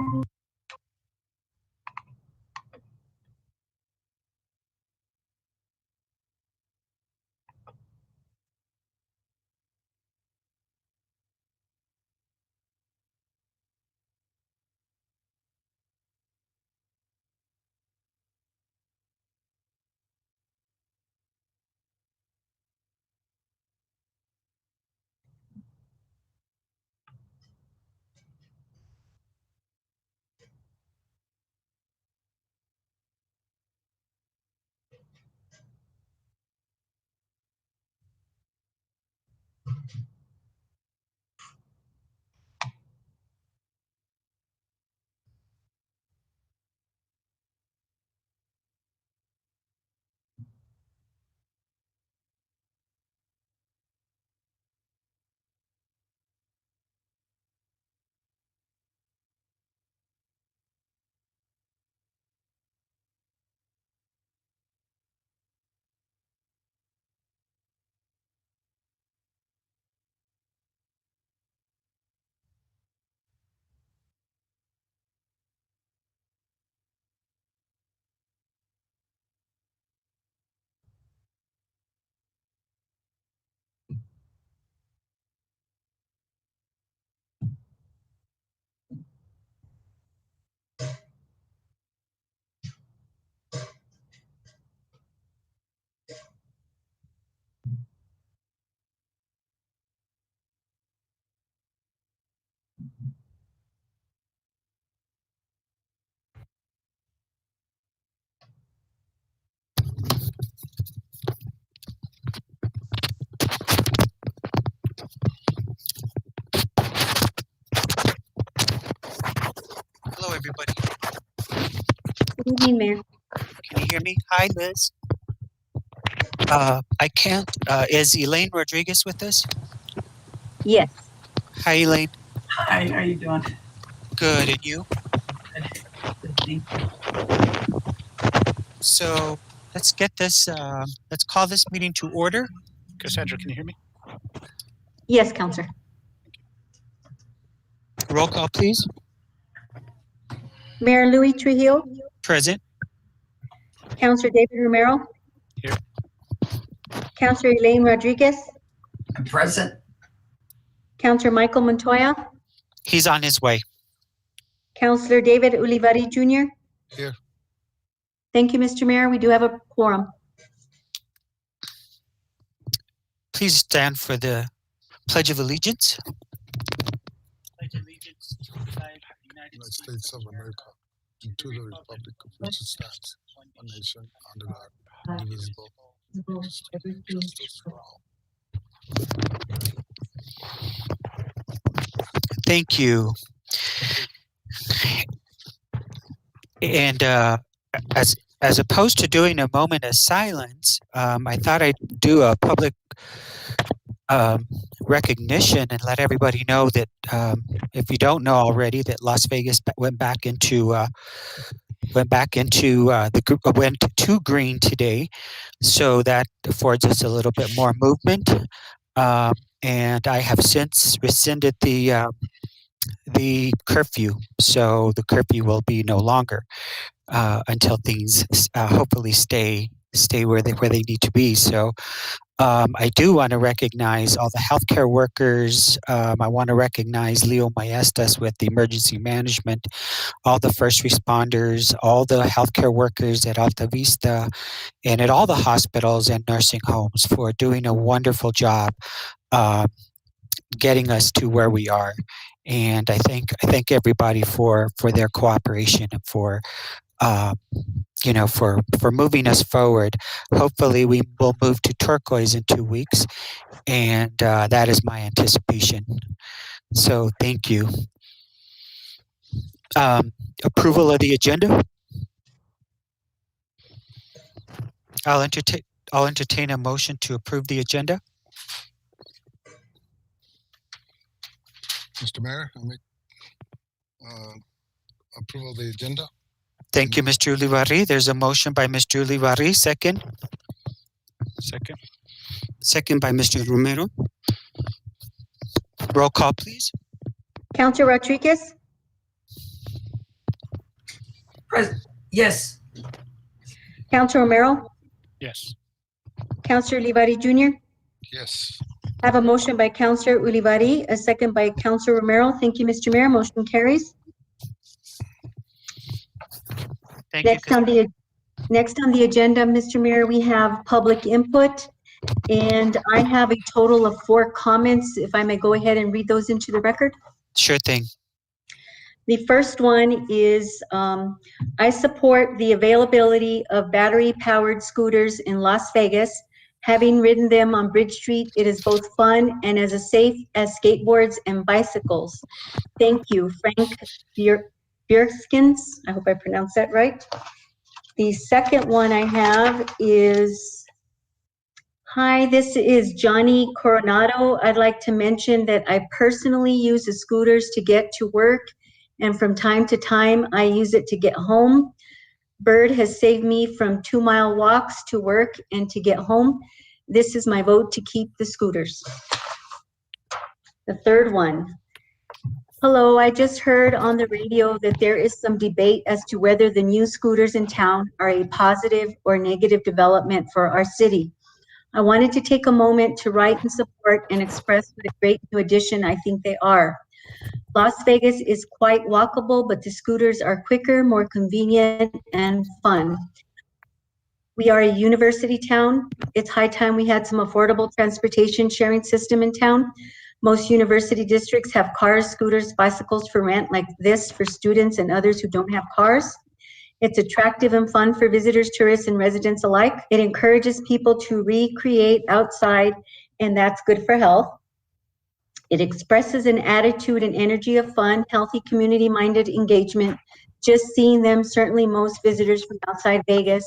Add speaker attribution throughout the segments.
Speaker 1: Hello, everybody.
Speaker 2: Good evening, Mayor.
Speaker 1: Can you hear me? Hi, Liz. I can't. Is Elaine Rodriguez with us?
Speaker 2: Yes.
Speaker 1: Hi, Elaine.
Speaker 3: Hi, how are you doing?
Speaker 1: Good, and you?
Speaker 3: Good, thank you.
Speaker 1: So let's get this. Let's call this meeting to order.
Speaker 4: Cassandra, can you hear me?
Speaker 2: Yes, Counselor.
Speaker 1: Roll call, please.
Speaker 2: Mayor Louis Trujillo,
Speaker 1: Present.
Speaker 2: Counselor David Romero.
Speaker 4: Here.
Speaker 2: Counselor Elaine Rodriguez,
Speaker 3: I'm present.
Speaker 2: Counselor Michael Montoya,
Speaker 1: He's on his way.
Speaker 2: Counselor David Ulivari Jr.
Speaker 4: Here.
Speaker 2: Thank you, Mr. Mayor. We do have a quorum.
Speaker 1: Please stand for the Pledge of Allegiance. Pledge allegiance to the flag of the United
Speaker 4: States of America, and to the republic of which it stands, one nation under God, indivisible, justice for all.
Speaker 1: Thank you. And as opposed to doing a moment of silence, I thought I'd do a public recognition and let everybody know that if you don't know already, that Las Vegas went to green today, so that affords us a little bit more movement. And I have since rescinded the curfew, so the curfew will be no longer until things hopefully stay where they need to be. So I do want to recognize all the healthcare workers. I want to recognize Leo Maestas with the emergency management, all the first responders, all the healthcare workers at Alta Vista, and at all the hospitals and nursing homes for doing a wonderful job getting us to where we are. And I thank everybody for their cooperation and for for moving us forward. Hopefully we will move to turquoise in 2 weeks, and that is my anticipation. So thank you. Approval of the agenda. I'll entertain a motion to approve the agenda.
Speaker 4: Mr. Mayor, I make approval of the agenda.
Speaker 1: Thank you, Mr. Ulivari. There's a motion by Mr. Ulivari. Second. Second by Mr. Romero. Roll call, please.
Speaker 2: Counselor Rodriguez,
Speaker 3: Yes.
Speaker 2: Counselor Romero,
Speaker 1: Yes.
Speaker 2: Counselor Ulivari Jr.
Speaker 4: Yes.
Speaker 2: I have a motion by Counselor Ulivari, a second by Counselor Romero. Thank you, Mr. Mayor. Motion carries.
Speaker 1: Thank you.
Speaker 2: Next on the agenda, Mr. Mayor, we have public input, and I have a total of 4 comments. If I may go ahead and read those into the record.
Speaker 1: Sure thing.
Speaker 2: The first one is, I support the availability of battery-powered scooters in Las Vegas. Having ridden them on Bridge Street, it is both fun and as safe as skateboards and bicycles. Thank you, Frank Bjerskens. I hope I pronounced that right. The second one I have is, hi, this is Johnny Coronado. I'd like to mention that I personally use the scooters to get to work, and from time to time, I use it to get home. Bird has saved me from 2-mile walks to work and to get home. This is my vote to keep the scooters. The third one. Hello, I just heard on the radio that there is some debate as to whether the new scooters in town are a positive or negative development for our city. I wanted to take a moment to write and support and express what a great new addition I think they are. Las Vegas is quite walkable, but the scooters are quicker, more convenient, and fun. We are a university town. It's high time we had some affordable transportation sharing system in town. Most university districts have cars, scooters, bicycles for rent like this for students and others who don't have cars. It's attractive and fun for visitors, tourists, and residents alike. It encourages people to recreate outside, and that's good for health. It expresses an attitude and energy of fun, healthy, community-minded engagement. Just seeing them, certainly most visitors from outside Vegas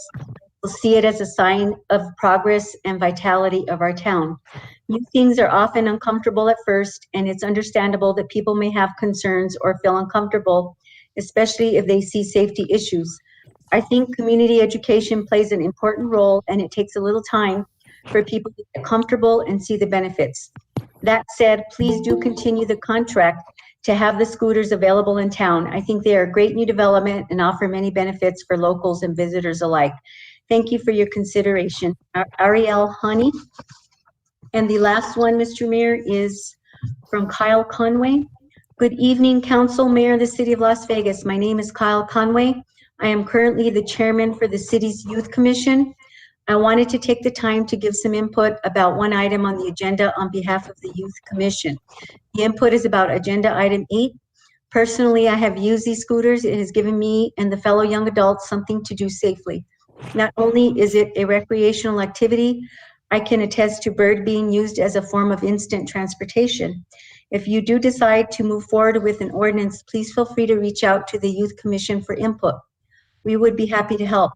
Speaker 2: will see it as a sign of progress and vitality of our town. New things are often uncomfortable at first, and it's understandable that people may have concerns or feel uncomfortable, especially if they see safety issues. I think community education plays an important role, and it takes a little time for people to get comfortable and see the benefits. That said, please do continue the contract to have the scooters available in town. I think they are a great new development and offer many benefits for locals and visitors alike. Thank you for your consideration. Ariel Honey. And the last one, Mr. Mayor, is from Kyle Conway. Good evening, Council, Mayor of the City of Las Vegas. My name is Kyle Conway. I am currently the chairman for the city's Youth Commission. I wanted to take the time to give some input about one item on the agenda on behalf of the Youth Commission. The input is about agenda item 8. Personally, I have used these scooters. It has given me and the fellow young adults something to do safely. Not only is it a recreational activity, I can attest to Bird being used as a form of instant transportation. If you do decide to move forward with an ordinance, please feel free to reach out to the Youth Commission for input. We would be happy to help.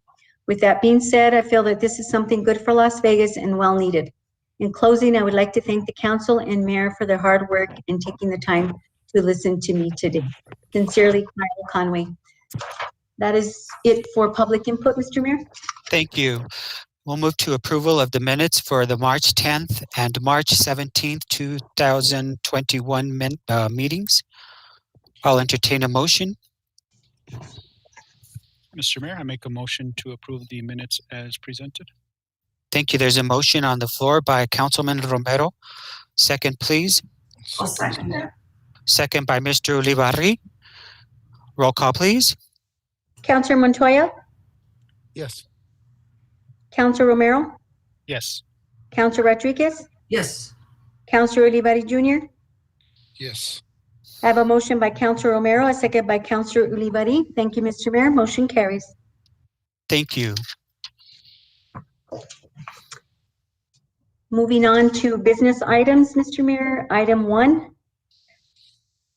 Speaker 2: With that being said, I feel that this is something good for Las Vegas and well needed. In closing, I would like to thank the council and mayor for their hard work and taking the time to listen to me today. Sincerely, Kyle Conway. That is it for public input, Mr. Mayor.
Speaker 1: Thank you. We'll move to approval of the minutes for the March 10th and March 17th, 2021 meetings. I'll entertain a motion.
Speaker 5: Mr. Mayor, I make a motion to approve the minutes as presented.
Speaker 1: Thank you. There's a motion on the floor by Councilman Romero. Second, please.
Speaker 3: I'll second that.
Speaker 1: Second by Mr. Ulibarri. Roll call, please.
Speaker 2: Councilor Montoya,
Speaker 4: Yes.
Speaker 2: Councilor Romero,
Speaker 5: Yes.
Speaker 2: Councilor Rodriguez,
Speaker 3: Yes.
Speaker 2: Councilor Ulivari Jr.
Speaker 4: Yes.
Speaker 2: I have a motion by Councilor Romero, a second by Councilor Ulivari. Thank you, Mr. Mayor. Motion carries.
Speaker 1: Thank you.
Speaker 2: Moving on to business items, Mr. Mayor. Item 1,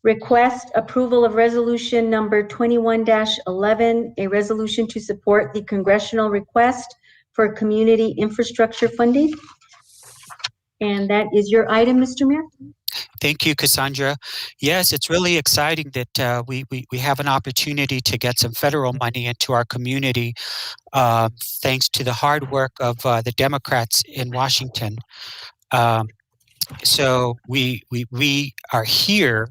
Speaker 2: request approval of resolution number 21-11, a resolution to support the congressional request for community infrastructure funding. And that is your item, Mr. Mayor.
Speaker 1: Thank you, Cassandra. Yes, it's really exciting that we have an opportunity to get some federal money into our community, thanks to the hard work of the Democrats in Washington. So we are here.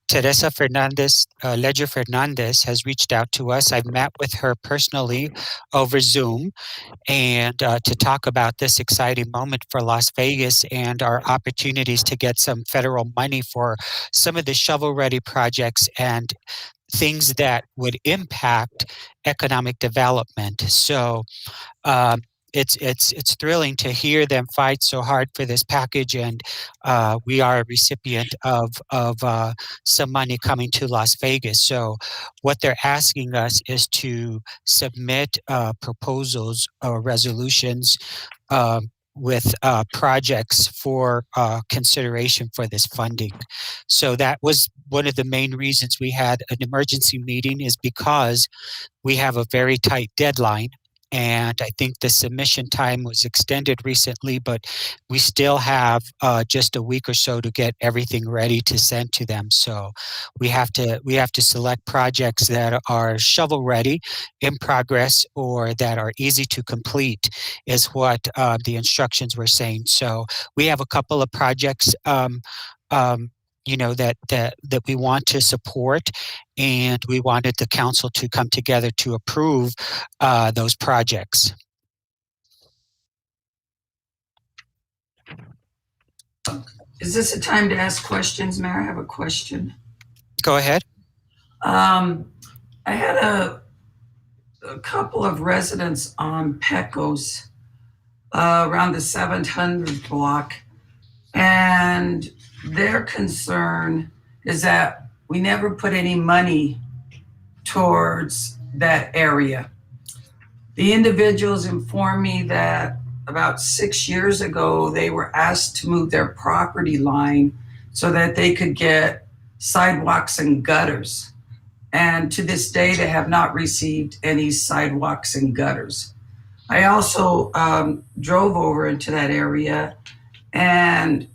Speaker 1: Teresa Fernandez, Ledger Fernandez, has reached out to us. I've met with her personally over Zoom, and to talk about this exciting moment for Las Vegas and our opportunities to get some federal money for some of the shovel-ready projects and things that would impact economic development. So it's thrilling to hear them fight so hard for this package, and we are a recipient of some money coming to Las Vegas. So what they're asking us is to submit proposals or resolutions with projects for consideration for this funding. So that was one of the main reasons we had an emergency meeting, is because we have a very tight deadline. And I think the submission time was extended recently, but we still have just a week or so to get everything ready to send to them. So we have to select projects that are shovel ready, in progress, or that are easy to complete, is what the instructions were saying. So we have a couple of projects that we want to support, and we wanted the council to come together to approve those projects.
Speaker 3: Is this a time to ask questions, Mayor? I have a question.
Speaker 1: Go ahead.
Speaker 3: I had a couple of residents on Pecos around the 700 block, and their concern is that we never put any money towards that area. The individuals informed me that about 6 years ago, they were asked to move their property line so that they could get sidewalks and gutters. And to this day, they have not received any sidewalks and gutters. I also drove over into that area, and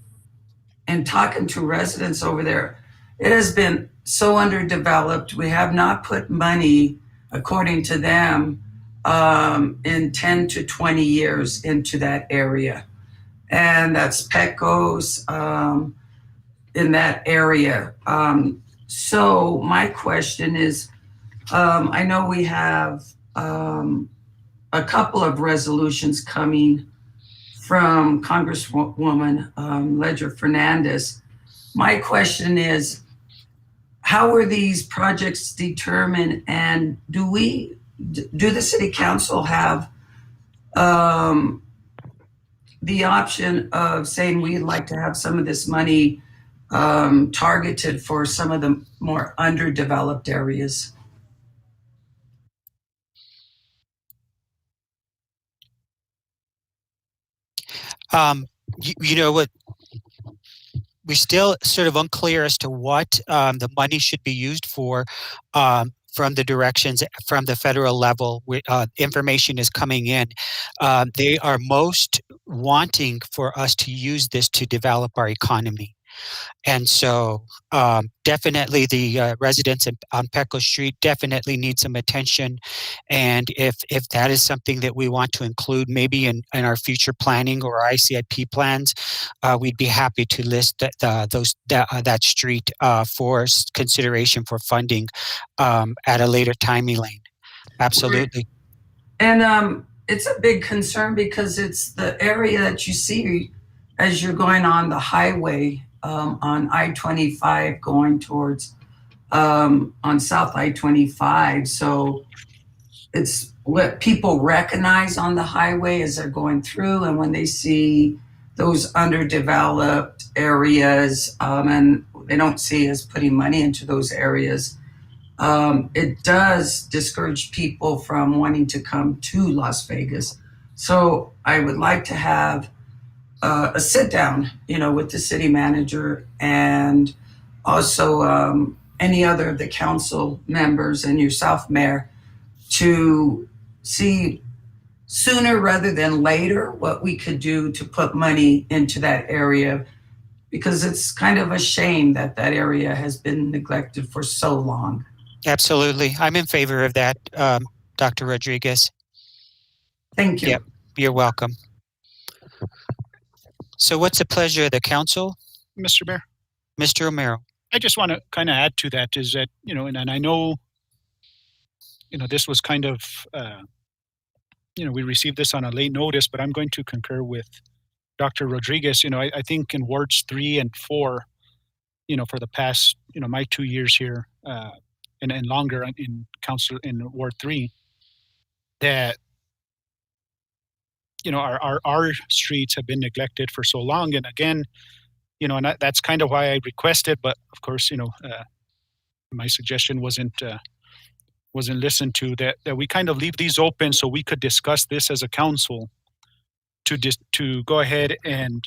Speaker 3: in talking to residents over there, it has been so underdeveloped. We have not put money, according to them, in 10 to 20 years into that area. And that's Pecos, in that area. So my question is, I know we have a couple of resolutions coming from Congresswoman Ledger Fernandez. My question is, how were these projects determined, and do the city council have the option of saying we'd like to have some of this money targeted for some of the more underdeveloped areas?
Speaker 1: You know what? We're still sort of unclear as to what the money should be used for. From the directions from the federal level, information is coming in. They are most wanting for us to use this to develop our economy. And so definitely the residents on Pecos Street definitely need some attention. And if that is something that we want to include maybe in our future planning or our ICIP plans, we'd be happy to list that street for consideration for funding at a later time, Elaine. Absolutely.
Speaker 3: And it's a big concern because it's the area that you see as you're going on the highway on I-25 going towards on South I-25. So it's what people recognize on the highway as they're going through, and when they see those underdeveloped areas and they don't see us putting money into those areas, it does discourage people from wanting to come to Las Vegas. So I would like to have a sit down, with the city manager and also any other of the council members and yourself, Mayor, to see sooner rather than later what we could do to put money into that area, because it's kind of a shame that that area has been neglected for so long.
Speaker 1: Absolutely. I'm in favor of that, Dr. Rodriguez.
Speaker 3: Thank you.
Speaker 1: Yep, you're welcome. So what's the pleasure of the council?
Speaker 5: Mr. Mayor,
Speaker 1: Mr. Romero?
Speaker 5: I just want to kind of add to that is that, and I know, this was kind of, we received this on a late notice, but I'm going to concur with Dr. Rodriguez. I think in wards 3 and 4, for the past, my 2 years here, and longer in council in Ward 3, that our streets have been neglected for so long. And again, and that's kind of why I requested, but of course, my suggestion wasn't listened to, that we kind of leave these open so we could discuss this as a council to go ahead and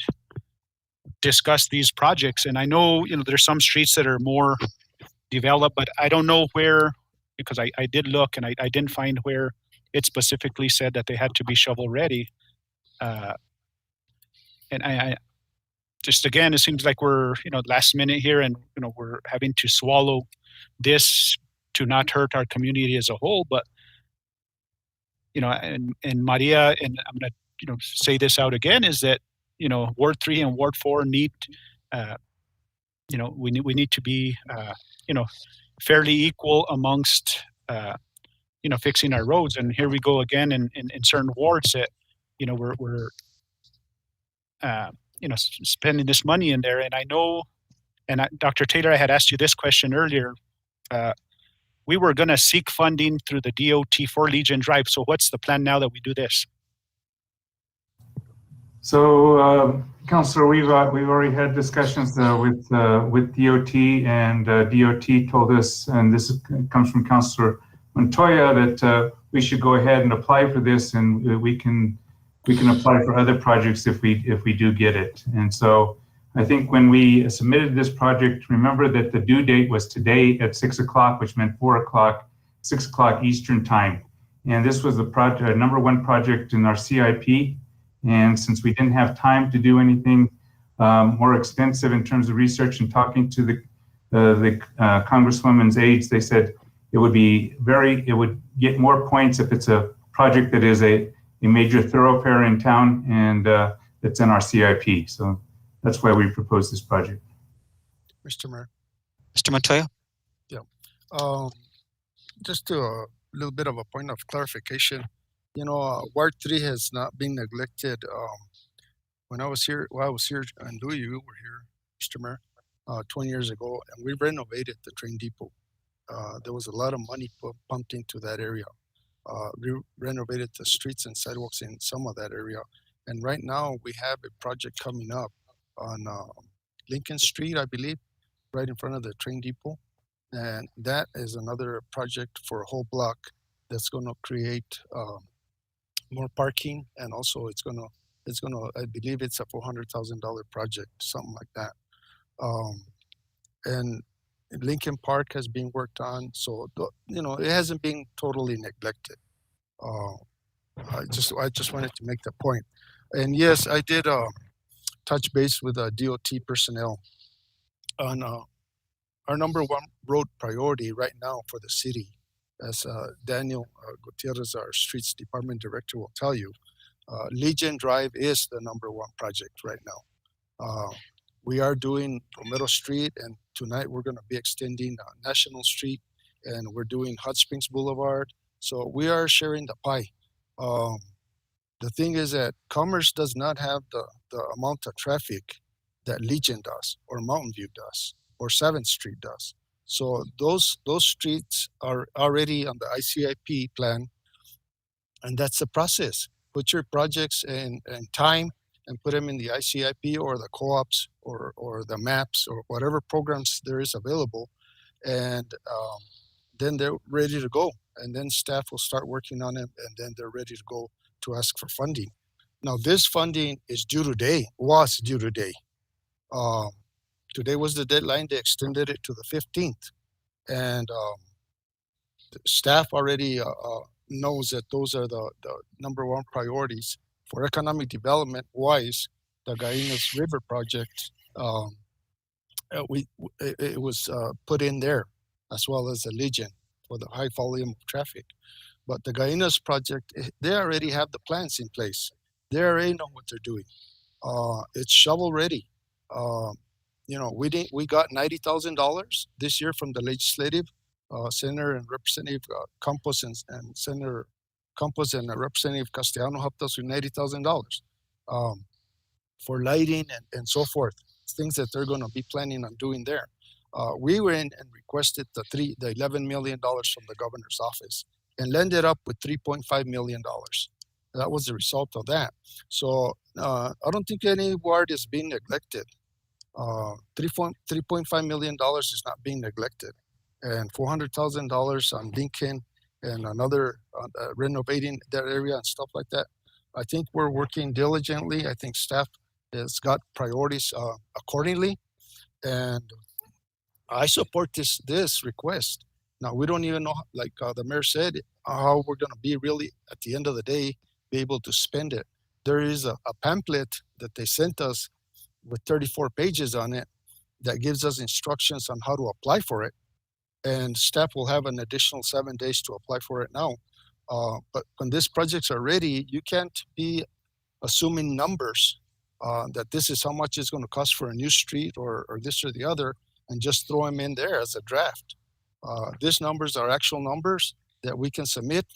Speaker 5: discuss these projects. And I know, there's some streets that are more developed, but I don't know where, because I did look and I didn't find where it specifically said that they had to be shovel ready. And I just, again, it seems like we're, last minute here, and, we're having to swallow this to not hurt our community as a whole. But, and Maria, and I'm going to, say this out again, is that, Ward 3 and Ward 4 need, we need to be, fairly equal amongst, fixing our roads. And here we go again in certain wards that, we're spending this money in there. And I know, and Dr. Taylor, I had asked you this question earlier. We were going to seek funding through the DOT for Legion Drive. So what's the plan now that we do this?
Speaker 6: So, Councilor, we've already had discussions with DOT, and DOT told us, and this comes from Councilor Montoya, that we should go ahead and apply for this, and we can apply for other projects if we do get it. And so I think when we submitted this project, remember that the due date was today at 6 o'clock, which meant 4 o'clock, 6 o'clock Eastern time. And this was the number 1 project in our CIP. And since we didn't have time to do anything more extensive in terms of research and talking to the Congresswoman's aides, they said it would get more points if it's a project that is a major thoroughfare in town, and it's in our CIP. So that's why we proposed this project.
Speaker 4: Mr. Mayor.
Speaker 1: Mr. Montoya?
Speaker 4: Yeah. Just a little bit of a point of clarification. Ward 3 has not been neglected. When I was here, and Louis, you were here, Mr. Mayor, 20 years ago, and we renovated the train depot. There was a lot of money pumped into that area. We renovated the streets and sidewalks in some of that area. And right now we have a project coming up on Lincoln Street, I believe, right in front of the train depot. And that is another project for a whole block that's going to create more parking, and also it's gonna, I believe it's a $400,000 project, something like that. And Lincoln Park has been worked on, so it hasn't been totally neglected. I just wanted to make that point. And yes, I did touch base with DOT personnel on our number 1 road priority right now for the city. As Daniel Gutierrez, our streets department director, will tell you, Legion Drive is the number 1 project right now. We are doing Romero Street, and tonight we're going to be extending National Street, and we're doing Hot Springs Boulevard. So we are sharing the pie. The thing is that Commerce does not have the amount of traffic that Legion does, or Mountain View does, or 7th Street does. So those streets are already on the ICIP plan, and that's the process. Put your projects and time and put them in the ICIP or the co-ops or the maps or whatever programs there is available, and then they're ready to go. And then staff will start working on it, and then they're ready to go to ask for funding. Now this funding is due today, was due today. Today was the deadline. They extended it to the 15th. And the staff already knows that those are the number 1 priorities for economic development wise. The Gainas River project, it was put in there, as well as the Legion for the high volume of traffic. But the Gainas project, they already have the plans in place. They already know what they're doing. It's shovel ready. We got $90,000 this year from the legislative. Senator and Representative Campos and Senator Campos and Representative Castellano helped us with $90,000 for lighting and so forth. Things that they're going to be planning on doing there. We went and requested the $11 million from the governor's office and ended up with $3.5 million. That was the result of that. So I don't think any ward is being neglected. $3.5 million is not being neglected, and $400,000 on Lincoln and another renovating that area and stuff like that. I think we're working diligently. I think staff has got priorities accordingly, and I support this request. Now, we don't even know, like the mayor said, how we're going to be really at the end of the day be able to spend it. There is a pamphlet that they sent us with 34 pages on it that gives us instructions on how to apply for it, and staff will have an additional 7 days to apply for it now. But when these projects are ready, you can't be assuming numbers that this is how much it's going to cost for a new street or this or the other, and just throw them in there as a draft. These numbers are actual numbers that we can submit,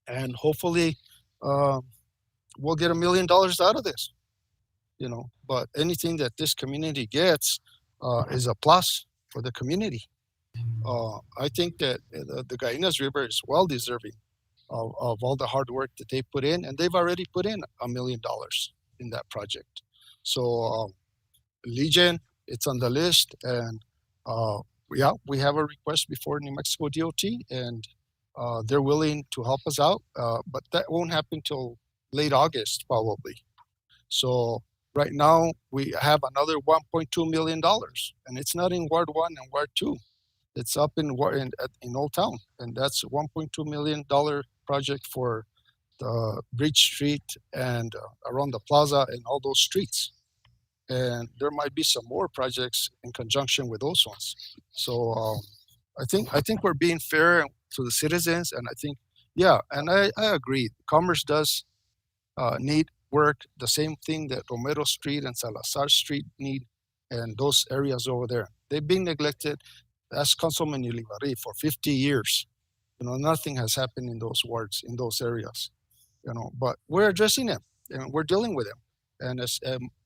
Speaker 4: and hopefully we'll get $1 million out of this. But anything that this community gets is a plus for the community. I think that the Gallinas River is well deserving of all the hard work that they put in, and they've already put in $1 million in that project. So Legion, it's on the list, and we have a request before New Mexico DOT, and they're willing to help us out, but that won't happen till late August probably. So right now we have another $1.2 million, and it's not in Ward 1 and Ward 2. It's up in Old Town, and that's a $1.2 million project for the Bridge Street and around the plaza and all those streets. And there might be some more projects in conjunction with those ones. So I think we're being fair to the citizens, and I think, and I agree. Commerce does need work, the same thing that Romero Street and Salazar Street need, and those areas over there. They've been neglected. Ask Councilman Ulibarri for 50 years. Nothing has happened in those wards, in those areas. But we're addressing them and we're dealing with them. And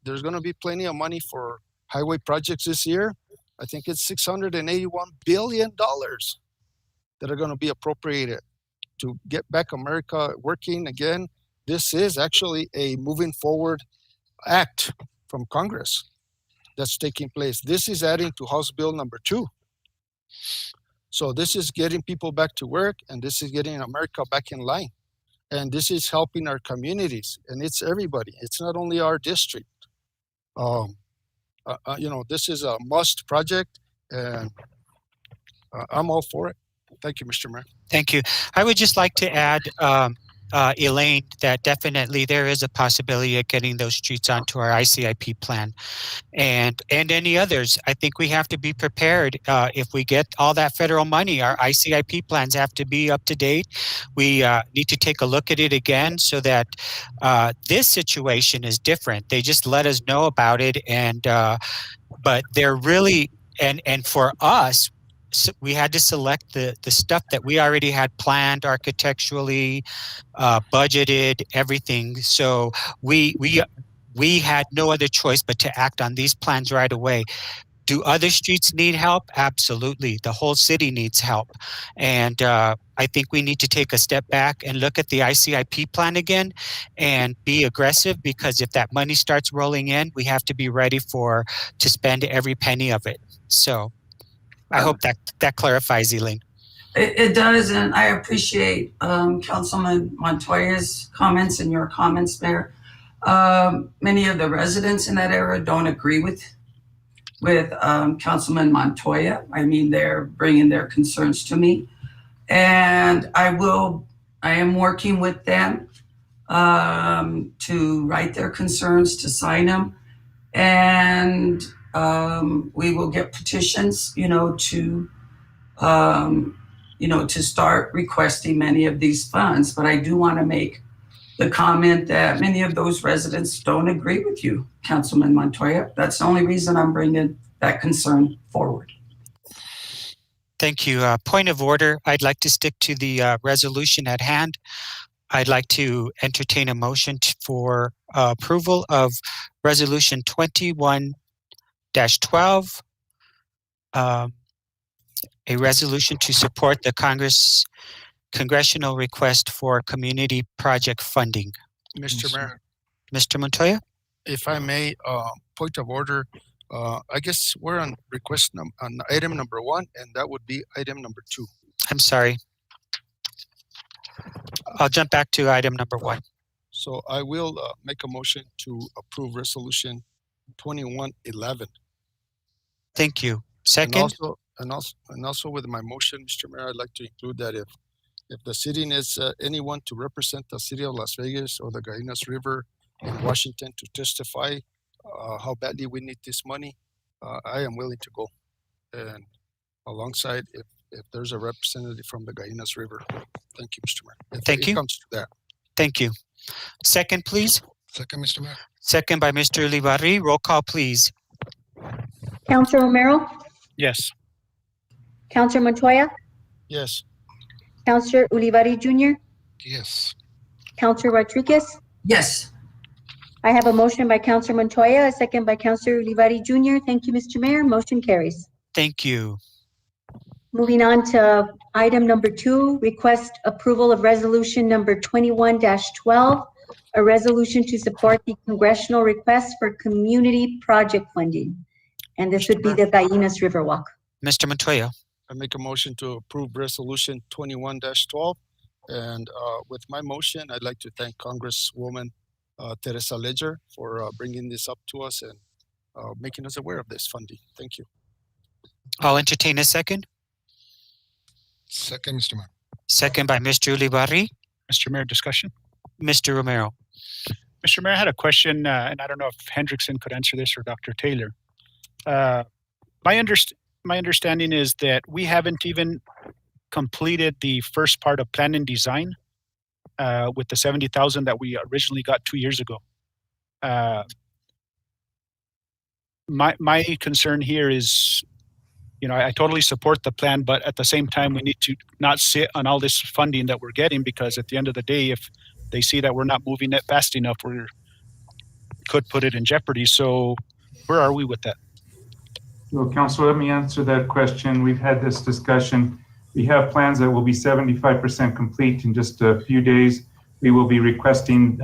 Speaker 4: there's going to be plenty of money for highway projects this year. I think it's $681 billion that are going to be appropriated to get back America working again. This is actually a moving forward act from Congress that's taking place. This is adding to House Bill number 2. So this is getting people back to work, and this is getting America back in line. And this is helping our communities, and it's everybody. It's not only our district. This is a must project, and I'm all for it. Thank you, Mr. Mayor.
Speaker 1: Thank you. I would just like to add, Elaine, that definitely there is a possibility of getting those streets onto our ICIP plan, and any others. I think we have to be prepared. If we get all that federal money, our ICIP plans have to be up to date. We need to take a look at it again, so that this situation is different. They just let us know about it, and but they're really, and for us, so we had to select the stuff that we already had planned architecturally, budgeted, everything. So we had no other choice but to act on these plans right away. Do other streets need help? Absolutely. The whole city needs help. And I think we need to take a step back and look at the ICIP plan again and be aggressive, because if that money starts rolling in, we have to be ready to spend every penny of it. So I hope that clarifies, Elaine.
Speaker 3: It does, and I appreciate Councilman Montoya's comments and your comments, Mayor. Many of the residents in that area don't agree with Councilman Montoya. I mean, they're bringing their concerns to me, and I am working with them to write their concerns, to sign them, and we will get petitions, to start requesting many of these funds. But I do want to make the comment that many of those residents don't agree with you, Councilman Montoya. That's the only reason I'm bringing that concern forward.
Speaker 1: Thank you. Point of order, I'd like to stick to the resolution at hand. I'd like to entertain a motion for approval of Resolution 21-12, a resolution to support the congressional request for community project funding.
Speaker 4: Mr. Mayor,
Speaker 1: Mr. Montoya?
Speaker 4: if I may, point of order, I guess we're on on item number 1, and that would be item number 2.
Speaker 1: I'm sorry. I'll jump back to item number 1.
Speaker 4: So I will make a motion to approve resolution 2111.
Speaker 1: Thank you.
Speaker 4: And
Speaker 1: Second?
Speaker 4: also with my motion, Mr. Mayor, I'd like to include that if the city needs anyone to represent the city of Las Vegas or the Gallinas River in Washington to testify how badly we need this money, I am willing to go. And alongside, if there's a representative from the Gallinas River. Thank you, Mr. Mayor.
Speaker 1: Thank you.
Speaker 4: It comes to that.
Speaker 1: Thank you. Second, please.
Speaker 4: Second, Mr. Mayor.
Speaker 1: Second by Mr. Ulibarri. Roll call, please.
Speaker 2: Counselor Romero,
Speaker 5: Yes.
Speaker 2: Counselor Montoya,
Speaker 4: Yes.
Speaker 2: Counselor Ulibarri Jr.,
Speaker 4: Yes.
Speaker 2: Counselor Rodriguez.
Speaker 3: Yes.
Speaker 2: I have a motion by Counselor Montoya, a second by Counselor Ulibarri Jr. Thank you, Mr. Mayor. Motion carries.
Speaker 1: Thank you.
Speaker 2: Moving on to item number 2, request approval of resolution number 21-12, a resolution to support the congressional request for community project funding. And this would be the Gallinas Riverwalk.
Speaker 1: Mr. Montoya.
Speaker 4: I make a motion to approve resolution 21-12. And with my motion, I'd like to thank Congresswoman Teresa Ledger for bringing this up to us and making us aware of this funding. Thank you.
Speaker 1: I'll entertain a second.
Speaker 4: Second, Mr. Mayor.
Speaker 1: Second by Mr. Ulibarri.
Speaker 5: Mr. Mayor, discussion.
Speaker 1: Mr. Romero.
Speaker 5: Mr. Mayor, I had a question, and I don't know if Hendrickson could answer this or Dr. Taylor. My understanding is that we haven't even completed the first part of plan and design with the $70,000 that we originally got 2 years ago. My concern here is, I totally support the plan, but at the same time, we need to not sit on all this funding that we're getting, because at the end of the day, if they see that we're not moving it fast enough, we could put it in jeopardy. So where are we with that?
Speaker 6: Well, Councilor, let me answer that question. We've had this discussion. We have plans that will be 75% complete in just a few days. We will be requesting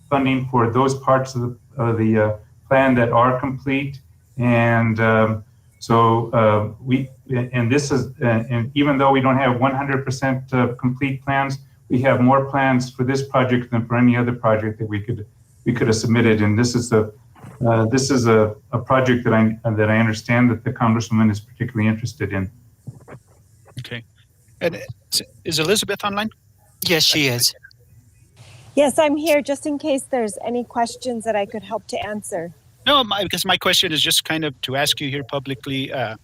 Speaker 6: funding for those parts of the plan that are complete. And and even though we don't have 100% complete plans, we have more plans for this project than for any other project that we could have submitted. And this is a project that I understand that the Congresswoman is particularly interested in.
Speaker 5: Okay. And is Elizabeth online?
Speaker 1: Yes, she is.
Speaker 7: Yes, I'm here just in case there's any questions that I could help to answer.
Speaker 5: No, because my question is just kind of to ask you here publicly, are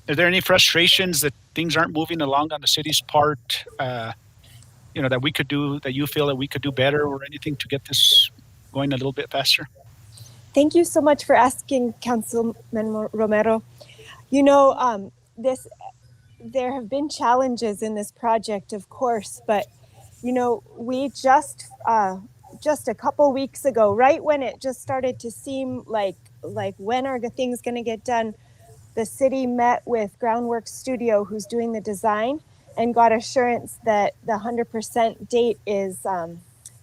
Speaker 5: there any frustrations that things aren't moving along on the city's part, that we could do, that you feel that we could do better, or anything to get this going a little bit faster?
Speaker 7: Thank you so much for asking, Councilman Romero. There have been challenges in this project, of course, but we just a couple weeks ago, right when it just started to seem like when are the things going to get done, the city met with Groundwork Studio, who's doing the design, and got assurance that the 100% date is the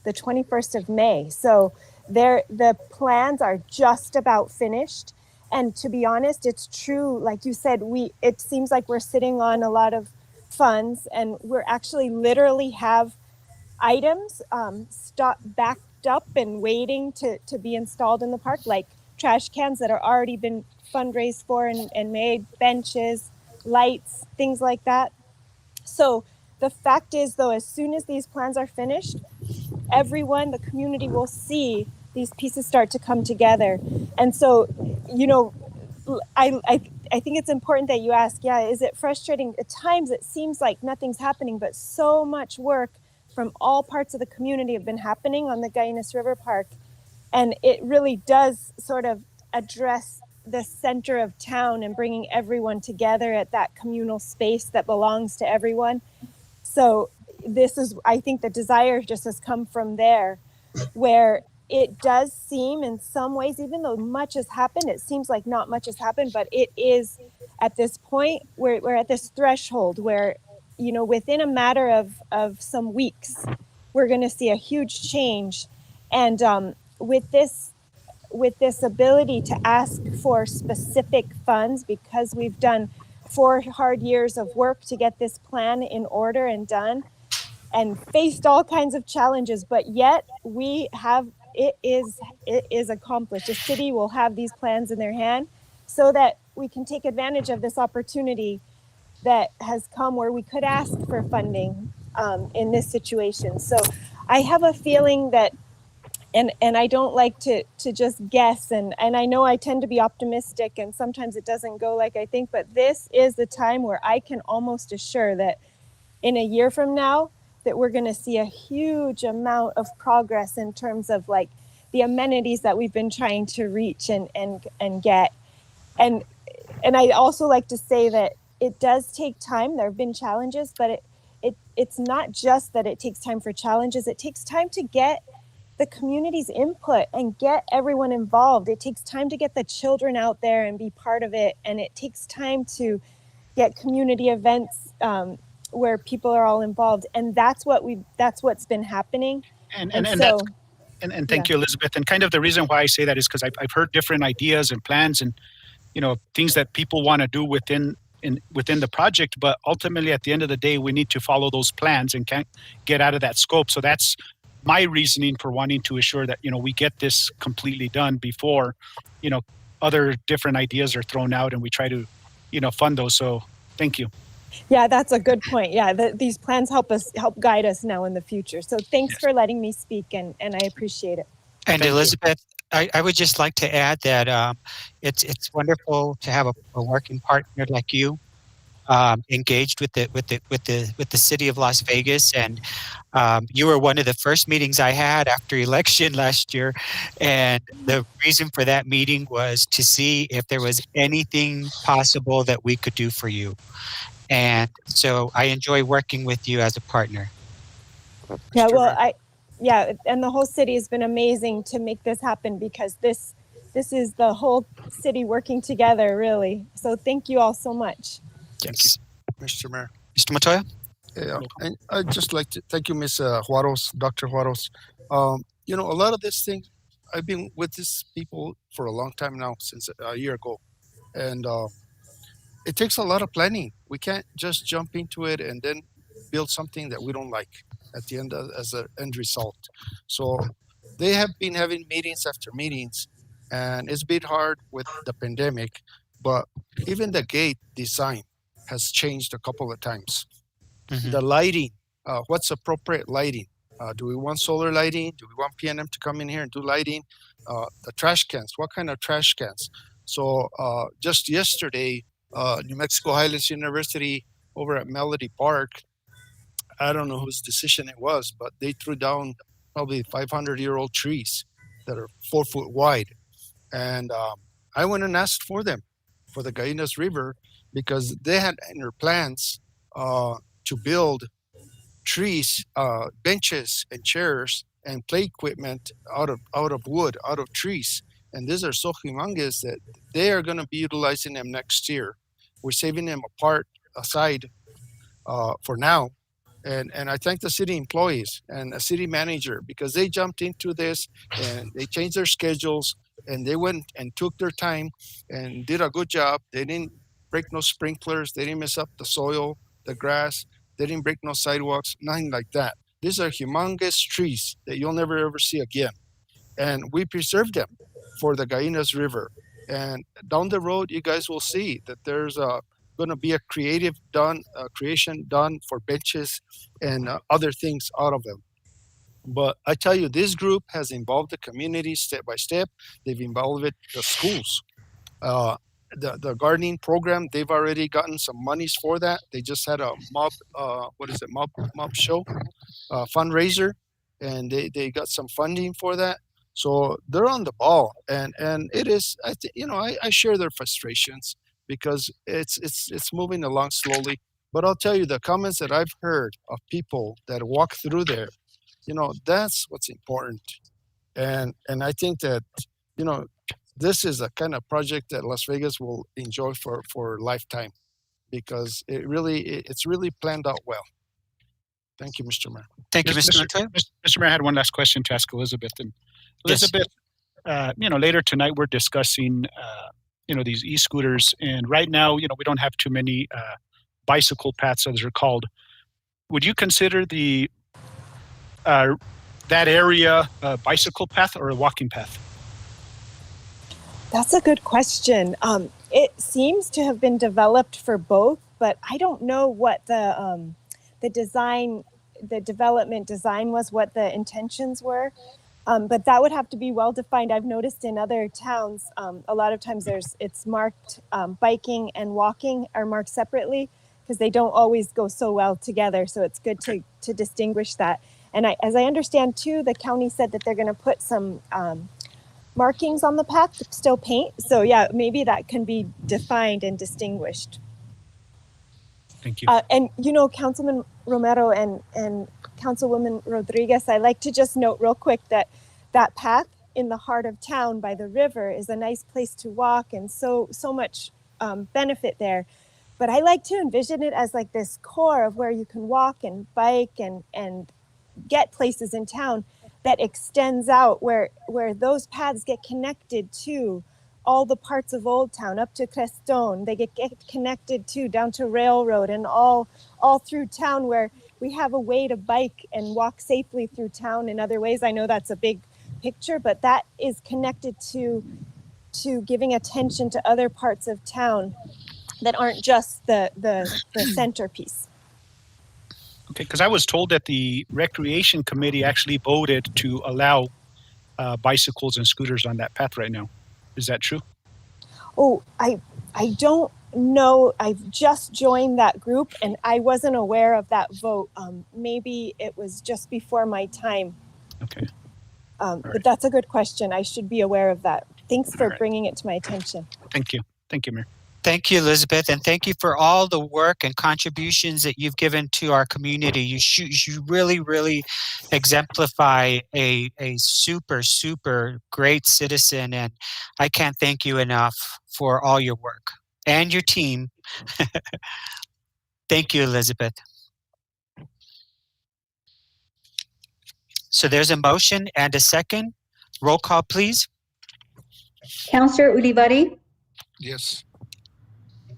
Speaker 7: 21st of May. So the plans are just about finished. And to be honest, it's true, like you said, it seems like we're sitting on a lot of funds, and we're actually literally have items backed up and waiting to be installed in the park, like trash cans that are already been fundraised for and made, benches, lights, things like that. So the fact is, though, as soon as these plans are finished, everyone, the community, will see these pieces start to come together. And so, I think it's important that you ask, is it frustrating? At times it seems like nothing's happening, but so much work from all parts of the community have been happening on the Guyanus River Park. And it really does sort of address the center of town and bringing everyone together at that communal space that belongs to everyone. So this is, I think the desire just has come from there, where it does seem in some ways, even though much has happened, it seems like not much has happened, but it is at this point where we're at this threshold where, you know, within a matter of some weeks, we're going to see a huge change. And with this ability to ask for specific funds, because we've done 4 hard years of work to get this plan in order and done, and faced all kinds of challenges, but yet we have, it is accomplished. The city will have these plans in their hand so that we can take advantage of this opportunity that has come where we could ask for funding in this situation. So I have a feeling that, and I don't like to just guess, and I know I tend to be optimistic and sometimes it doesn't go like I think, but this is the time where I can almost assure that in a year from now, that we're going to see a huge amount of progress in terms of like the amenities that we've been trying to reach and get. And I also like to say that it does take time. There have been challenges, but it's not just that it takes time for challenges. It takes time to get the community's input and get everyone involved. It takes time to get the children out there and be part of it. And it takes time to get community events where people are all involved. And that's what's been happening.
Speaker 5: And
Speaker 7: so,
Speaker 5: thank you, Elizabeth. And kind of the reason why I say that is because I've heard different ideas and plans and, you know, things that people want to do within the project, but ultimately at the end of the day, we need to follow those plans and can't get out of that scope. So that's my reasoning for wanting to assure that, you know, we get this completely done before, you know, other different ideas are thrown out and we try to, you know, fund those. So thank you.
Speaker 7: Yeah, that's a good point. Yeah, these plans help guide us now in the future. So thanks for letting me speak, and I appreciate it.
Speaker 1: And
Speaker 5: Thank
Speaker 1: Elizabeth, I would just like to add that it's wonderful to have a working partner like you, engaged with the city of Las Vegas, and you were one of the first meetings I had after election last year, and the reason for that meeting was to see if there was anything possible that we could do for you. And so I enjoy working with you as a partner.
Speaker 7: Yeah, well, and the whole city has been amazing to make this happen, because this is the whole city working together, really. So thank you all so much.
Speaker 1: Yes.
Speaker 4: Mr. Mayor.
Speaker 1: Mr. Montoya?
Speaker 4: Yeah, and I'd just like to thank you, Ms. Juarez, Dr. Juarez. You know, a lot of these things, I've been with these people for a long time now, since a year ago. And it takes a lot of planning. We can't just jump into it and then build something that we don't like at the end as an end result. So they have been having meetings after meetings, and it's been hard with the pandemic, but even the gate design has changed a couple of times.
Speaker 1: Mm-hmm.
Speaker 4: The lighting, what's appropriate lighting? Do we want solar lighting? Do we want PNM to come in here and do lighting? The trash cans, what kind of trash cans? So just yesterday, New Mexico Highlands University over at Melody Park, I don't know whose decision it was, but they threw down probably 500-year-old trees that are 4 foot wide. And I went and asked for them for the Guyanus River, because they had in their plans to build trees, benches and chairs and play equipment out of wood, out of trees. And these are so humongous that they are going to be utilizing them next year. We're saving them aside for now. And I thank the city employees and a city manager, because they jumped into this and they changed their schedules and they went and took their time and did a good job. They didn't break no sprinklers. They didn't mess up the soil, the grass. They didn't break no sidewalks, nothing like that. These are humongous trees that you'll never ever see again. And we preserved them for the Guyanus River. And down the road, you guys will see that there's going to be a creation done for benches and other things out of them. But I tell you, this group has involved the community step by step. They've involved the schools. the gardening program, they've already gotten some monies for that. They just had a mob show, fundraiser, and they got some funding for that. So they're on the ball, and it is, I share their frustrations because it's moving along slowly. But I'll tell you, the comments that I've heard of people that walk through there, that's what's important. And I think that, this is a kind of project that Las Vegas will enjoy for a lifetime, because it's really planned out well. Thank you, Mr. Mayor.
Speaker 1: Thank you, Mr. Montoya.
Speaker 5: Mr. Mayor, I had one last question to ask Elizabeth. And
Speaker 1: Yes.
Speaker 5: Elizabeth, later tonight we're discussing, these e-scooters, and right now, we don't have too many bicycle paths, as they're called. Would you consider that area a bicycle path or a walking path?
Speaker 7: That's a good question. It seems to have been developed for both, but I don't know what the development design was, what the intentions were. But that would have to be well defined. I've noticed in other towns, a lot of times it's marked, biking and walking are marked separately because they don't always go so well together. So it's good to distinguish that. And as I understand too, the county said that they're going to put some markings on the path to still paint. So yeah, maybe that can be defined and distinguished.
Speaker 5: Thank you.
Speaker 7: And Councilman Romero and Councilwoman Rodriguez, I like to just note real quick that path in the heart of town by the river is a nice place to walk, and so much benefit there. But I like to envision it as like this core of where you can walk and bike and get places in town that extends out where those paths get connected to all the parts of Old Town up to Creston. They get connected to down to Railroad and all through town, where we have a way to bike and walk safely through town in other ways. I know that's a big picture, but that is connected to giving attention to other parts of town that aren't just the centerpiece.
Speaker 5: Okay, because I was told that the Recreation Committee actually voted to allow bicycles and scooters on that path right now. Is that true?
Speaker 7: Oh, I don't know. I've just joined that group and I wasn't aware of that vote. Maybe it was just before my time.
Speaker 5: Okay.
Speaker 7: But that's a good question. I should be aware of that. Thanks for bringing it to my attention.
Speaker 5: Thank you. Thank you, Mayor.
Speaker 1: Thank you, Elizabeth, and thank you for all the work and contributions that you've given to our community. You really, really exemplify a super, super great citizen, and I can't thank you enough for all your work and your team. Thank you, Elizabeth. So there's a motion and a second. Roll call, please.
Speaker 2: Councillor Ulibarri,
Speaker 4: Yes.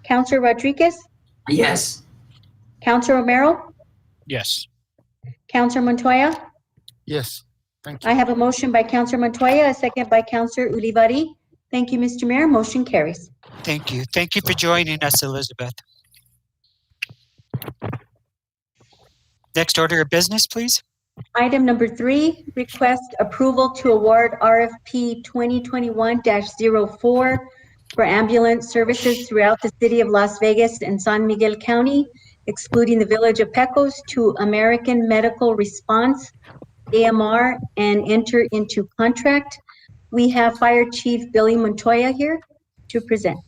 Speaker 2: Councillor Rodriguez,
Speaker 3: Yes.
Speaker 2: Councillor Romero,
Speaker 5: Yes.
Speaker 2: Councillor Montoya.
Speaker 4: Yes. Thank you.
Speaker 2: I have a motion by Councillor Montoya, a second by Councillor Ulibarri. Thank you, Mr. Mayor. Motion carries.
Speaker 1: Thank you. Thank you for joining us, Elizabeth. Next order of business, please.
Speaker 2: Item number 3, request approval to award RFP 2021-04 for ambulance services throughout the city of Las Vegas and San Miguel County, excluding the village of Pecos, to American Medical Response, AMR, and enter into contract. We have Fire Chief Billy Montoya here to present.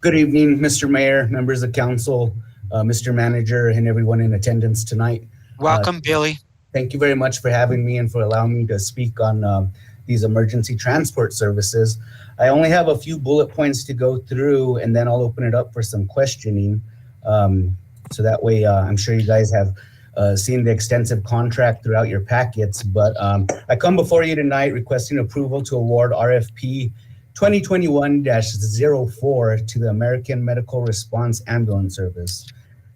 Speaker 8: Good evening, Mr. Mayor, members of council, Mr. Manager, and everyone in attendance tonight.
Speaker 1: Welcome, Billy.
Speaker 8: Thank you very much for having me and for allowing me to speak on these emergency transport services. I only have a few bullet points to go through, and then I'll open it up for some questioning. So that way, I'm sure you guys have seen the extensive contract throughout your packets, but I come before you tonight requesting approval to award RFP 2021-04 to the American Medical Response Ambulance Service.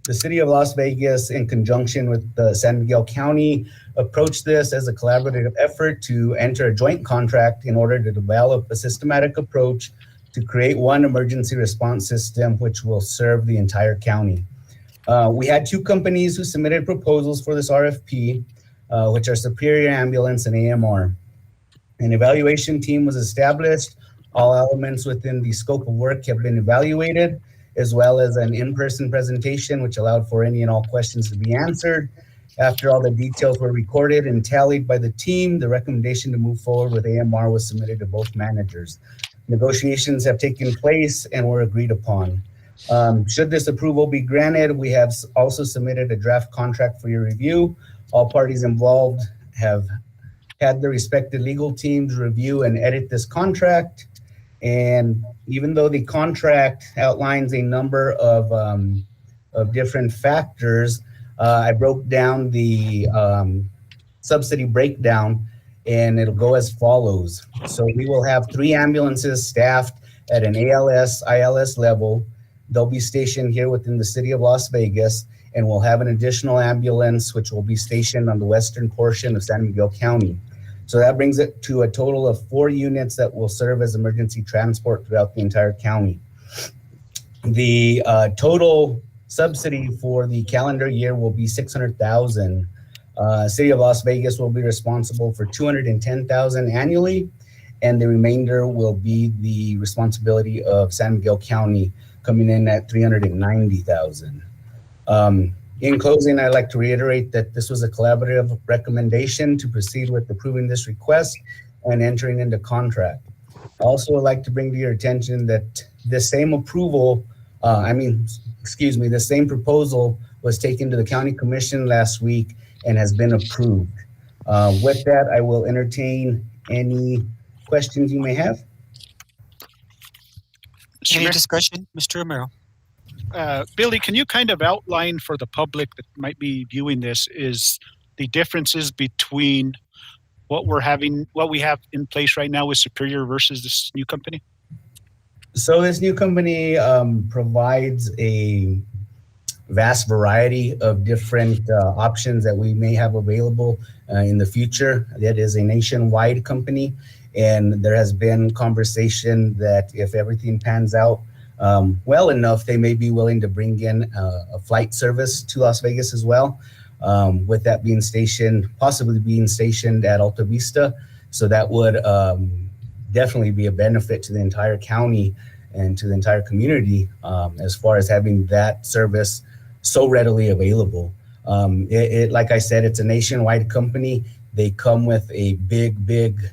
Speaker 8: The city of Las Vegas, in conjunction with the San Miguel County, approached this as a collaborative effort to enter a joint contract in order to develop a systematic approach to create one emergency response system which will serve the entire county. We had 2 companies who submitted proposals for this RFP, which are Superior Ambulance and AMR. An evaluation team was established All elements within the scope of work have been evaluated, as well as an in-person presentation, which allowed for any and all questions to be answered. After all the details were recorded and tallied by the team, the recommendation to move forward with AMR was submitted to both managers. Negotiations have taken place and were agreed upon. Should this approval be granted, we have also submitted a draft contract for your review. All parties involved have had their respective legal teams review and edit this contract. And even though the contract outlines a number of different factors, I broke down the subsidy breakdown, and it'll go as follows. So we will have 3 ambulances staffed at an ALS, ILS level. They'll be stationed here within the city of Las Vegas, and we'll have an additional ambulance which will be stationed on the western portion of San Miguel County. So that brings it to a total of 4 units that will serve as emergency transport throughout the entire county. The total subsidy for the calendar year will be $600,000. City of Las Vegas will be responsible for $210,000 annually, and the remainder will be the responsibility of San Miguel County, coming in at $390,000. In closing, I'd like to reiterate that this was a collaborative recommendation to proceed with approving this request and entering into contract. Also, I'd like to bring to your attention that the same the same proposal was taken to the county commission last week and has been approved. With that, I will entertain any questions you may have.
Speaker 1: Any discussion, Mr. Romero?
Speaker 5: Billy, can you kind of outline for the public that might be viewing this is the differences between what we have in place right now with Superior versus this new company?
Speaker 8: So this new company provides a vast variety of different options that we may have available in the future. That is a nationwide company, and there has been conversation that if everything pans out well enough, they may be willing to bring in a flight service to Las Vegas as well, with that possibly being stationed at Alta Vista. So that would definitely be a benefit to the entire county and to the entire community as far as having that service so readily available. Like I said, it's a nationwide company. They come with a big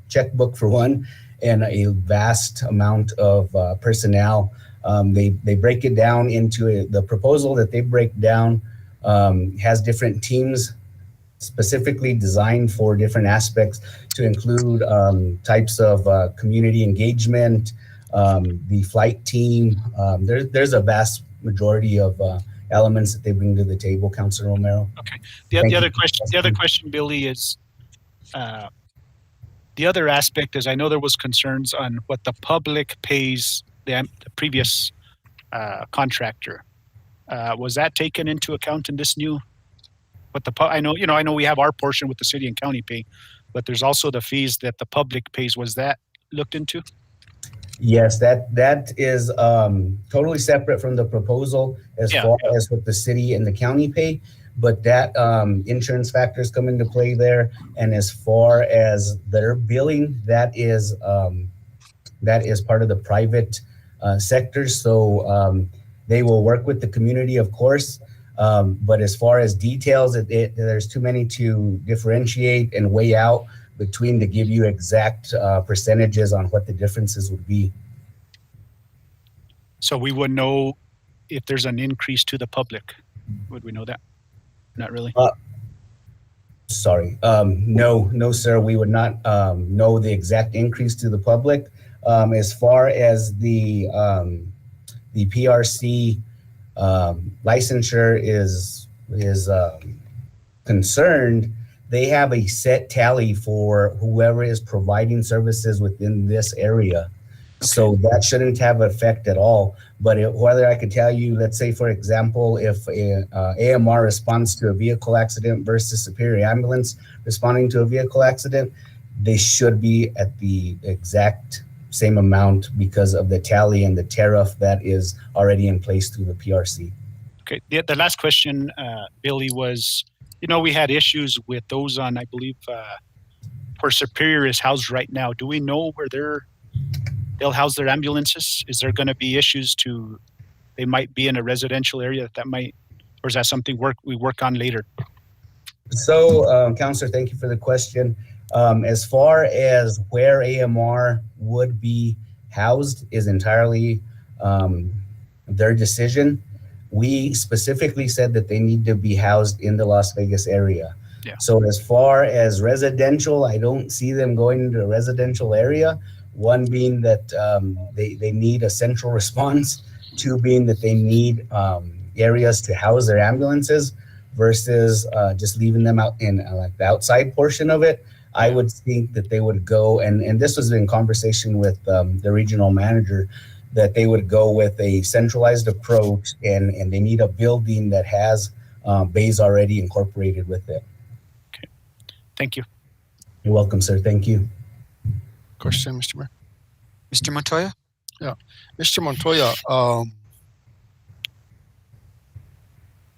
Speaker 8: checkbook for one, and a vast amount of personnel. They break it down into the proposal that they break down has different teams specifically designed for different aspects, to include types of community engagement, the flight team. There's a vast majority of elements that they bring to the table, Councilor Romero.
Speaker 5: Okay. The other question, Billy, is the other aspect is I know there was concerns on what the public pays the previous contractor. Was that taken into account in this new? I know we have our portion with the city and county pay, but there's also the fees that the public pays. Was that looked into?
Speaker 8: Yes, that is totally separate from the proposal as far as what the city and the county pay, but that insurance factors come into play there. And as far as their billing, that is part of the private sector. So they will work with the community, of course. But as far as details, there's too many to differentiate and weigh out between to give you exact percentages on what the differences would be.
Speaker 5: So we would know if there's an increase to the public. Would we know that? Not really.
Speaker 8: Sorry. No, sir. We would not know the exact increase to the public. As far as the PRC licensure is concerned, they have a set tally for whoever is providing services within this area. Okay. So that shouldn't have effect at all. But whether I could tell you, let's say, for example, if AMR responds to a vehicle accident versus Superior Ambulance responding to a vehicle accident, they should be at the exact same amount because of the tally and the tariff that is already in place through the PRC.
Speaker 5: Okay. The last question, Billy, was, we had issues with those on, I believe, where Superior is housed right now. Do we know where they're they'll house their ambulances? Is there going to be issues they might be in a residential area that might, or is that something we work on later?
Speaker 8: So, Counselor, thank you for the question. As far as where AMR would be housed is entirely their decision. We specifically said that they need to be housed in the Las Vegas area.
Speaker 5: Yeah.
Speaker 8: So as far as residential, I don't see them going into a residential area. One being that they need a central response. Two being that they need areas to house their ambulances versus just leaving them out in like the outside portion of it. I would think that they would go, and this was in conversation with the regional manager, that they would go with a centralized approach, and they need a building that has bays already incorporated with it.
Speaker 5: Okay, thank you.
Speaker 8: You're welcome, sir. Thank you.
Speaker 4: Question, Mr. Mayor.
Speaker 1: Mr. Montoya?
Speaker 4: Yeah, Mr. Montoya,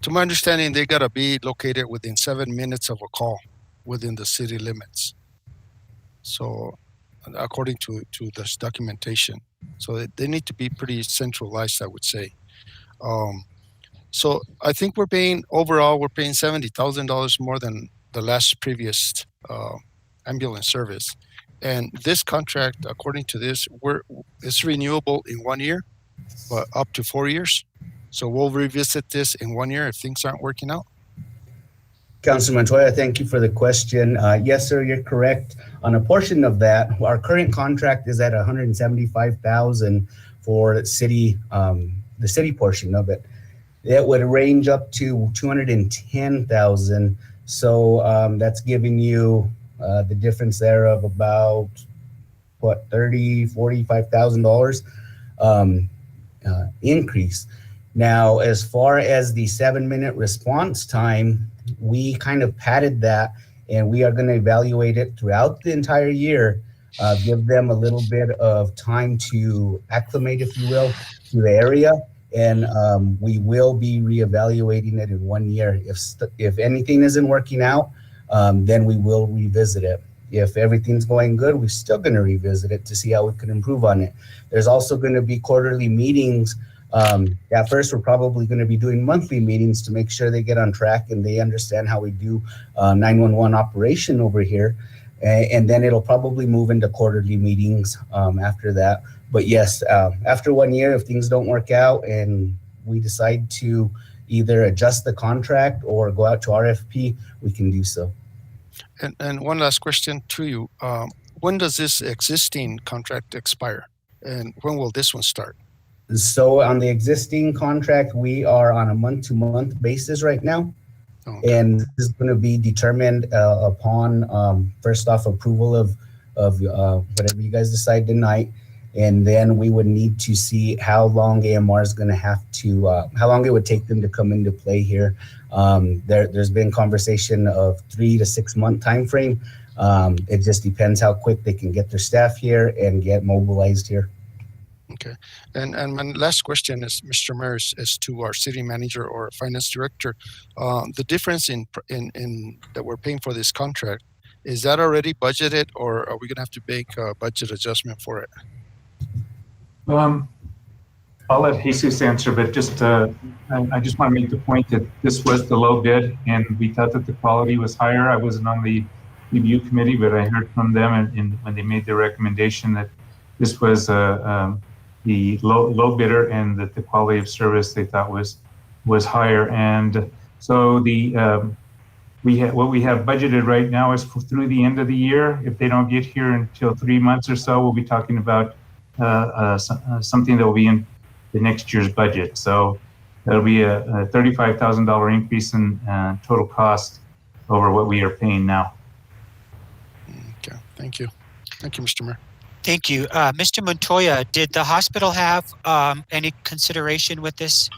Speaker 4: to my understanding, they gotta be located within 7 minutes of a call within the city limits. So according to this documentation, so they need to be pretty centralized, I would say. So I think we're paying $70,000 more than the last previous ambulance service. And this contract, according to this, it's renewable in 1 year, but up to 4 years. So we'll revisit this in 1 year if things aren't working out.
Speaker 8: Councilor Montoya, thank you for the question. Yes, sir, you're correct. On a portion of that, our current contract is at $175,000 for the city portion of it. It would range up to $210,000. So that's giving you the difference there of about $45,000 increase. Now, as far as the 7-minute response time, we kind of padded that, and we are going to evaluate it throughout the entire year, give them a little bit of time to acclimate, if you will, to the area. And we will be reevaluating it in 1 year. If anything isn't working out, then we will revisit it. If everything's going good, we're still going to revisit it to see how we can improve on it. There's also going to be quarterly meetings. At first, we're probably going to be doing monthly meetings to make sure they get on track and they understand how we do 911 operation over here. And then it'll probably move into quarterly meetings after that. But yes, after 1 year, if things don't work out and we decide to either adjust the contract or go out to RFP, we can do so.
Speaker 4: And one last question to you. When does this existing contract expire? And when will this one start?
Speaker 8: So on the existing contract, we are on a month-to-month basis right now.
Speaker 4: Okay.
Speaker 8: And this is going to be determined upon first off approval of whatever you guys decide tonight. And then we would need to see how long AMR is going to have to, how long it would take them to come into play here. There's been conversation of 3 to 6 month time frame. It just depends how quick they can get their staff here and get mobilized here.
Speaker 4: Okay. And my last question is, Mr. Mayor, is to our city manager or finance director. The difference in that we're paying for this contract, is that already budgeted, or are we going to have to make a budget adjustment for it?
Speaker 6: I'll let Jesus answer, but just I just want to make the point that this was the low bid, and we thought that the quality was higher. I wasn't on the review committee, but I heard from them and when they made their recommendation that this was the low bidder, and that the quality of service they thought was higher. And so what we have budgeted right now is through the end of the year. If they don't get here until 3 months or so, we'll be talking about something that will be in the next year's budget. So that'll be a $35,000 increase in total cost over what we are paying now.
Speaker 4: Okay, thank you. Thank you, Mr. Mayor.
Speaker 1: Thank you. Mr. Montoya, did the hospital have any consideration with this?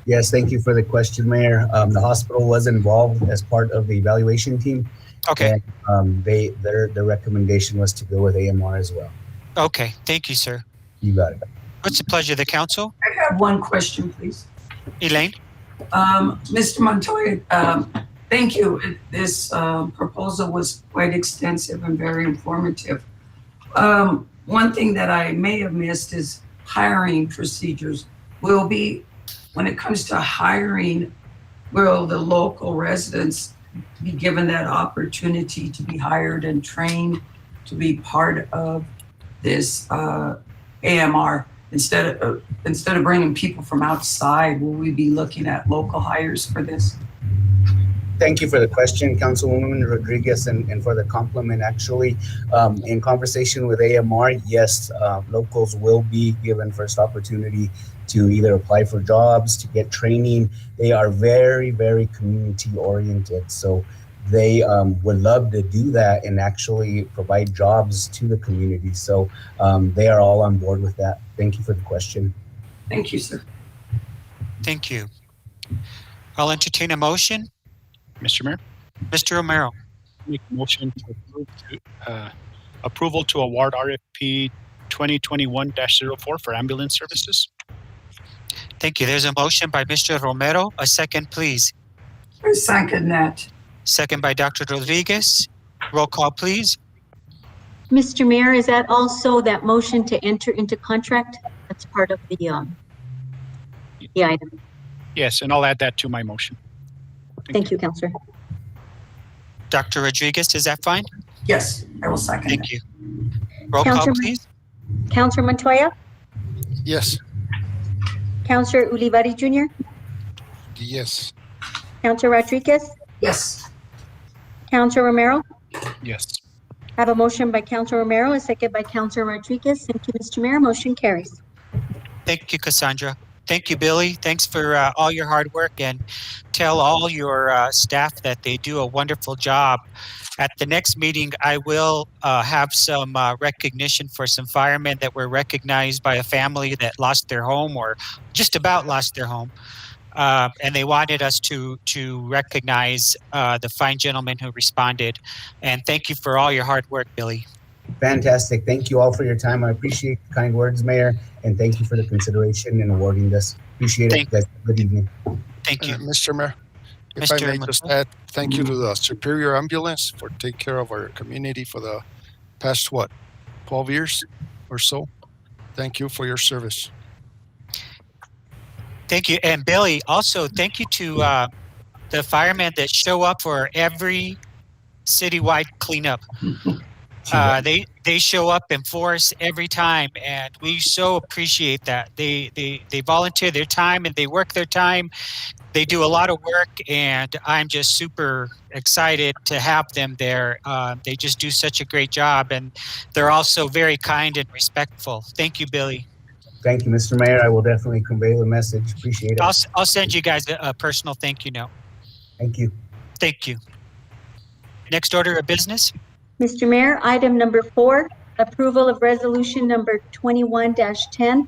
Speaker 8: Yes, thank you for the question, Mayor. The hospital was involved as part of the evaluation team.
Speaker 1: Okay.
Speaker 8: And their recommendation was to go with AMR as well.
Speaker 1: Okay, thank you, sir.
Speaker 8: You got it.
Speaker 1: What's the pleasure of the council?
Speaker 3: I have one question, please.
Speaker 1: Elaine?
Speaker 3: Mr. Montoya, thank you. This proposal was quite extensive and very informative. one thing that I may have missed is hiring procedures. When it comes to hiring, will the local residents be given that opportunity to be hired and trained to be part of this AMR? Instead of bringing people from outside, will we be looking at local hires for this?
Speaker 8: Thank you for the question, Councilwoman Rodriguez, and for the compliment. Actually, in conversation with AMR, yes, locals will be given first opportunity to either apply for jobs, to get training. They are very, very community oriented. So they would love to do that and actually provide jobs to the community. So they are all on board with that. Thank you for the question.
Speaker 3: Thank you, sir.
Speaker 1: Thank you. I'll entertain a motion.
Speaker 5: Mr. Mayor,
Speaker 1: Mr. Romero.
Speaker 5: make a motion to approval to award RFP 2021-04 for ambulance services.
Speaker 1: Thank you. There's a motion by Mr. Romero. A second, please.
Speaker 3: I second that.
Speaker 1: Second by Dr. Rodriguez. Roll call, please.
Speaker 2: Mr. Mayor, is that also that motion to enter into contract? That's part of the item.
Speaker 5: Yes, and I'll add that to my motion.
Speaker 2: Thank you, Councilor.
Speaker 1: Dr. Rodriguez, is that fine?
Speaker 3: Yes, I will second
Speaker 1: Thank
Speaker 3: that.
Speaker 1: you. Roll call,
Speaker 2: Councilor-
Speaker 1: please.
Speaker 2: Councilor Montoya,
Speaker 4: Yes.
Speaker 2: Councilor Ulibarri Jr.,
Speaker 4: Yes.
Speaker 2: Councilor Rodriguez,
Speaker 3: Yes.
Speaker 2: Councilor Romero.
Speaker 5: Yes.
Speaker 2: I have a motion by Councilor Romero, a second by Councilor Rodriguez. Thank you, Mr. Mayor. Motion carries.
Speaker 1: Thank you, Cassandra. Thank you, Billy. Thanks for all your hard work, and tell all your staff that they do a wonderful job. At the next meeting, I will have some recognition for some firemen that were recognized by a family that lost their home or just about lost their home. And they wanted us to recognize the fine gentleman who responded. And thank you for all your hard work, Billy.
Speaker 8: Fantastic. Thank you all for your time. I appreciate the kind words, Mayor, and thank you for the consideration in awarding this. Appreciate it, guys. Good evening.
Speaker 1: Thank you.
Speaker 4: Mr. Mayor, if I
Speaker 1: Mr.
Speaker 4: may just add, thank you to the Superior Ambulance for taking care of our community for the past, 12 years or so. Thank you for your service.
Speaker 1: Thank you. And Billy, also thank you to the firemen that show up for every citywide cleanup. They show up in force every time, and we so appreciate that. They volunteer their time and they work their time. They do a lot of work, and I'm just super excited to have them there. They just do such a great job, and they're also very kind and respectful. Thank you, Billy.
Speaker 8: Thank you, Mr. Mayor. I will definitely convey the message. Appreciate it.
Speaker 1: I'll send you guys a personal thank you note.
Speaker 8: Thank you.
Speaker 1: Thank you. Next order of business.
Speaker 2: Mr. Mayor, item number 4, approval of resolution number 21-10,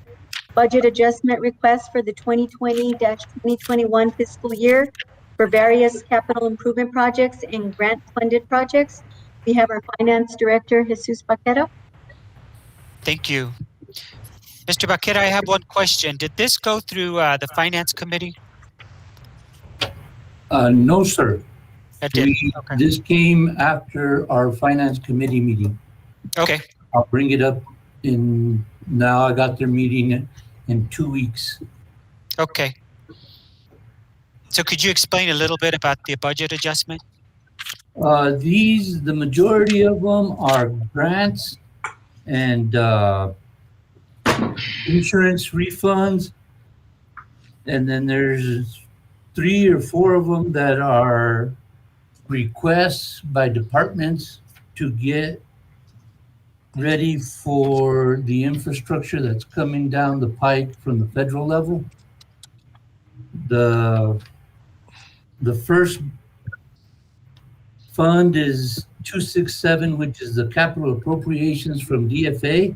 Speaker 2: budget adjustment request for the 2020-2021 fiscal year for various capital improvement projects and grant-funded projects. We have our Finance Director, Jesus Baquero.
Speaker 1: Thank you. Mr. Baquera, I have one question. Did this go through the Finance Committee?
Speaker 9: No, sir.
Speaker 1: It did. Okay.
Speaker 9: This came after our finance committee meeting.
Speaker 1: Okay.
Speaker 9: I'll bring it up now I got their meeting in 2 weeks.
Speaker 1: Okay. So could you explain a little bit about the budget adjustment?
Speaker 9: The majority of them are grants and insurance refunds. And then there's 3 or 4 of them that are requests by departments to get ready for the infrastructure that's coming down the pike from the federal level. The first fund is 267, which is the capital appropriations from DFA.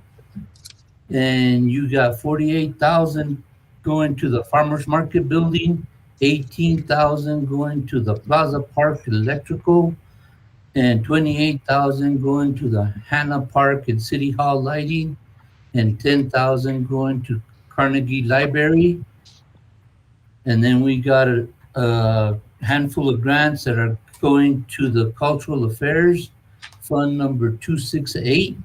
Speaker 9: And you got 48,000 going to the farmers market building, 18,000 going to the Plaza Park electrical, and 28,000 going to the Hanna Park and City Hall lighting, and 10,000 going to Carnegie Library. And then we got a handful of grants that are going to the Cultural Affairs Fund number 268.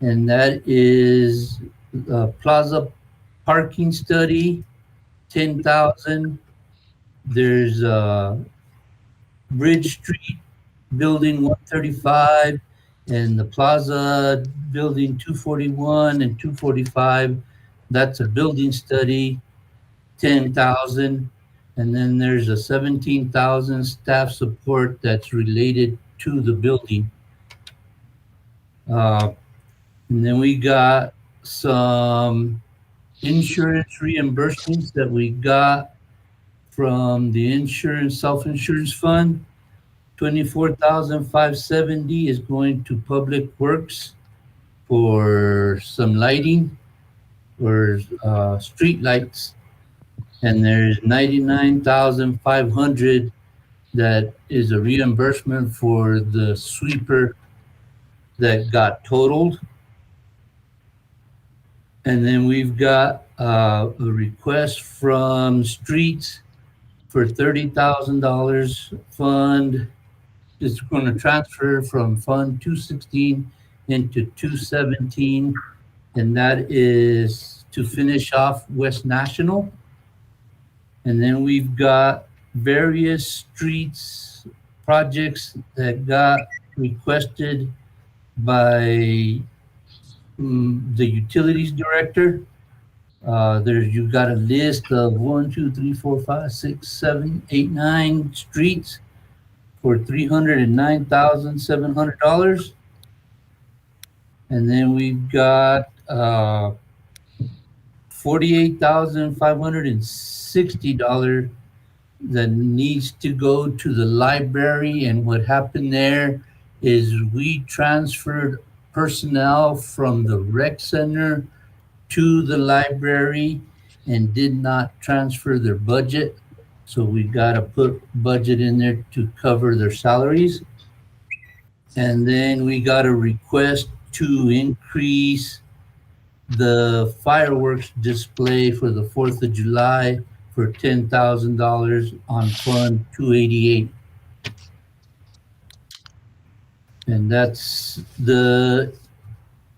Speaker 9: and that is Plaza parking study, 10,000. There's Bridge Street building 135 and the Plaza building 241 and 245. That's a building study, 10,000. And then there's a 17,000 staff support that's related to the building. And then we got some insurance reimbursements that we got from the insurance, self-insurance fund. 24,570 is going to Public Works for some lighting or street lights. And there's 99,500 that is a reimbursement for the sweeper that got totaled. And then we've got a request from Streets for $30,000 fund. It's going to transfer from Fund 216 into 217, and that is to finish off West National. And then we've got various streets projects that got requested by the utilities director. You've got a list of 1, 2, 3, 4, 5, 6, 7, 8, 9 streets for $309,700. And then we've got $48,560 that needs to go to the library. And what happened there is we transferred personnel from the rec center to the library and did not transfer their budget. So we got to put budget in there to cover their salaries. And then we got a request to increase the fireworks display for the 4th of July for $10,000 on Fund 288. And that's the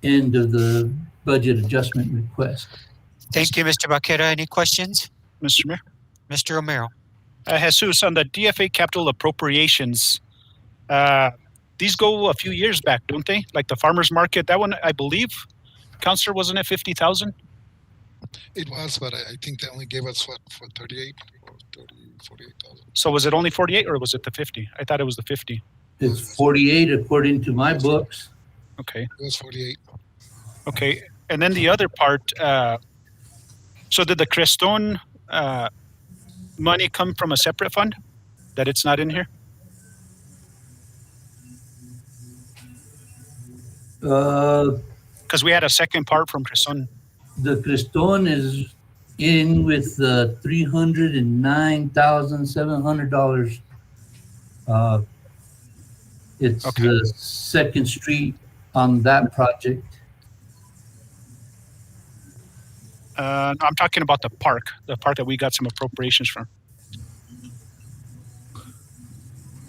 Speaker 9: end of the budget adjustment request.
Speaker 1: Thank you, Mr. Baquera. Any questions?
Speaker 5: Mr. Mayor.
Speaker 1: Mr. Romero.
Speaker 5: Jesus, on the DFA capital appropriations, these go a few years back, don't they? Like the farmers market, that one, I believe, Counselor, wasn't it 50,000?
Speaker 4: It was, but I think they only gave us what, for 38 or 48,000.
Speaker 5: So was it only 48 or was it the 50? I thought it was the 50.
Speaker 9: It's 48 according to my books.
Speaker 5: Okay.
Speaker 4: It was 48.
Speaker 5: Okay. And then the other part, so did the Creston money come from a separate fund that it's not in here? Because we had a second part from Creston.
Speaker 9: The Creston is in with $309,700. It's
Speaker 5: Okay.
Speaker 9: the second street on that project.
Speaker 5: I'm talking about the park that we got some appropriations from.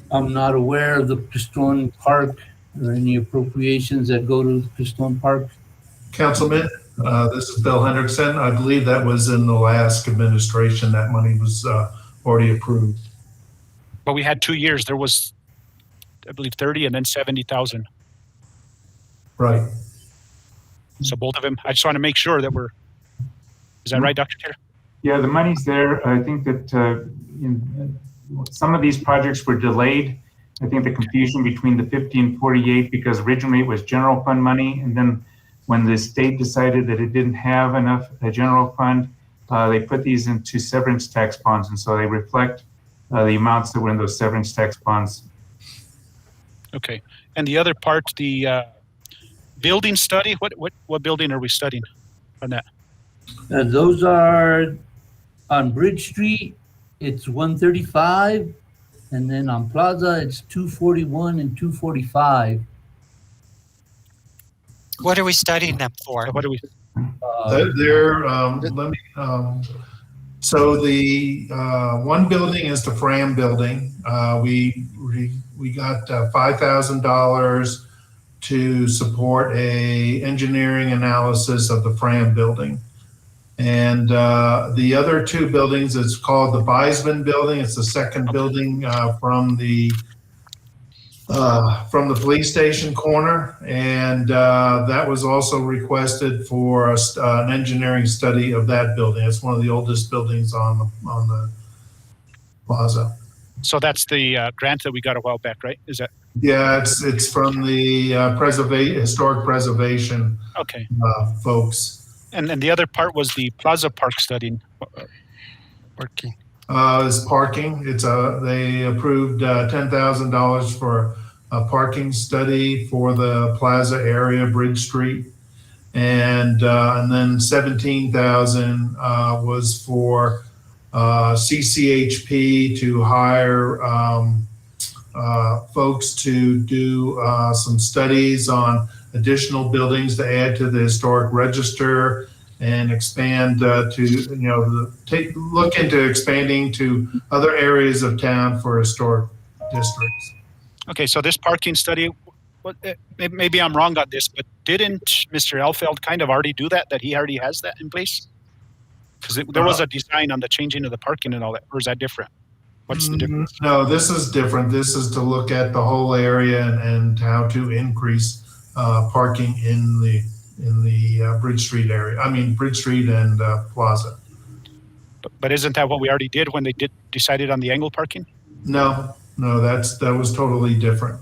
Speaker 9: I'm not aware of the Creston Park or any appropriations that go to the Creston Park.
Speaker 10: Councilman, this is Bill Hendrickson. I believe that was in the last administration. That money was already approved.
Speaker 5: But we had 2 years. There was, I believe, 30 and then 70,000.
Speaker 10: Right.
Speaker 5: So both of them. I just want to make sure that is that right, Dr. Taylor?
Speaker 6: Yeah, the money's there. I think that some of these projects were delayed. I think the confusion between the 50 and 48, because originally it was general fund money, and then when the state decided that it didn't have enough general fund, they put these into severance tax bonds, and so they reflect the amounts that were in those severance tax bonds.
Speaker 5: Okay. And the other part, the building study, what building are we studying on that?
Speaker 9: Those are on Bridge Street, it's 135, and then on Plaza, it's 241 and 245.
Speaker 1: What are we studying them for?
Speaker 5: What do we?
Speaker 10: So the one building is the Fram building. We got $5,000 to support a engineering analysis of the Fram building. And the other two buildings, it's called the Beisman building. It's the second building from the police station corner, and that was also requested for an engineering study of that building. It's one of the oldest buildings on the plaza.
Speaker 5: So that's the grant that we got a while back, right? Is that?
Speaker 10: Yeah, it's from the historic preservation
Speaker 5: Okay.
Speaker 10: Folks.
Speaker 5: And then the other part was the Plaza Park study.
Speaker 4: Parking.
Speaker 10: Is parking. They approved $10,000 for a parking study for the plaza area, Bridge Street, and then $17,000 was for CCHP to hire folks to do some studies on additional buildings to add to the historic register and expand look into expanding to other areas of town for historic districts.
Speaker 5: Okay, so this parking study, maybe I'm wrong on this, but didn't Mr. Elfeld kind of already do that he already has that in place? Because there was a design on the changing of the parking and all that, or is that different? What's the difference?
Speaker 10: No, this is different. This is to look at the whole area and how to increase parking in the Bridge Street area. I mean, Bridge Street and Plaza.
Speaker 5: But isn't that what we already did when they decided on the angle parking?
Speaker 10: No, that was totally different.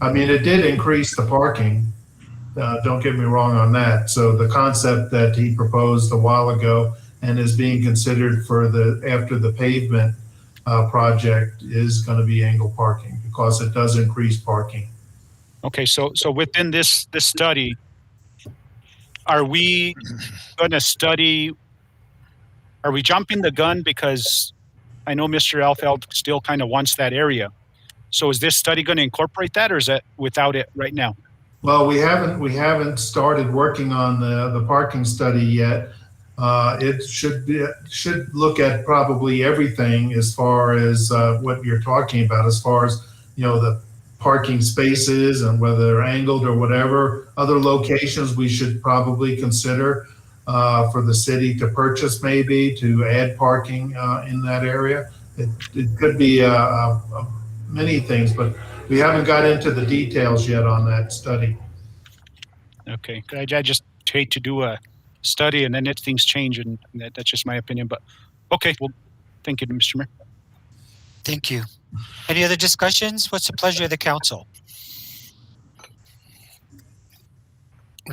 Speaker 10: I mean, it did increase the parking. Don't get me wrong on that. So the concept that he proposed a while ago and is being considered for after the pavement project is going to be angle parking because it does increase parking.
Speaker 5: Okay, so within this study, are we going to study? Are we jumping the gun because I know Mr. Elfeld still kind of wants that area? So is this study going to incorporate that, or is that without it right now?
Speaker 10: Well, we haven't started working on the parking study yet. It should look at probably everything as far as what you're talking about, as far as the parking spaces and whether they're angled or whatever. Other locations we should probably consider for the city to purchase, maybe to add parking in that area. It could be many things, but we haven't got into the details yet on that study.
Speaker 5: Okay, I just hate to do a study and then things change, and that's just my opinion. But okay, well, thank you, Mr. Mayor.
Speaker 1: Thank you. Any other discussions? What's the pleasure of the council?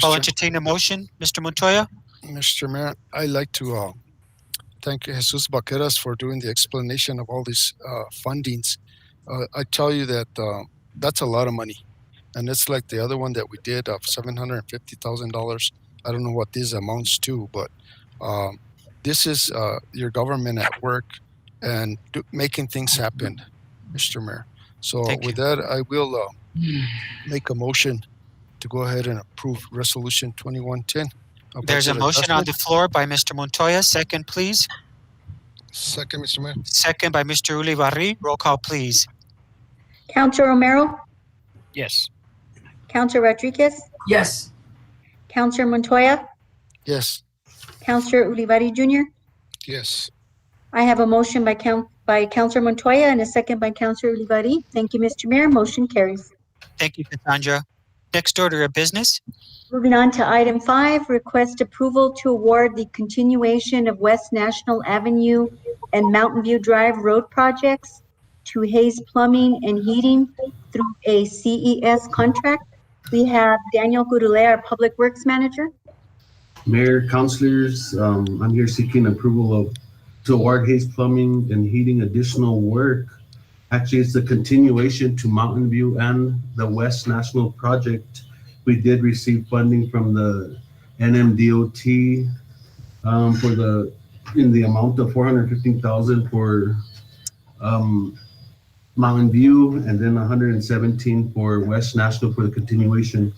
Speaker 1: I'll entertain a motion. Mr. Montoya?
Speaker 4: Mr. Mayor, I'd like to thank Jesus Baqueras for doing the explanation of all these fundings. I tell you that that's a lot of money. And it's like the other one that we did of $750,000. I don't know what this amounts to, but this is your government at work and making things happen, Mr. Mayor. So with that, I will make a motion to go ahead and approve Resolution 2110.
Speaker 1: There's a motion on the floor by Mr. Montoya. Second, please.
Speaker 4: Second, Mr. Mayor.
Speaker 1: Second by Mr. Ulibarri. Roll call, please.
Speaker 2: Counselor Romero,
Speaker 5: Yes.
Speaker 2: Counselor Rodriguez,
Speaker 3: Yes.
Speaker 2: Counselor Montoya,
Speaker 4: Yes.
Speaker 2: Counselor Ulibarri Jr.
Speaker 4: Yes.
Speaker 2: I have a motion by Counselor Montoya and a second by Counselor Ulibarri. Thank you, Mr. Mayor. Motion carries.
Speaker 1: Thank you, Cassandra. Next order of business.
Speaker 2: Moving on to item 5, request approval to award the continuation of West National Avenue and Mountain View Drive road projects to Hayes Plumbing and Heating through a CES contract. We have Daniel Goudelet, our Public Works Manager.
Speaker 11: Mayor, councilors, I'm here seeking approval to award Hayes Plumbing and Heating additional work. Actually, it's a continuation to Mountain View and the West National project. We did receive funding from the NMDOT in the amount of $415,000 for Mountain View, and then 117 for West National for the continuation.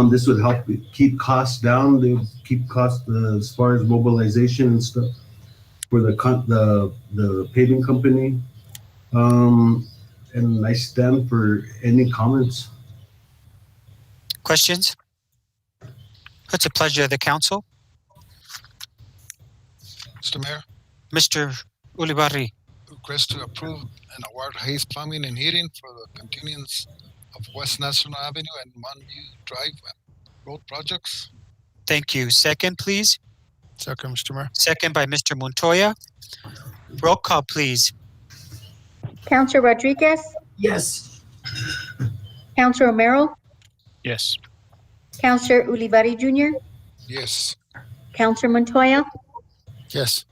Speaker 11: This would help keep costs down. They would keep costs as far as mobilization and stuff for the paving company. And I stand for any comments.
Speaker 1: Questions? What's the pleasure of the council?
Speaker 12: Mr. Mayor,
Speaker 1: Mr. Ulibarri.
Speaker 12: request to approve and award Hayes Plumbing and Heating for the continuance of West National Avenue and Monview Drive road projects.
Speaker 1: Thank you. Second, please.
Speaker 4: Second, Mr. Mayor.
Speaker 1: Second by Mr. Montoya. Roll call, please.
Speaker 2: Counselor Rodriguez,
Speaker 3: Yes.
Speaker 2: Counselor Romero,
Speaker 5: Yes.
Speaker 2: Counselor Ulibarri Jr.,
Speaker 12: Yes.
Speaker 2: Counselor Montoya.
Speaker 4: Yes.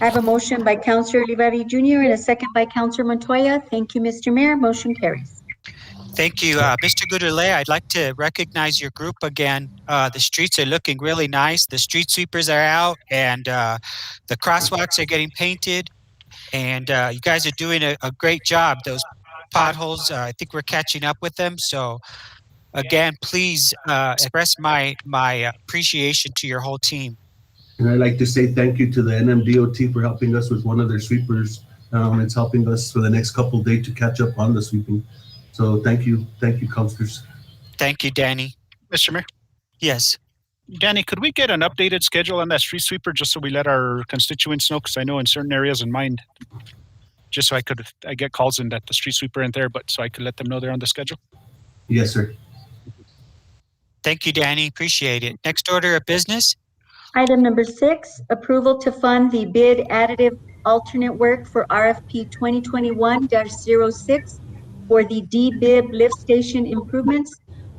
Speaker 2: I have a motion by Counselor Ulibarri Jr. and a second by Counselor Montoya. Thank you, Mr. Mayor. Motion carries.
Speaker 1: Thank you. Mr. Goudelet, I'd like to recognize your group again. The streets are looking really nice. The street sweepers are out and the crosswalks are getting painted. And you guys are doing a great job. Those potholes, I think we're catching up with them. So again, please express my appreciation to your whole team.
Speaker 11: And I'd like to say thank you to the NMDOT for helping us with one of their sweepers. It's helping us for the next couple of days to catch up on the sweeping. So thank you, councilors.
Speaker 1: Thank you, Danny.
Speaker 5: Mr. Mayor.
Speaker 1: Yes.
Speaker 5: Danny, could we get an updated schedule on that street sweeper just so we let our constituents know? Because I know in certain areas in mine, just so I get calls in that the street sweeper isn't there, but so I could let them know they're on the schedule.
Speaker 11: Yes, sir.
Speaker 1: Thank you, Danny. Appreciate it. Next order of business.
Speaker 2: Item number 6, approval to fund the bid additive alternate work for RFP 2021-06 for the D-Bib lift station improvements.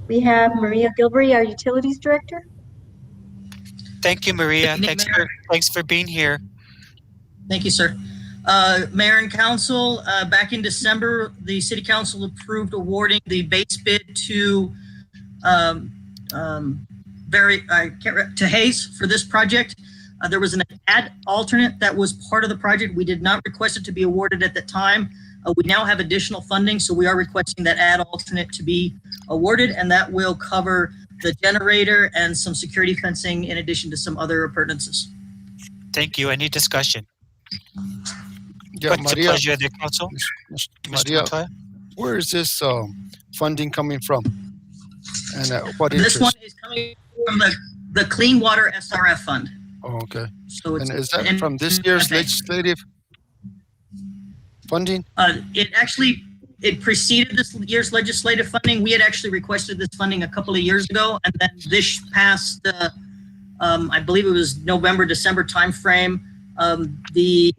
Speaker 2: We have Maria Gilbury, our utilities director.
Speaker 1: Thank you, Maria.
Speaker 13: Thank you,
Speaker 1: Thanks for being here.
Speaker 13: Thank you, sir. Mayor and council, back in December, the city council approved awarding the base bid to Hayes for this project. There was an add alternate that was part of the project. We did not request it to be awarded at the time. We now have additional funding, so we are requesting that add alternate to be awarded, and that will cover the generator and some security fencing in addition to some other appurtenances.
Speaker 1: Thank you. Any discussion?
Speaker 4: Yeah,
Speaker 1: What's the
Speaker 4: Maria,
Speaker 1: pleasure of the council? Mr.
Speaker 4: Maria,
Speaker 1: Montoya?
Speaker 4: where is this funding coming from? And what
Speaker 13: This
Speaker 4: interest?
Speaker 13: one is coming from the Clean Water SRF Fund.
Speaker 4: Oh, okay.
Speaker 13: So it's,
Speaker 4: And is that from this year's legislative funding?
Speaker 13: It preceded this year's legislative funding. We had actually requested this funding a couple of years ago, and then this passed the, I believe it was November, December timeframe. The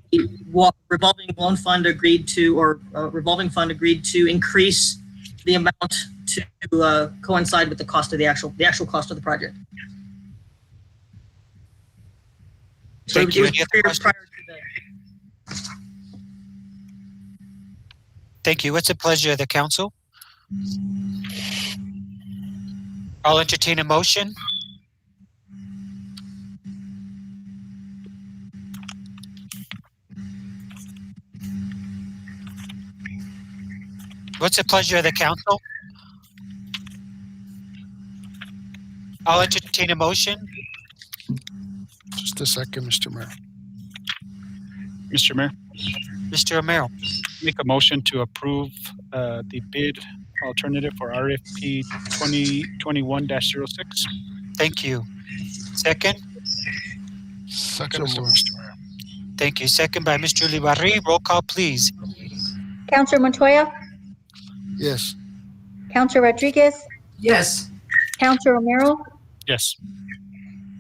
Speaker 13: revolving loan fund agreed to, or revolving fund agreed to increase the amount to coincide with the cost of the actual cost of the project.
Speaker 1: Thank you. Any other questions? Thank you. What's the pleasure of the council? I'll entertain a motion. What's the pleasure of the council? I'll entertain a motion.
Speaker 4: Just a second, Mr. Mayor.
Speaker 5: Mr. Mayor,
Speaker 1: Mr. Romero.
Speaker 5: make a motion to approve the bid alternative for RFP 2021-06.
Speaker 1: Thank you. Second?
Speaker 12: Second,
Speaker 4: So
Speaker 12: Mr. Mayor.
Speaker 1: Thank you. Second by Mr. Ulibarri. Roll call, please.
Speaker 2: Counselor Montoya,
Speaker 4: Yes.
Speaker 2: Counselor Rodriguez,
Speaker 3: Yes.
Speaker 2: Counselor Romero,
Speaker 5: Yes.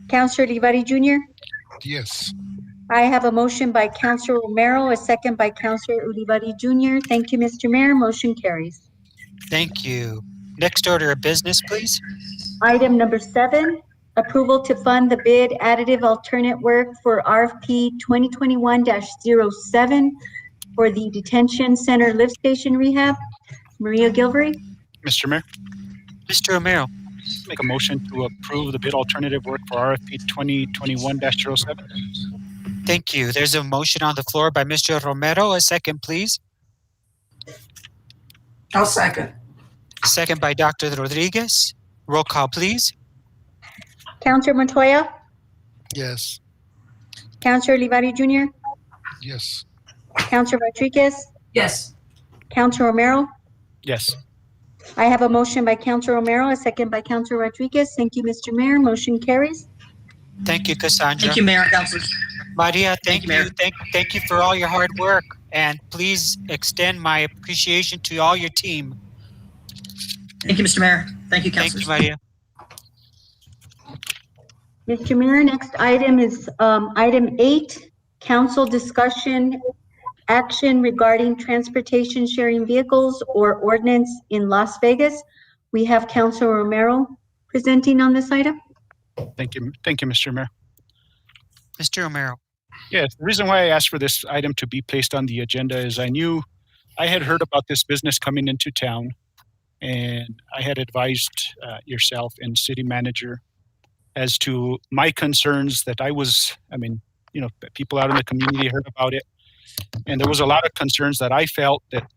Speaker 2: Counselor Ulibarri Jr.
Speaker 12: Yes.
Speaker 2: I have a motion by Counselor Romero, a second by Counselor Ulibarri Jr. Thank you, Mr. Mayor. Motion carries.
Speaker 1: Thank you. Next order of business, please.
Speaker 2: Item number 7, approval to fund the bid additive alternate work for RFP 2021-07 for the detention center lift station rehab. Maria Gilbury.
Speaker 5: Mr. Mayor,
Speaker 1: Mr. Romero.
Speaker 5: make a motion to approve the bid alternative work for RFP 2021-07.
Speaker 1: Thank you. There's a motion on the floor by Mr. Romero. A second, please.
Speaker 3: I'll second.
Speaker 1: Second by Dr. Rodriguez. Roll call, please.
Speaker 2: Counselor Montoya,
Speaker 4: Yes.
Speaker 2: Counselor Ulibarri Jr.,
Speaker 12: Yes.
Speaker 2: Counselor Rodriguez,
Speaker 3: Yes.
Speaker 2: Counselor Romero,
Speaker 5: Yes.
Speaker 2: I have a motion by Councilor Romero, a second by Councilor Rodriguez. Thank you, Mr. Mayor. Motion carries.
Speaker 1: Thank you, Cassandra.
Speaker 13: Thank you, Mayor and Councilors.
Speaker 1: Maria,
Speaker 13: Thank
Speaker 1: thank
Speaker 13: you, Mayor.
Speaker 1: you. Thank you for all your hard work. And please extend my appreciation to all your team.
Speaker 13: Thank you, Mr. Mayor. Thank you,
Speaker 1: Thank you,
Speaker 13: Councilors.
Speaker 1: Maria.
Speaker 2: Mr. Mayor, next item is item 8, council discussion action regarding transportation sharing vehicles or ordinance in Las Vegas. We have Councilor Romero presenting on this item.
Speaker 5: Thank you, Mr. Mayor.
Speaker 1: Mr. Romero.
Speaker 5: Yes, the reason why I asked for this item to be placed on the agenda is I had heard about this business coming into town, and I had advised yourself and city manager as to my concerns that people out in the community heard about it. And there was a lot of concerns that I felt that,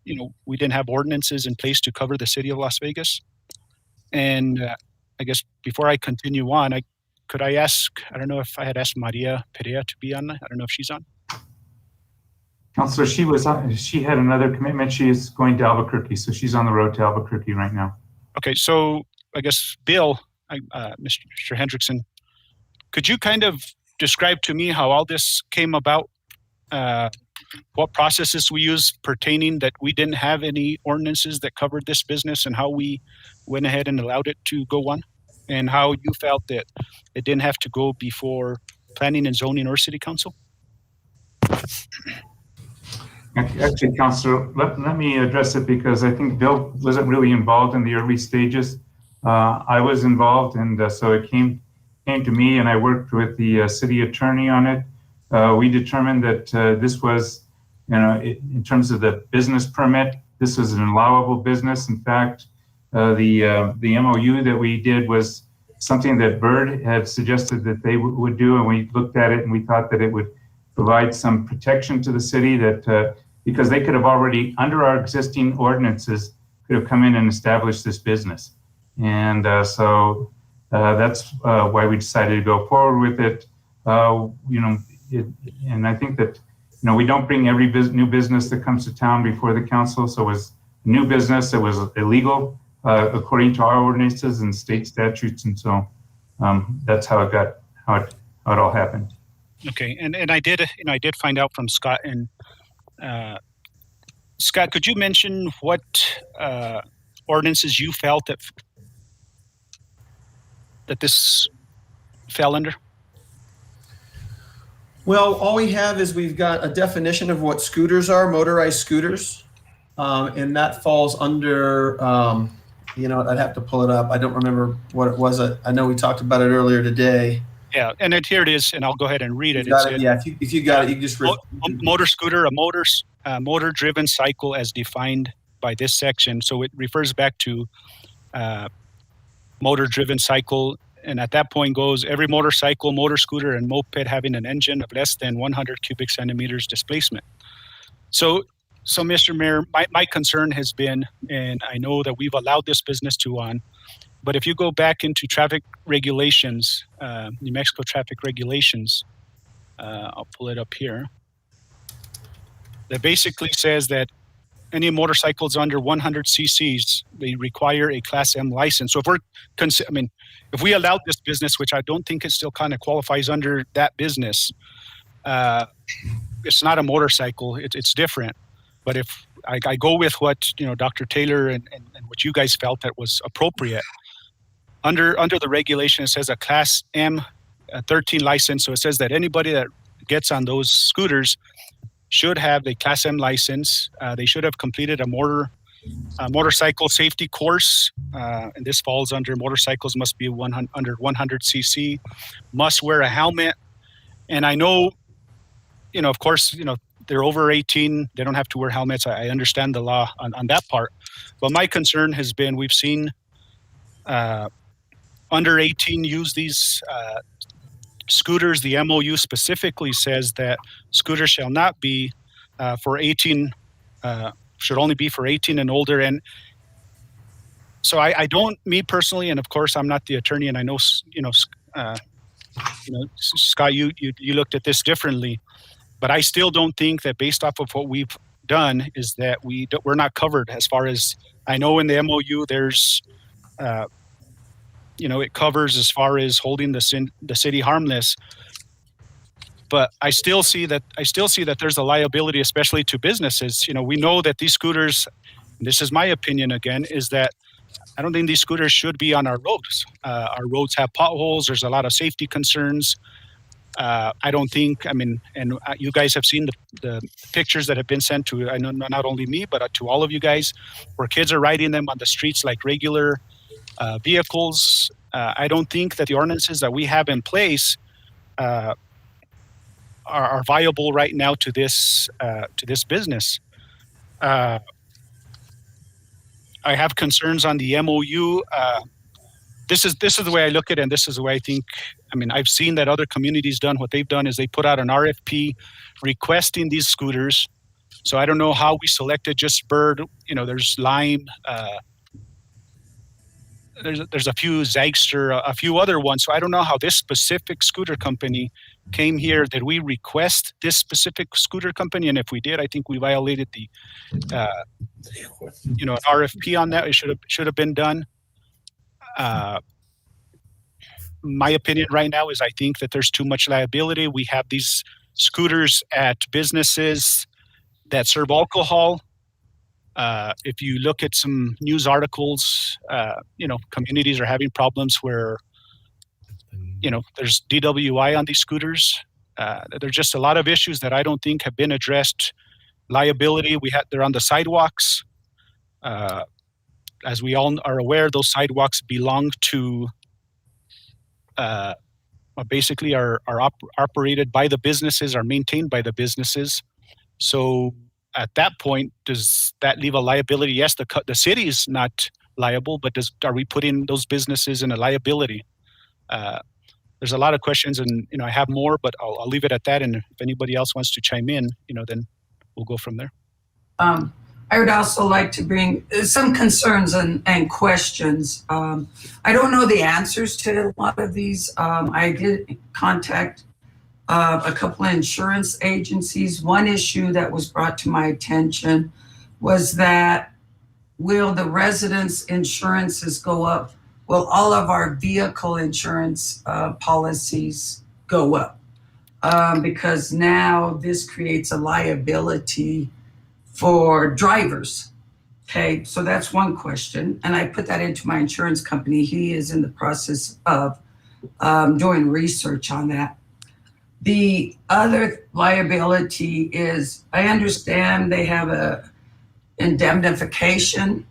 Speaker 5: we didn't have ordinances in place to cover the city of Las Vegas. And I guess before I continue on, could I ask, I don't know if I had asked Maria Perea to be on. I don't know if she's on.
Speaker 6: Councilor, she had another commitment. She is going to Albuquerque, so she's on the road to Albuquerque right now.
Speaker 5: Okay, so I guess Bill, Mr. Hendrickson, could you kind of describe to me how all this came about? What processes we used pertaining that we didn't have any ordinances that covered this business, and how we went ahead and allowed it to go on, and how you felt that it didn't have to go before planning and zoning or city council?
Speaker 6: Actually, Councilor, let me address it, because I think Bill wasn't really involved in the early stages. I was involved, and so it came to me, and I worked with the city attorney on it. We determined that this was, in terms of the business permit, this was an allowable business. In fact, the MOU that we did was something that Byrd had suggested that they would do, and we looked at it and we thought that it would provide some protection to the city, that because they could have already, under our existing ordinances, could have come in and established this business. And so that's why we decided to go forward with it. And I think that, we don't bring every new business that comes to town before the council. So it was new business that was illegal according to our ordinances and state statutes. And so that's how it all happened.
Speaker 5: Okay, and I did find out from Scott, and Scott, could you mention what ordinances you felt that this fell under?
Speaker 14: Well, all we have is we've got a definition of what scooters are, motorized scooters, and that falls under, I'd have to pull it up. I don't remember what it was. I know we talked about it earlier today.
Speaker 5: Yeah, and here it is, and I'll go ahead and read it.
Speaker 14: Yeah, if you got it, you can just
Speaker 5: motor scooter, a motor-driven cycle as defined by this section. So it refers back to motor-driven cycle, and at that point goes every motorcycle, motor scooter, and moped having an engine of less than 100 cubic centimeters displacement. So Mr. Mayor, my concern has been, and I know that we've allowed this business to on, but if you go back into traffic regulations, New Mexico traffic regulations, I'll pull it up here. That basically says that any motorcycles under 100 cc's, they require a Class M license. So if we allowed this business, which I don't think it still kind of qualifies under that business, it's not a motorcycle. It's different. But if I go with what Dr. Taylor and what you guys felt that was appropriate, under the regulation, it says a Class M 13 license. So it says that anybody that gets on those scooters should have a Class M license. They should have completed a motorcycle safety course, and this falls under motorcycles must be under 100 cc, must wear a helmet. And I know, of course, they're over 18, they don't have to wear helmets. I understand the law on that part. But my concern has been, we've seen under 18 use these scooters. The MOU specifically says that scooters shall not be for 18, should only be for 18 and older. And so I don't, me personally, and of course I'm not the attorney, and I know, Scott, you looked at this differently, but I still don't think that based off of what we've done is that we're not covered as far as I know. In the MOU, there's it covers as far as holding the city harmless. But I still see that there's a liability, especially to businesses. We know that these scooters, and this is my opinion again, is that I don't think these scooters should be on our roads. Our roads have potholes. There's a lot of safety concerns. I don't think, and you guys have seen the pictures that have been sent to, I know not only me, but to all of you guys, where kids are riding them on the streets like regular vehicles. I don't think that the ordinances that we have in place are viable right now to this business. I have concerns on the MOU. This is the way I look at it, and this is the way I think. I've seen that other communities done. What they've done is they put out an RFP requesting these scooters. So I don't know how we selected just Bird. There's Lime. There's a few Zagster, a few other ones. So I don't know how this specific scooter company came here. Did we request this specific scooter company? And if we did, I think we violated the an RFP on that. It should have been done. My opinion right now is I think that there's too much liability. We have these scooters at businesses that serve alcohol. If you look at some news articles, communities are having problems where, there's DWI on these scooters. There's just a lot of issues that I don't think have been addressed. Liability, they're on the sidewalks. As we all are aware, those sidewalks belong to, basically are operated by the businesses, are maintained by the businesses. So at that point, does that leave a liability? Yes, the city is not liable, but are we putting those businesses in a liability? There's a lot of questions, and I have more, but I'll leave it at that. And if anybody else wants to chime in, then we'll go from there.
Speaker 3: I would also like to bring some concerns and questions. I don't know the answers to a lot of these. I did contact a couple of insurance agencies. One issue that was brought to my attention was that will the residents' insurances go up? Will all of our vehicle insurance policies go up? Because now this creates a liability for drivers. Okay, so that's one question. And I put that into my insurance company. He is in the process of doing research on that. The other liability is, I understand they have a indemnification,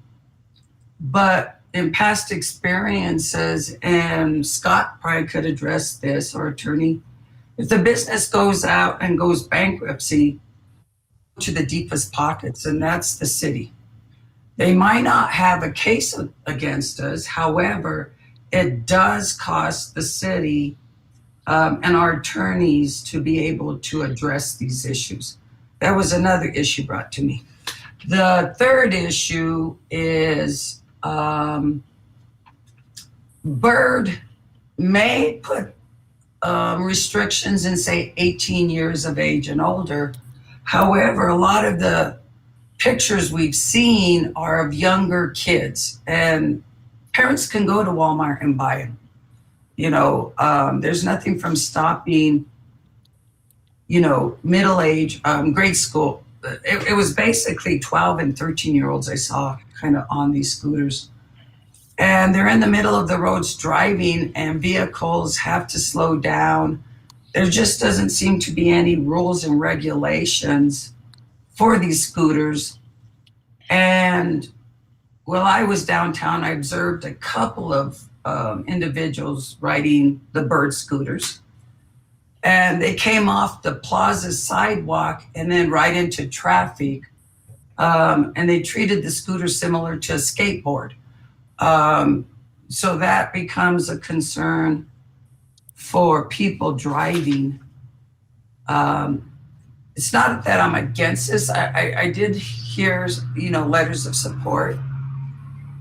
Speaker 3: but in past experiences, and Scott probably could address this, our attorney, if the business goes out and goes bankruptcy, to the deepest pockets, and that's the city. They might not have a case against us. However, it does cost the city and our attorneys to be able to address these issues. That was another issue brought to me. The third issue is Bird may put restrictions in, say, 18 years of age and older. However, a lot of the pictures we've seen are of younger kids, and parents can go to Walmart and buy them. There's nothing from stopping, middle age, grade school. It was basically 12 and 13-year-olds I saw kind of on these scooters. And they're in the middle of the roads driving, and vehicles have to slow down. There just doesn't seem to be any rules and regulations for these scooters. And while I was downtown, I observed a couple of individuals riding the Bird scooters. And they came off the plaza sidewalk and then right into traffic. And they treated the scooter similar to a skateboard. So that becomes a concern for people driving. It's not that I'm against this. I did hear, letters of support.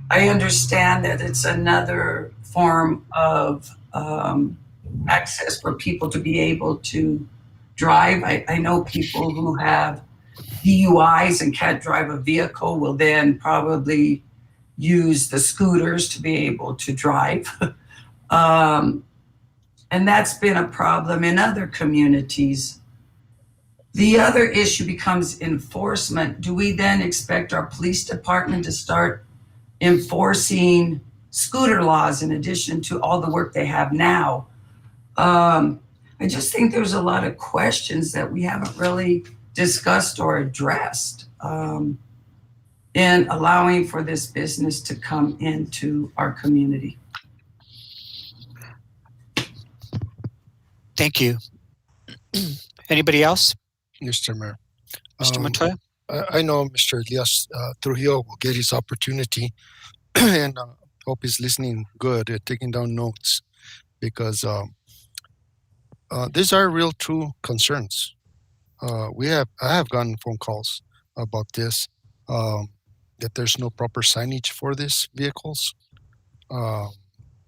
Speaker 3: I understand that it's another form of access for people to be able to drive. I know people who have DUIs and can't drive a vehicle will then probably use the scooters to be able to drive. And that's been a problem in other communities. The other issue becomes enforcement. Do we then expect our police department to start enforcing scooter laws in addition to all the work they have now? I just think there's a lot of questions that we haven't really discussed or addressed in allowing for this business to come into our community.
Speaker 1: Thank you. Anybody else?
Speaker 4: Mr. Mayor.
Speaker 1: Mr. Montoya?
Speaker 4: I know Mr. Elias Trujillo will get his opportunity and hope he's listening good and taking down notes because these are real true concerns. I have gotten phone calls about this, that there's no proper signage for these vehicles.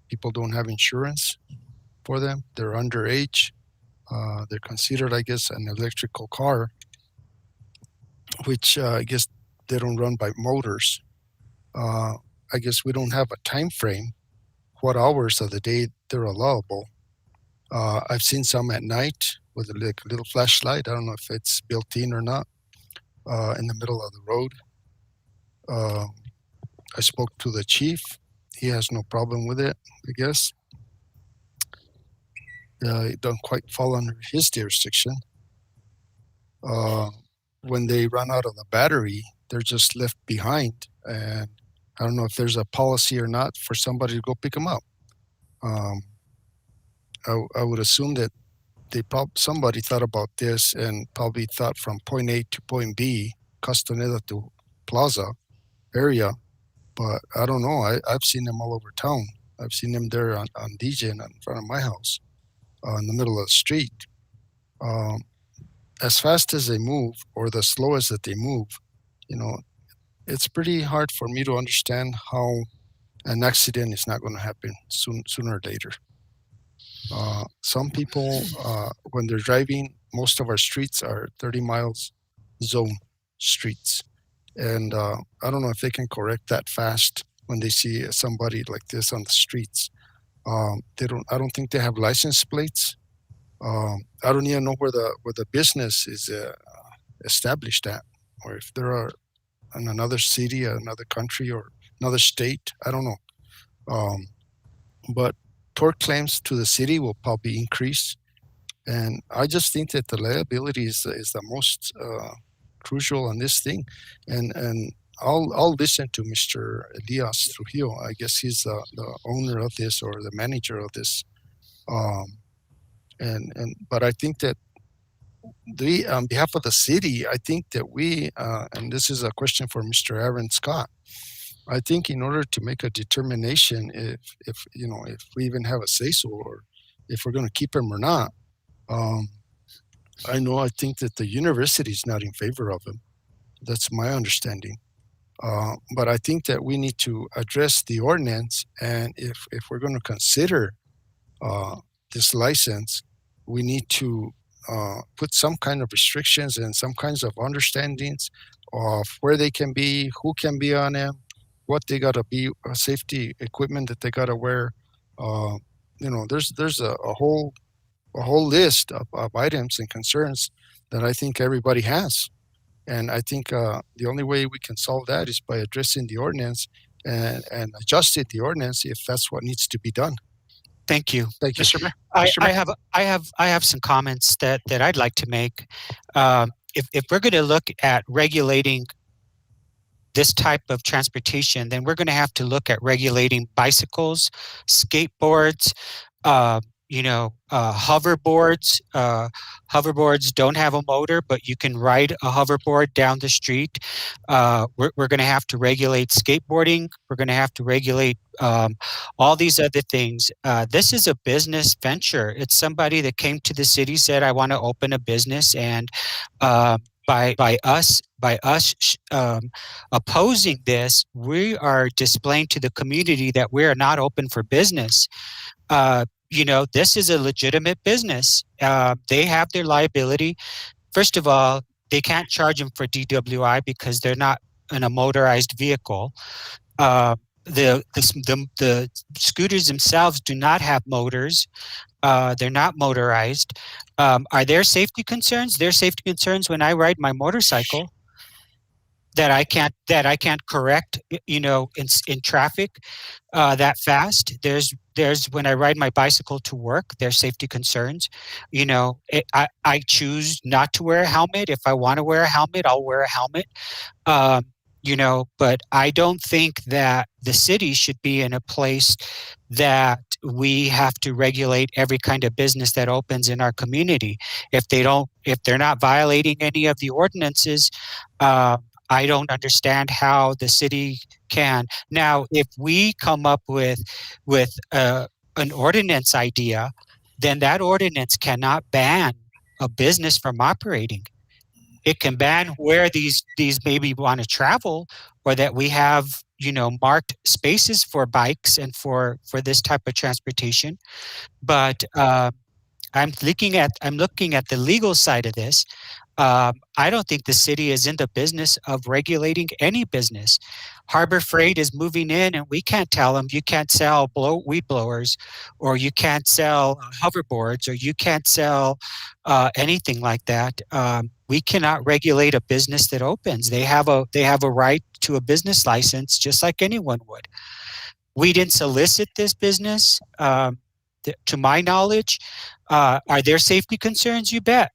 Speaker 4: People don't have insurance for them. They're underage. They're considered, I guess, an electrical car, which I guess they don't run by motors. I guess we don't have a time frame, what hours of the day they're allowable. I've seen some at night with a little flashlight. I don't know if it's built in or not, in the middle of the road. I spoke to the chief. He has no problem with it, I guess. It don't quite fall under his jurisdiction. When they run out of the battery, they're just left behind. And I don't know if there's a policy or not for somebody to go pick them up. I would assume that somebody thought about this and probably thought from point A to point B, Castaneda to Plaza area. But I don't know. I've seen them all over town. I've seen them there on DJ in front of my house, in the middle of the street. As fast as they move or the slowest that they move, it's pretty hard for me to understand how an accident is not going to happen sooner or later. Some people, when they're driving, most of our streets are 30 miles zone streets. And I don't know if they can correct that fast when they see somebody like this on the streets. I don't think they have license plates. I don't even know where the business is established at, or if there are in another city, another country, or another state. I don't know. But tort claims to the city will probably increase, and I just think that the liability is the most crucial on this thing. And I'll listen to Mr. Elias Trujillo. I guess he's the owner of this or the manager of this. But I think that on behalf of the city, I think that we, and this is a question for Mr. Aaron Scott, I think in order to make a determination if we even have a say-so or if we're going to keep him or not, I think that the university is not in favor of him. That's my understanding. But I think that we need to address the ordinance, and if we're going to consider this license, we need to put some kind of restrictions and some kinds of understandings of where they can be, who can be on them, what they got to be, safety equipment that they got to wear. There's a whole list of items and concerns that I think everybody has. And I think the only way we can solve that is by addressing the ordinance and adjusting the ordinance if that's what needs to be done.
Speaker 1: Thank you.
Speaker 4: Thank you.
Speaker 5: Mr. Mayor?
Speaker 1: I have some comments that I'd like to make. If we're going to look at regulating this type of transportation, then we're going to have to look at regulating bicycles, skateboards, hoverboards. Hoverboards don't have a motor, but you can ride a hoverboard down the street. We're going to have to regulate skateboarding. We're going to have to regulate all these other things. This is a business venture. It's somebody that came to the city, said, I want to open a business, and by us opposing this, we are displaying to the community that we are not open for business. This is a legitimate business. They have their liability. First of all, they can't charge them for DWI because they're not in a motorized vehicle. The scooters themselves do not have motors. They're not motorized. Are there safety concerns? There's safety concerns when I ride my motorcycle that I can't correct, in traffic that fast. There's when I ride my bicycle to work, there's safety concerns. I choose not to wear a helmet. If I want to wear a helmet, I'll wear a helmet. But I don't think that the city should be in a place that we have to regulate every kind of business that opens in our community. If they're not violating any of the ordinances, I don't understand how the city can. Now, if we come up with an ordinance idea, then that ordinance cannot ban a business from operating. It can ban where these maybe want to travel, or that we have marked spaces for bikes and for this type of transportation. But I'm looking at the legal side of this. I don't think the city is in the business of regulating any business. Harbor Freight is moving in, and we can't tell them you can't sell weed blowers, or you can't sell hoverboards, or you can't sell anything like that. We cannot regulate a business that opens. They have a right to a business license, just like anyone would. We didn't solicit this business, to my knowledge. Are there safety concerns? You bet.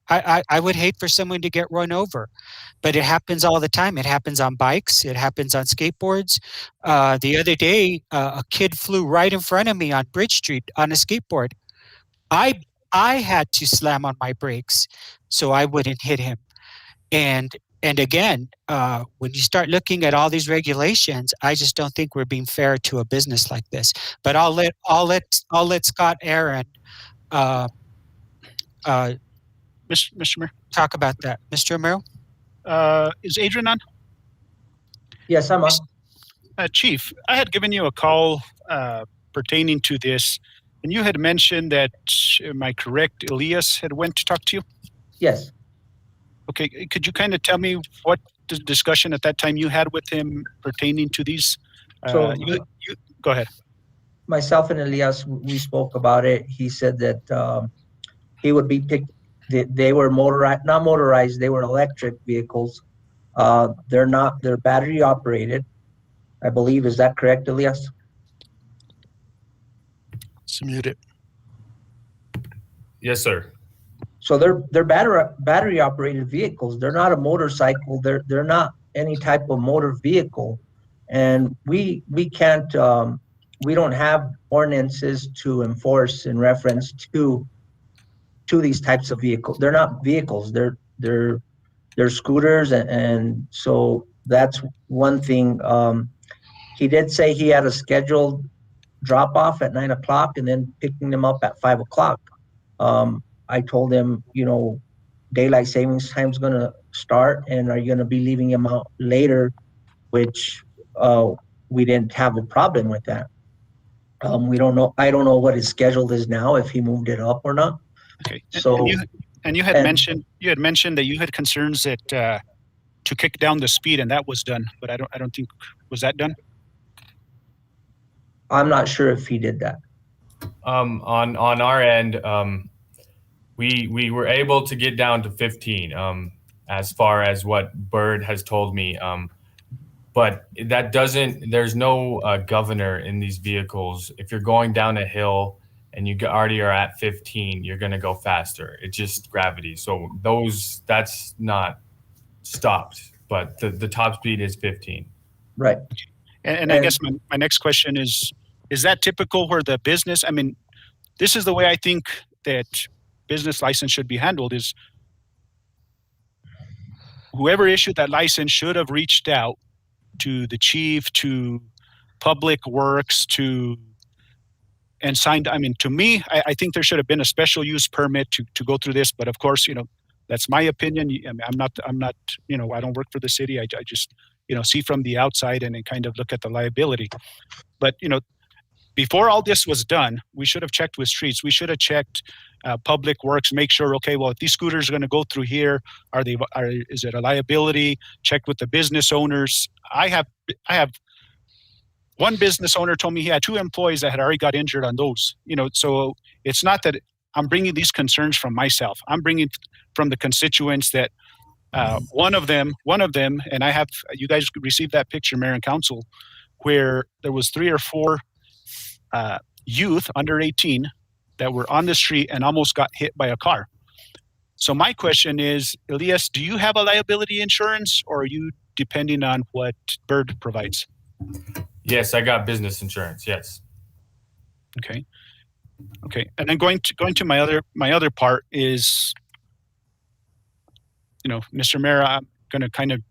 Speaker 1: I would hate for someone to get run over, but it happens all the time. It happens on bikes. It happens on skateboards. The other day, a kid flew right in front of me on Bridge Street on a skateboard. I had to slam on my brakes so I wouldn't hit him. And again, when you start looking at all these regulations, I just don't think we're being fair to a business like this. But I'll let Scott Aaron
Speaker 5: Mr. Mayor,
Speaker 1: talk about that. Mr. Romero?
Speaker 5: is Adrian on?
Speaker 15: Yes, I'm on.
Speaker 5: Chief, I had given you a call pertaining to this, and you had mentioned that, am I correct, Elias had went to talk to you?
Speaker 15: Yes.
Speaker 5: Okay, could you kind of tell me what the discussion at that time you had with him pertaining to these?
Speaker 15: So
Speaker 5: you go ahead.
Speaker 15: Myself and Elias, we spoke about it. He said that he would be picked. They were not motorized. They were electric vehicles. They're battery operated, I believe. Is that correct, Elias?
Speaker 4: It's muted.
Speaker 16: Yes, sir.
Speaker 15: So they're battery operated vehicles. They're not a motorcycle. They're not any type of motor vehicle, and we can't. We don't have ordinances to enforce in reference to these types of vehicles. They're not vehicles. They're scooters, and so that's one thing. He did say he had a scheduled drop off at 9 o'clock and then picking them up at 5 o'clock. I told him, daylight savings time is going to start, and are you going to be leaving him out later? Which we didn't have a problem with that. We don't know. I don't know what his schedule is now, if he moved it up or not.
Speaker 5: Okay.
Speaker 15: So
Speaker 5: you had mentioned that you had concerns that to kick down the speed, and that was done. But I don't think, was that done?
Speaker 15: I'm not sure if he did that.
Speaker 16: On our end, we were able to get down to 15, as far as what Bird has told me. But that doesn't. There's no governor in these vehicles. If you're going down a hill and you already are at 15, you're going to go faster. It's just gravity. So that's not stopped, but the top speed is 15.
Speaker 15: Right.
Speaker 5: And I guess my next question is that typical where the business, I mean, this is the way I think that business license should be handled, is whoever issued that license should have reached out to the chief, to Public Works, and signed. I mean, to me, I think there should have been a special use permit to go through this. But of course, that's my opinion. I mean, I'm not. I don't work for the city. I just see from the outside and then kind of look at the liability. But before all this was done, we should have checked with streets. We should have checked public works, make sure, okay, well, if these scooters are going to go through here, is it a liability? Checked with the business owners. I have one business owner told me he had 2 employees that had already got injured on those. So it's not that I'm bringing these concerns from myself. I'm bringing from the constituents that one of them, and I have, you guys received that picture, Mayor and Council, where there was 3 or 4 youth under 18 that were on the street and almost got hit by a car. So my question is, Elias, do you have a liability insurance, or are you depending on what Bird provides?
Speaker 16: Yes, I got business insurance. Yes.
Speaker 5: Okay. And then going to my other part is, Mr. Mayor, I'm going to kind of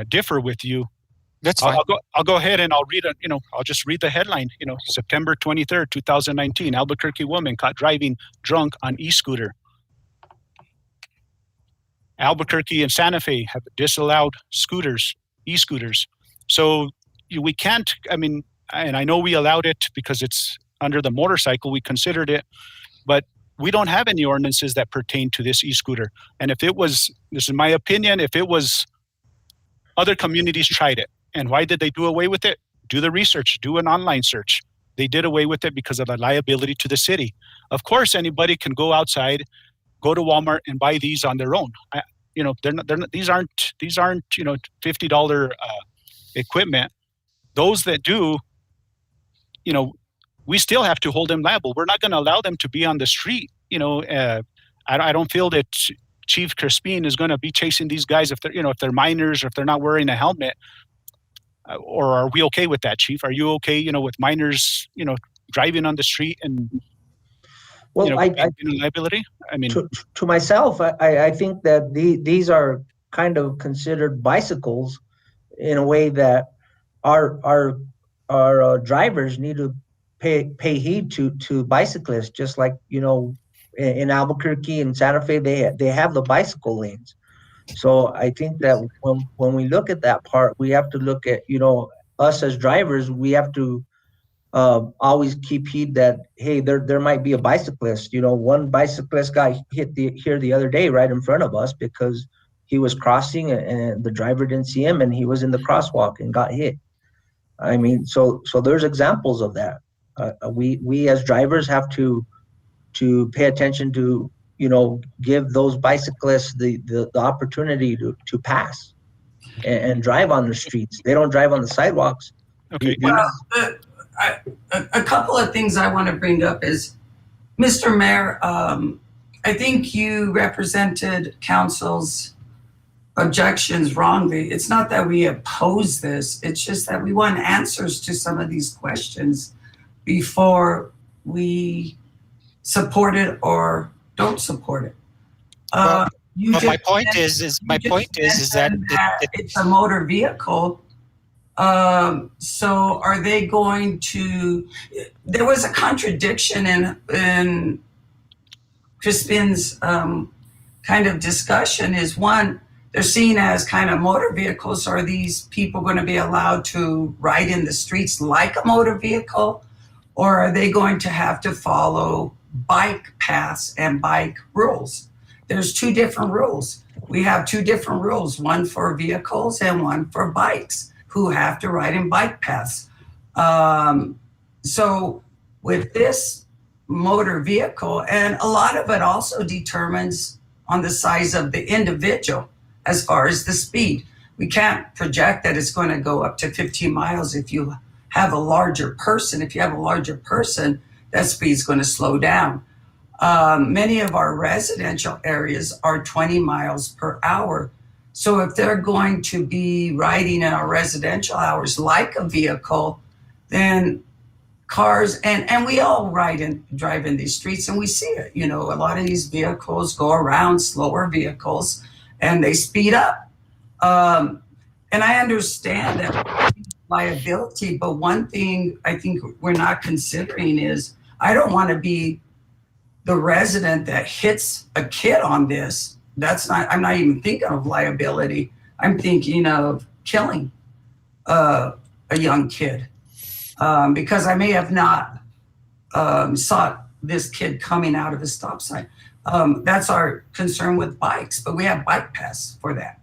Speaker 5: differ with you.
Speaker 1: That's fine.
Speaker 5: I'll go ahead and I'll read I'll just read the headline. September 23rd, 2019, Albuquerque woman caught driving drunk on e-scooter. Albuquerque and Santa Fe have disallowed e-scooters. So we can't, and I know we allowed it because it's under the motorcycle, we considered it, but we don't have any ordinances that pertain to this e-scooter. And if it was, this is my opinion, if it was, other communities tried it. And why did they do away with it? Do the research, do an online search. They did away with it because of the liability to the city. Of course, anybody can go outside, go to Walmart and buy these on their own. These aren't $50 equipment. Those that do, we still have to hold them liable. We're not going to allow them to be on the street. I don't feel that Chief Crispin is going to be chasing these guys if they're minors or if they're not wearing a helmet. Or are we okay with that, Chief? Are you okay, with minors, driving on the street and liability?
Speaker 15: To myself, I think that these are kind of considered bicycles in a way that our drivers need to pay heed to bicyclists, just like in Albuquerque and Santa Fe they have the bicycle lanes. So I think that when we look at that part, we have to look at us as drivers. We have to always keep heed that, hey, there might be a bicyclist. One bicyclist got hit here the other day right in front of us because he was crossing and the driver didn't see him and he was in the crosswalk and got hit. So there's examples of that. We as drivers have to pay attention to give those bicyclists the opportunity to pass and drive on the streets. They don't drive on the sidewalks.
Speaker 5: Okay.
Speaker 3: Well, a couple of things I want to bring up is, Mr. Mayor, I think you represented council's objections wrongly. It's not that we oppose this. It's just that we want answers to some of these questions before we support it or don't support it.
Speaker 1: My point is that
Speaker 3: it's a motor vehicle. So are they going to? There was a contradiction in Crispin's kind of discussion. Is one, they're seen as kind of motor vehicles. Are these people going to be allowed to ride in the streets like a motor vehicle, or are they going to have to follow bike paths and bike rules? There's 2 different rules. We have 2 different rules, one for vehicles and one for bikes who have to ride in bike paths. So with this motor vehicle, and a lot of it also determines on the size of the individual as far as the speed. We can't project that it's going to go up to 15 miles if you have a larger person. If you have a larger person, that speed's going to slow down. Many of our residential areas are 20 miles per hour. So if they're going to be riding in our residential hours like a vehicle, then cars, and we all drive in these streets and we see it. A lot of these vehicles go around, slower vehicles, and they speed up. And I understand that liability, but one thing I think we're not considering is I don't want to be the resident that hits a kid on this. I'm not even thinking of liability. I'm thinking of killing a young kid. because I may have not saw this kid coming out of a stop sign. That's our concern with bikes, but we have bike paths for that.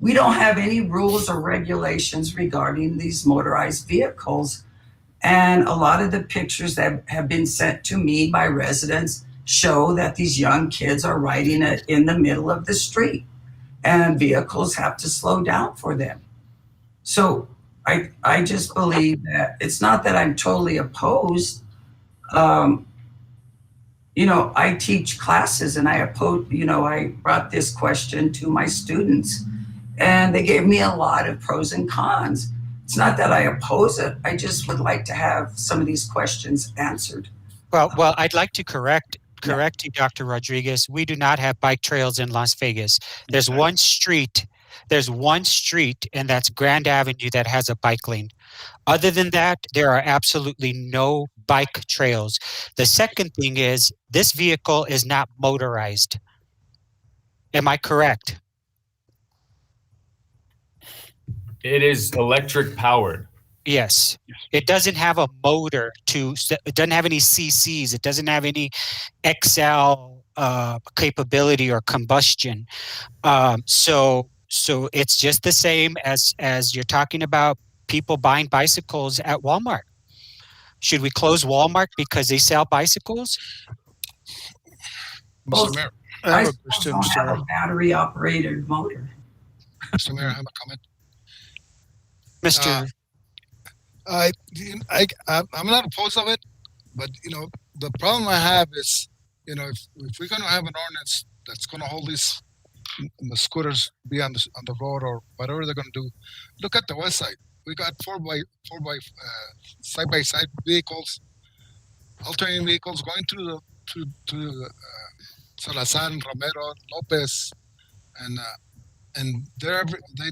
Speaker 3: We don't have any rules or regulations regarding these motorized vehicles. And a lot of the pictures that have been sent to me by residents show that these young kids are riding it in the middle of the street and vehicles have to slow down for them. So I just believe that it's not that I'm totally opposed. You know, I teach classes and I brought this question to my students and they gave me a lot of pros and cons. It's not that I oppose it. I just would like to have some of these questions answered.
Speaker 1: Well, I'd like to correct you, Dr. Rodriguez. We do not have bike trails in Las Vegas. There's one street, and that's Grand Avenue that has a bike lane. Other than that, there are absolutely no bike trails. The second thing is this vehicle is not motorized. Am I correct?
Speaker 16: It is electric powered.
Speaker 1: Yes. It doesn't have a motor it doesn't have any CCs. It doesn't have any XL capability or combustion. So it's just the same as you're talking about people buying bicycles at Walmart. Should we close Walmart because they sell bicycles?
Speaker 12: Mr. Mayor,
Speaker 3: I don't have a battery operated motor.
Speaker 12: Mr. Mayor, I have a comment.
Speaker 1: Mr.
Speaker 12: I'm not opposed of it, but the problem I have is, if we're going to have an ordinance that's going to hold these scooters be on the road or whatever they're going to do, look at the west side. We got 4x side by side vehicles, alternating vehicles going through to Salazar and Romero, Lopez, and they're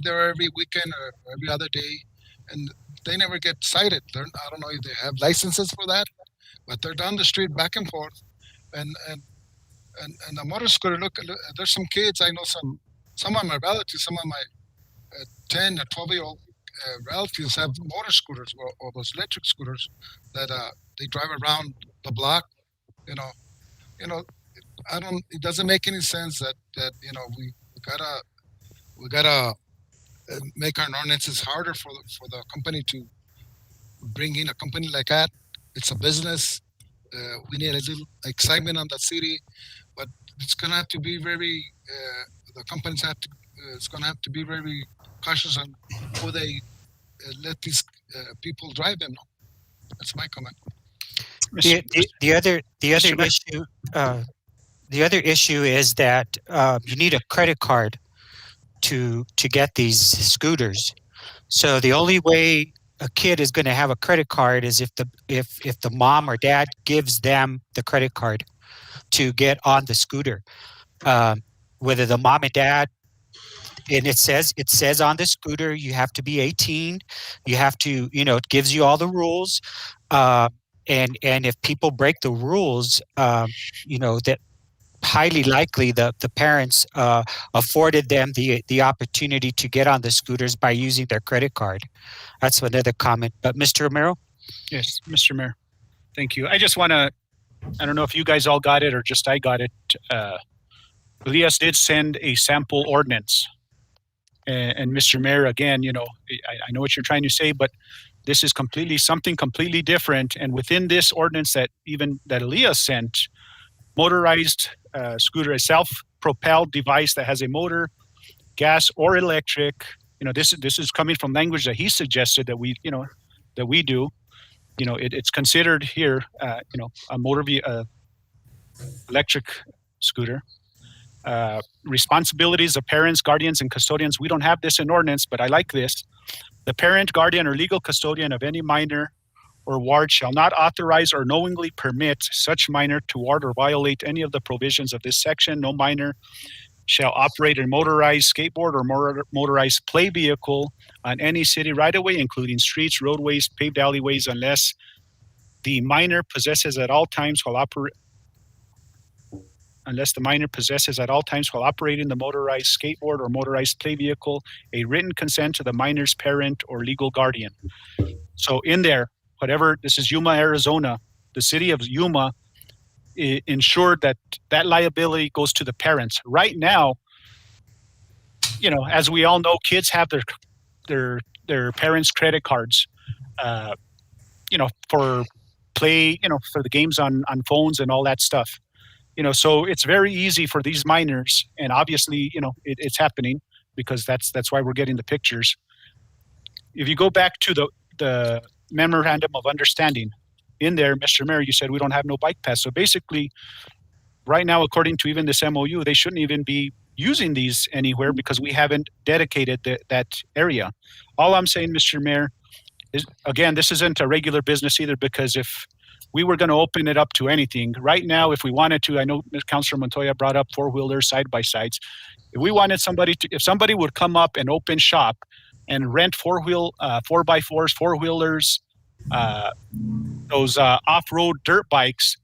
Speaker 12: there every weekend or every other day, and they never get cited. I don't know if they have licenses for that, but they're down the street back and forth, and a motor scooter. Look, there's some kids. I know some of my relatives, some of my 10 or 12-year-old relatives have motor scooters or those electric scooters that they drive around the block. It doesn't make any sense that we gotta make our ordinances harder for the company to bring in a company like that. It's a business. We need a little excitement on the city, but it's gonna have to be very. The companies it's gonna have to be very cautious on who they let these people drive them. That's my comment.
Speaker 1: The other issue is that you need a credit card to get these scooters. So the only way a kid is going to have a credit card is if the mom or dad gives them the credit card to get on the scooter. Whether the mom and dad, and it says on the scooter you have to be 18. You have to, it gives you all the rules. And if people break the rules, that highly likely the parents afforded them the opportunity to get on the scooters by using their credit card. That's another comment. But Mr. Romero?
Speaker 5: Yes, Mr. Mayor. Thank you. I just want to, I don't know if you guys all got it or just I got it. Elias did send a sample ordinance. And Mr. Mayor, again, I know what you're trying to say, but this is something completely different. And within this ordinance that Elias sent, motorized scooter, a self-propelled device that has a motor, gas or electric. This is coming from language that he suggested that we do. It's considered here, a electric scooter. Responsibilities of parents, guardians, and custodians. We don't have this in ordinance, but I like this. The parent, guardian, or legal custodian of any minor or ward shall not authorize or knowingly permit such minor to ward or violate any of the provisions of this section. No minor shall operate a motorized skateboard or motorized play vehicle on any city right-of-way, including streets, roadways, paved alleyways, unless the minor possesses at all times while operating the motorized skateboard or motorized play vehicle a written consent to the minor's parent or legal guardian. So in there, whatever, this is Yuma, Arizona, the city of Yuma ensured that that liability goes to the parents. Right now, you know, as we all know, kids have their parents' credit cards, you know, for play, you know, for the games on phones and all that stuff. You know, so it's very easy for these minors, and obviously, you know, it's happening because that's why we're getting the pictures. If you go back to the memorandum of understanding, in there, Mr. Mayor, you said we don't have no bike paths. So basically, right now, according to even this MOU, they shouldn't even be using these anywhere because we haven't dedicated that area. All I'm saying, Mr. Mayor, is, again, this isn't a regular business either, because if we were going to open it up to anything, right now, if we wanted to, I know Councilor Montoya brought up four-wheelers, side-by-sides. If we wanted somebody to, if somebody would come up and open shop and rent 4x4s, four-wheelers, those off-road dirt bikes,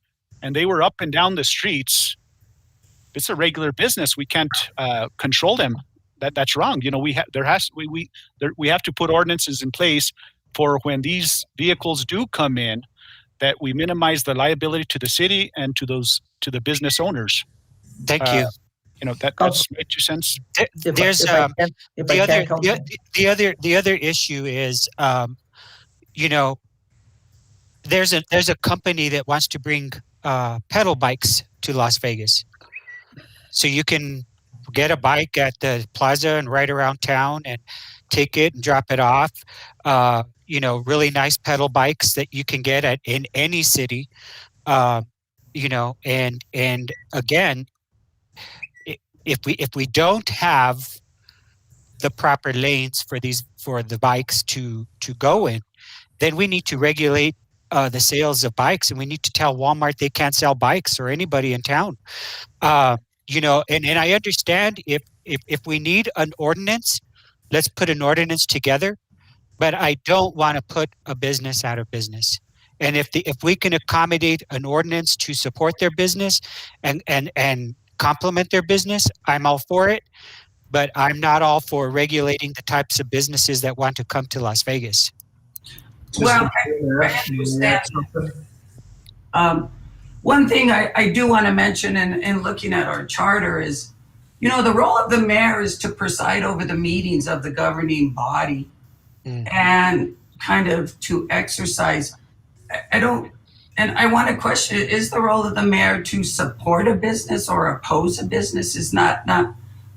Speaker 5: and they were up and down the streets, it's a regular business. We can't control them. That's wrong. You know, we have to put ordinances in place for when these vehicles do come in, that we minimize the liability to the city and to the business owners.
Speaker 1: Thank you.
Speaker 5: You know, that's my 2 cents.
Speaker 1: There's the other issue is, you know, there's a company that wants to bring pedal bikes to Las Vegas, so you can get a bike at the plaza and ride around town and take it and drop it off. You know, really nice pedal bikes that you can get in any city. You know, and again, if we don't have the proper lanes for the bikes to go in, then we need to regulate the sales of bikes, and we need to tell Walmart they can't sell bikes, or anybody in town. You know, and I understand if we need an ordinance, let's put an ordinance together. But I don't want to put a business out of business. And if we can accommodate an ordinance to support their business and complement their business, I'm all for it. But I'm not all for regulating the types of businesses that want to come to Las Vegas.
Speaker 3: Well, I understand. One thing I do want to mention in looking at our charter is, you know, the role of the mayor is to preside over the meetings of the governing body and kind of to exercise. I want to question, is the role of the mayor to support a business or oppose a business is not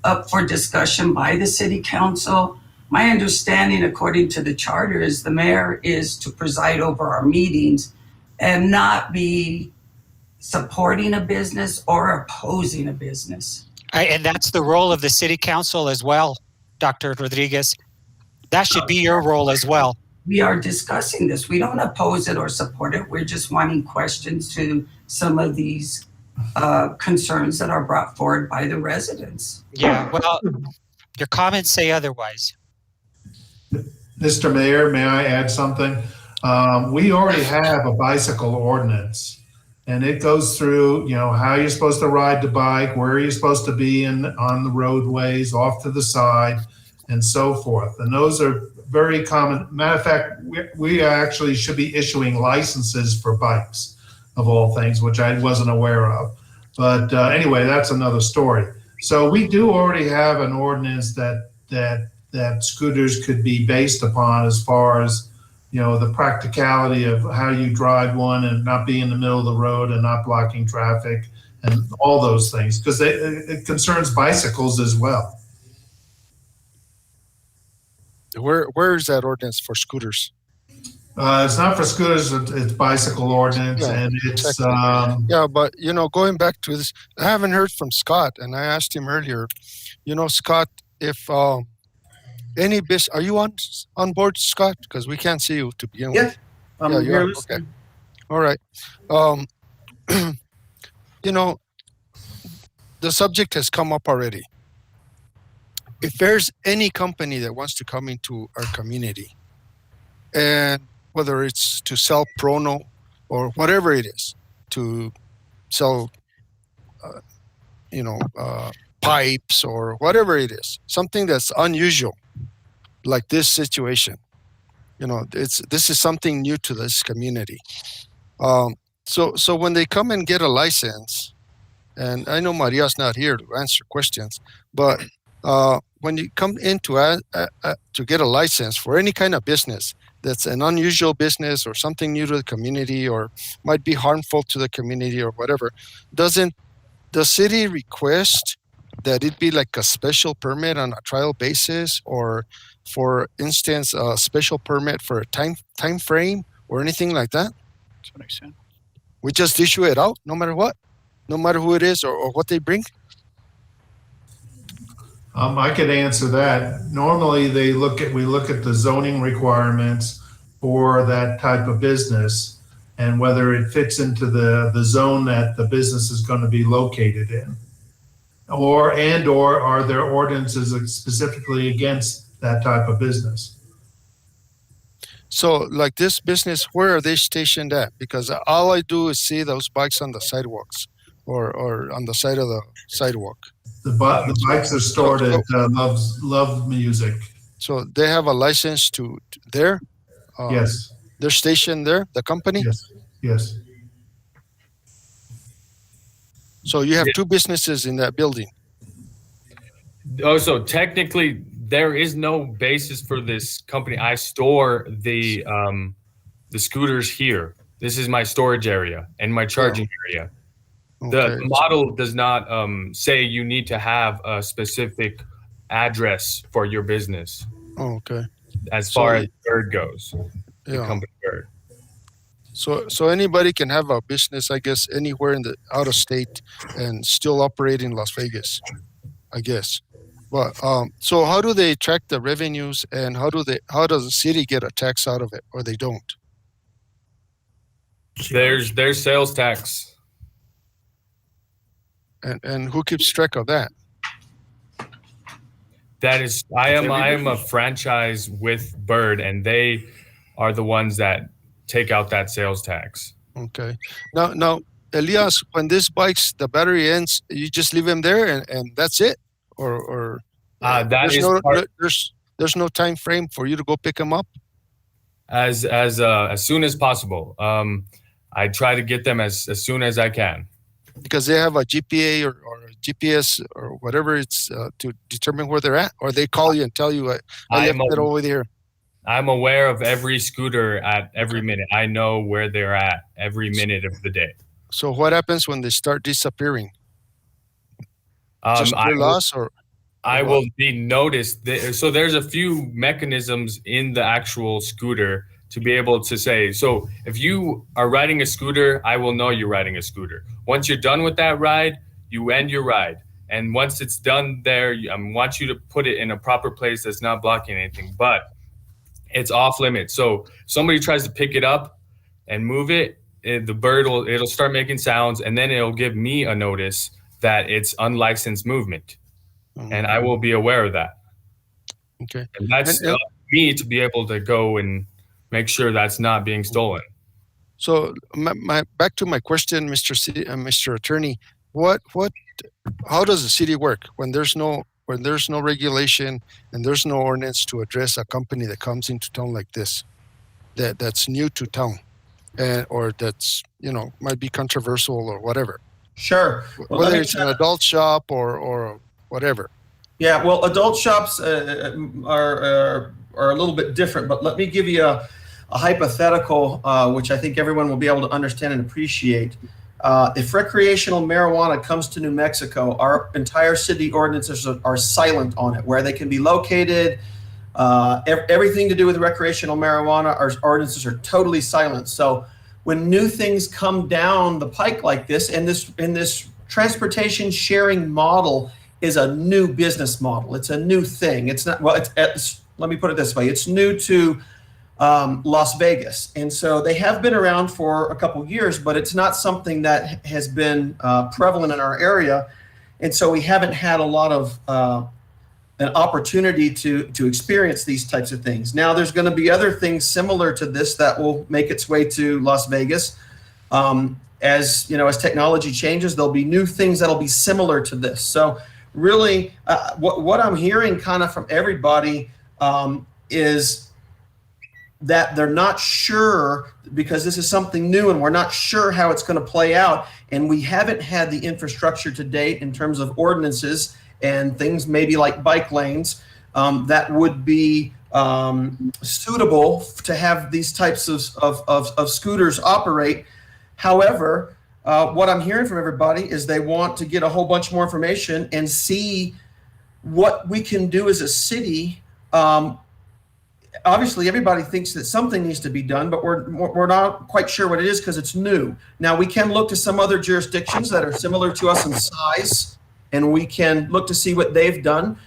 Speaker 3: up for discussion by the city council? My understanding, according to the charter, is the mayor is to preside over our meetings and not be supporting a business or opposing a business.
Speaker 1: And that's the role of the city council as well, Dr. Rodriguez. That should be your role as well.
Speaker 3: We are discussing this. We don't oppose it or support it. We're just wanting questions to some of these concerns that are brought forward by the residents.
Speaker 1: Yeah, well, your comments say otherwise.
Speaker 10: Mr. Mayor, may I add something? We already have a bicycle ordinance, and it goes through, you know, how you're supposed to ride the bike, where you're supposed to be on the roadways, off to the side, and so forth. And those are very common. Matter of fact, we actually should be issuing licenses for bikes, of all things, which I wasn't aware of. But anyway, that's another story. So we do already have an ordinance that scooters could be based upon, as far as, you know, the practicality of how you drive one and not be in the middle of the road and not blocking traffic and all those things, because it concerns bicycles as well.
Speaker 4: Where is that ordinance for scooters?
Speaker 10: It's not for scooters, it's bicycle ordinance,
Speaker 4: Yeah,
Speaker 10: and it's
Speaker 4: exactly. Yeah, but you know, going back to this, I haven't heard from Scott, and I asked him earlier. You know, Scott, if any business, are you on board, Scott? Because we can't see you to begin with.
Speaker 14: I'm
Speaker 4: Yeah,
Speaker 14: here
Speaker 4: are.
Speaker 14: listening.
Speaker 4: Okay. All right. You know, the subject has come up already. If there's any company that wants to come into our community, and whether it's to sell Prono or whatever it is, to sell, pipes or whatever it is, something that's unusual, like this situation, This is something new to this community. So when they come and get a license, and I know Maria's not here to answer questions, but when you come in to get a license for any kind of business that's an unusual business or something new to the community or might be harmful to the community or whatever, doesn't the city request that it be like a special permit on a trial basis, or for instance, a special permit for a time frame or anything like that?
Speaker 5: That's what I said.
Speaker 4: We just issue it out no matter what, no matter who it is or what they bring?
Speaker 10: I could answer that. Normally, we look at the zoning requirements for that type of business and whether it fits into the zone that the business is going to be located in, or are there ordinances specifically against that type of business?
Speaker 4: So, like this business, where are they stationed at? Because all I do is see those bikes on the sidewalks or on the side of the sidewalk.
Speaker 10: The bikes are stored at Love Music.
Speaker 4: So they have a license to there?
Speaker 10: Yes.
Speaker 4: They're stationed there, the company?
Speaker 10: Yes.
Speaker 4: So you have two businesses in that building?
Speaker 16: Oh, so technically there is no basis for this company. I store the scooters here. This is my storage area and my charging area. The model does not say you need to have a specific address for your business.
Speaker 4: Oh, okay.
Speaker 16: As far as Bird goes, the company Bird.
Speaker 4: So anybody can have a business, I guess, anywhere in the out of state and still operate in Las Vegas, I guess. But so how do they track the revenues, and how does the city get a tax out of it, or they don't?
Speaker 16: There's sales tax.
Speaker 4: And who keeps track of that?
Speaker 16: That is, I am a franchise with Bird, and they are the ones that take out that sales tax.
Speaker 4: Okay. Now, Elias, when this bike's the battery ends, you just leave them there and that's it, or there's no time frame for you to go pick them up.
Speaker 16: As soon as possible. I try to get them as soon as I can.
Speaker 4: Because they have a GPA or a GPS or whatever it's to determine where they're at, or they call you and tell you, I left it over there.
Speaker 16: I'm aware of every scooter at every minute. I know where they're at every minute of the day.
Speaker 4: So what happens when they start disappearing? Just loss, or
Speaker 16: I will be noticed. So there's a few mechanisms in the actual scooter to be able to say, so if you are riding a scooter, I will know you're riding a scooter. Once you're done with that ride, you end your ride. And once it's done there, I want you to put it in a proper place that's not blocking anything, but it's off limits. So somebody tries to pick it up and move it, the bird it'll start making sounds, and then it'll give me a notice that it's unlicensed movement. And I will be aware of that.
Speaker 4: Okay.
Speaker 16: And that's me to be able to go and make sure that's not being stolen.
Speaker 4: So back to my question, Mr. Attorney, how does the city work when there's no regulation and there's no ordinance to address a company that comes into town like this, that's new to town, or that's might be controversial or whatever?
Speaker 14: Sure.
Speaker 4: Well, whether it's an adult shop or whatever.
Speaker 14: Yeah, well, adult shops are a little bit different, but let me give you a hypothetical, which I think everyone will be able to understand and appreciate. If recreational marijuana comes to New Mexico, our entire city ordinances are silent on it, where they can be located. Everything to do with recreational marijuana, our ordinances are totally silent. So when new things come down the pike like this, and this transportation sharing model is a new business model. It's a new thing. It's not, let me put it this way. It's new to Las Vegas. And so they have been around for a couple of years, but it's not something that has been prevalent in our area. And so we haven't had a lot of an opportunity to experience these types of things. Now there's going to be other things similar to this that will make its way to Las Vegas. As technology changes, there'll be new things that'll be similar to this. So really, what I'm hearing kind of from everybody is that they're not sure, because this is something new and we're not sure how it's going to play out, and we haven't had the infrastructure to date in terms of ordinances and things maybe like bike lanes that would be suitable to have these types of scooters operate. However, what I'm hearing from everybody is they want to get a whole bunch more information and see what we can do as a city. Obviously, everybody thinks that something needs to be done, but we're not quite sure what it is because it's new. Now, we can look to some other jurisdictions that are similar to us in size, and we can look to see what they've done.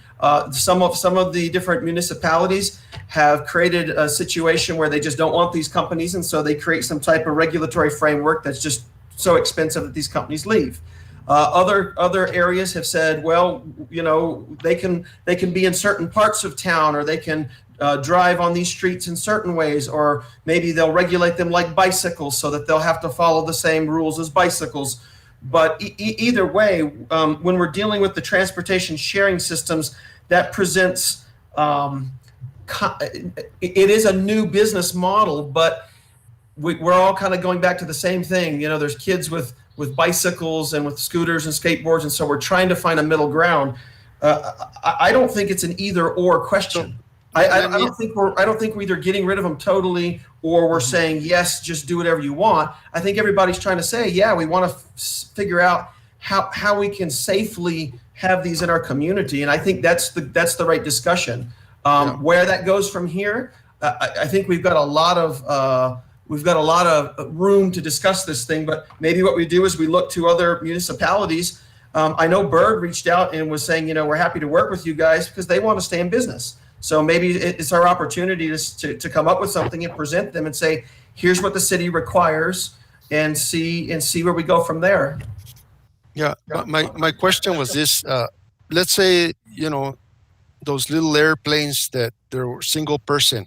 Speaker 14: Some of the different municipalities have created a situation where they just don't want these companies, and so they create some type of regulatory framework that's just so expensive that these companies leave. Other areas have said, well, you know, they can be in certain parts of town, or they can drive on these streets in certain ways, or maybe they'll regulate them like bicycles so that they'll have to follow the same rules as bicycles. But either way, when we're dealing with the transportation sharing systems, that presents, it is a new business model, but we're all kind of going back to the same thing. You know, there's kids with bicycles and with scooters and skateboards, and so we're trying to find a middle ground. I don't think it's an either or question. I don't think we're either getting rid of them totally or we're saying yes, just do whatever you want. I think everybody's trying to say, yeah, we want to figure out how we can safely have these in our community, and I think that's the right discussion. Where that goes from here, I think we've got a lot of room to discuss this thing. But maybe what we do is we look to other municipalities. I know Bird reached out and was saying, you know, we're happy to work with you guys because they want to stay in business. So maybe it's our opportunity to come up with something and present them and say, here's what the city requires, and see where we go from there.
Speaker 4: Yeah, my question was this: let's say, you know, those little airplanes that they're single person.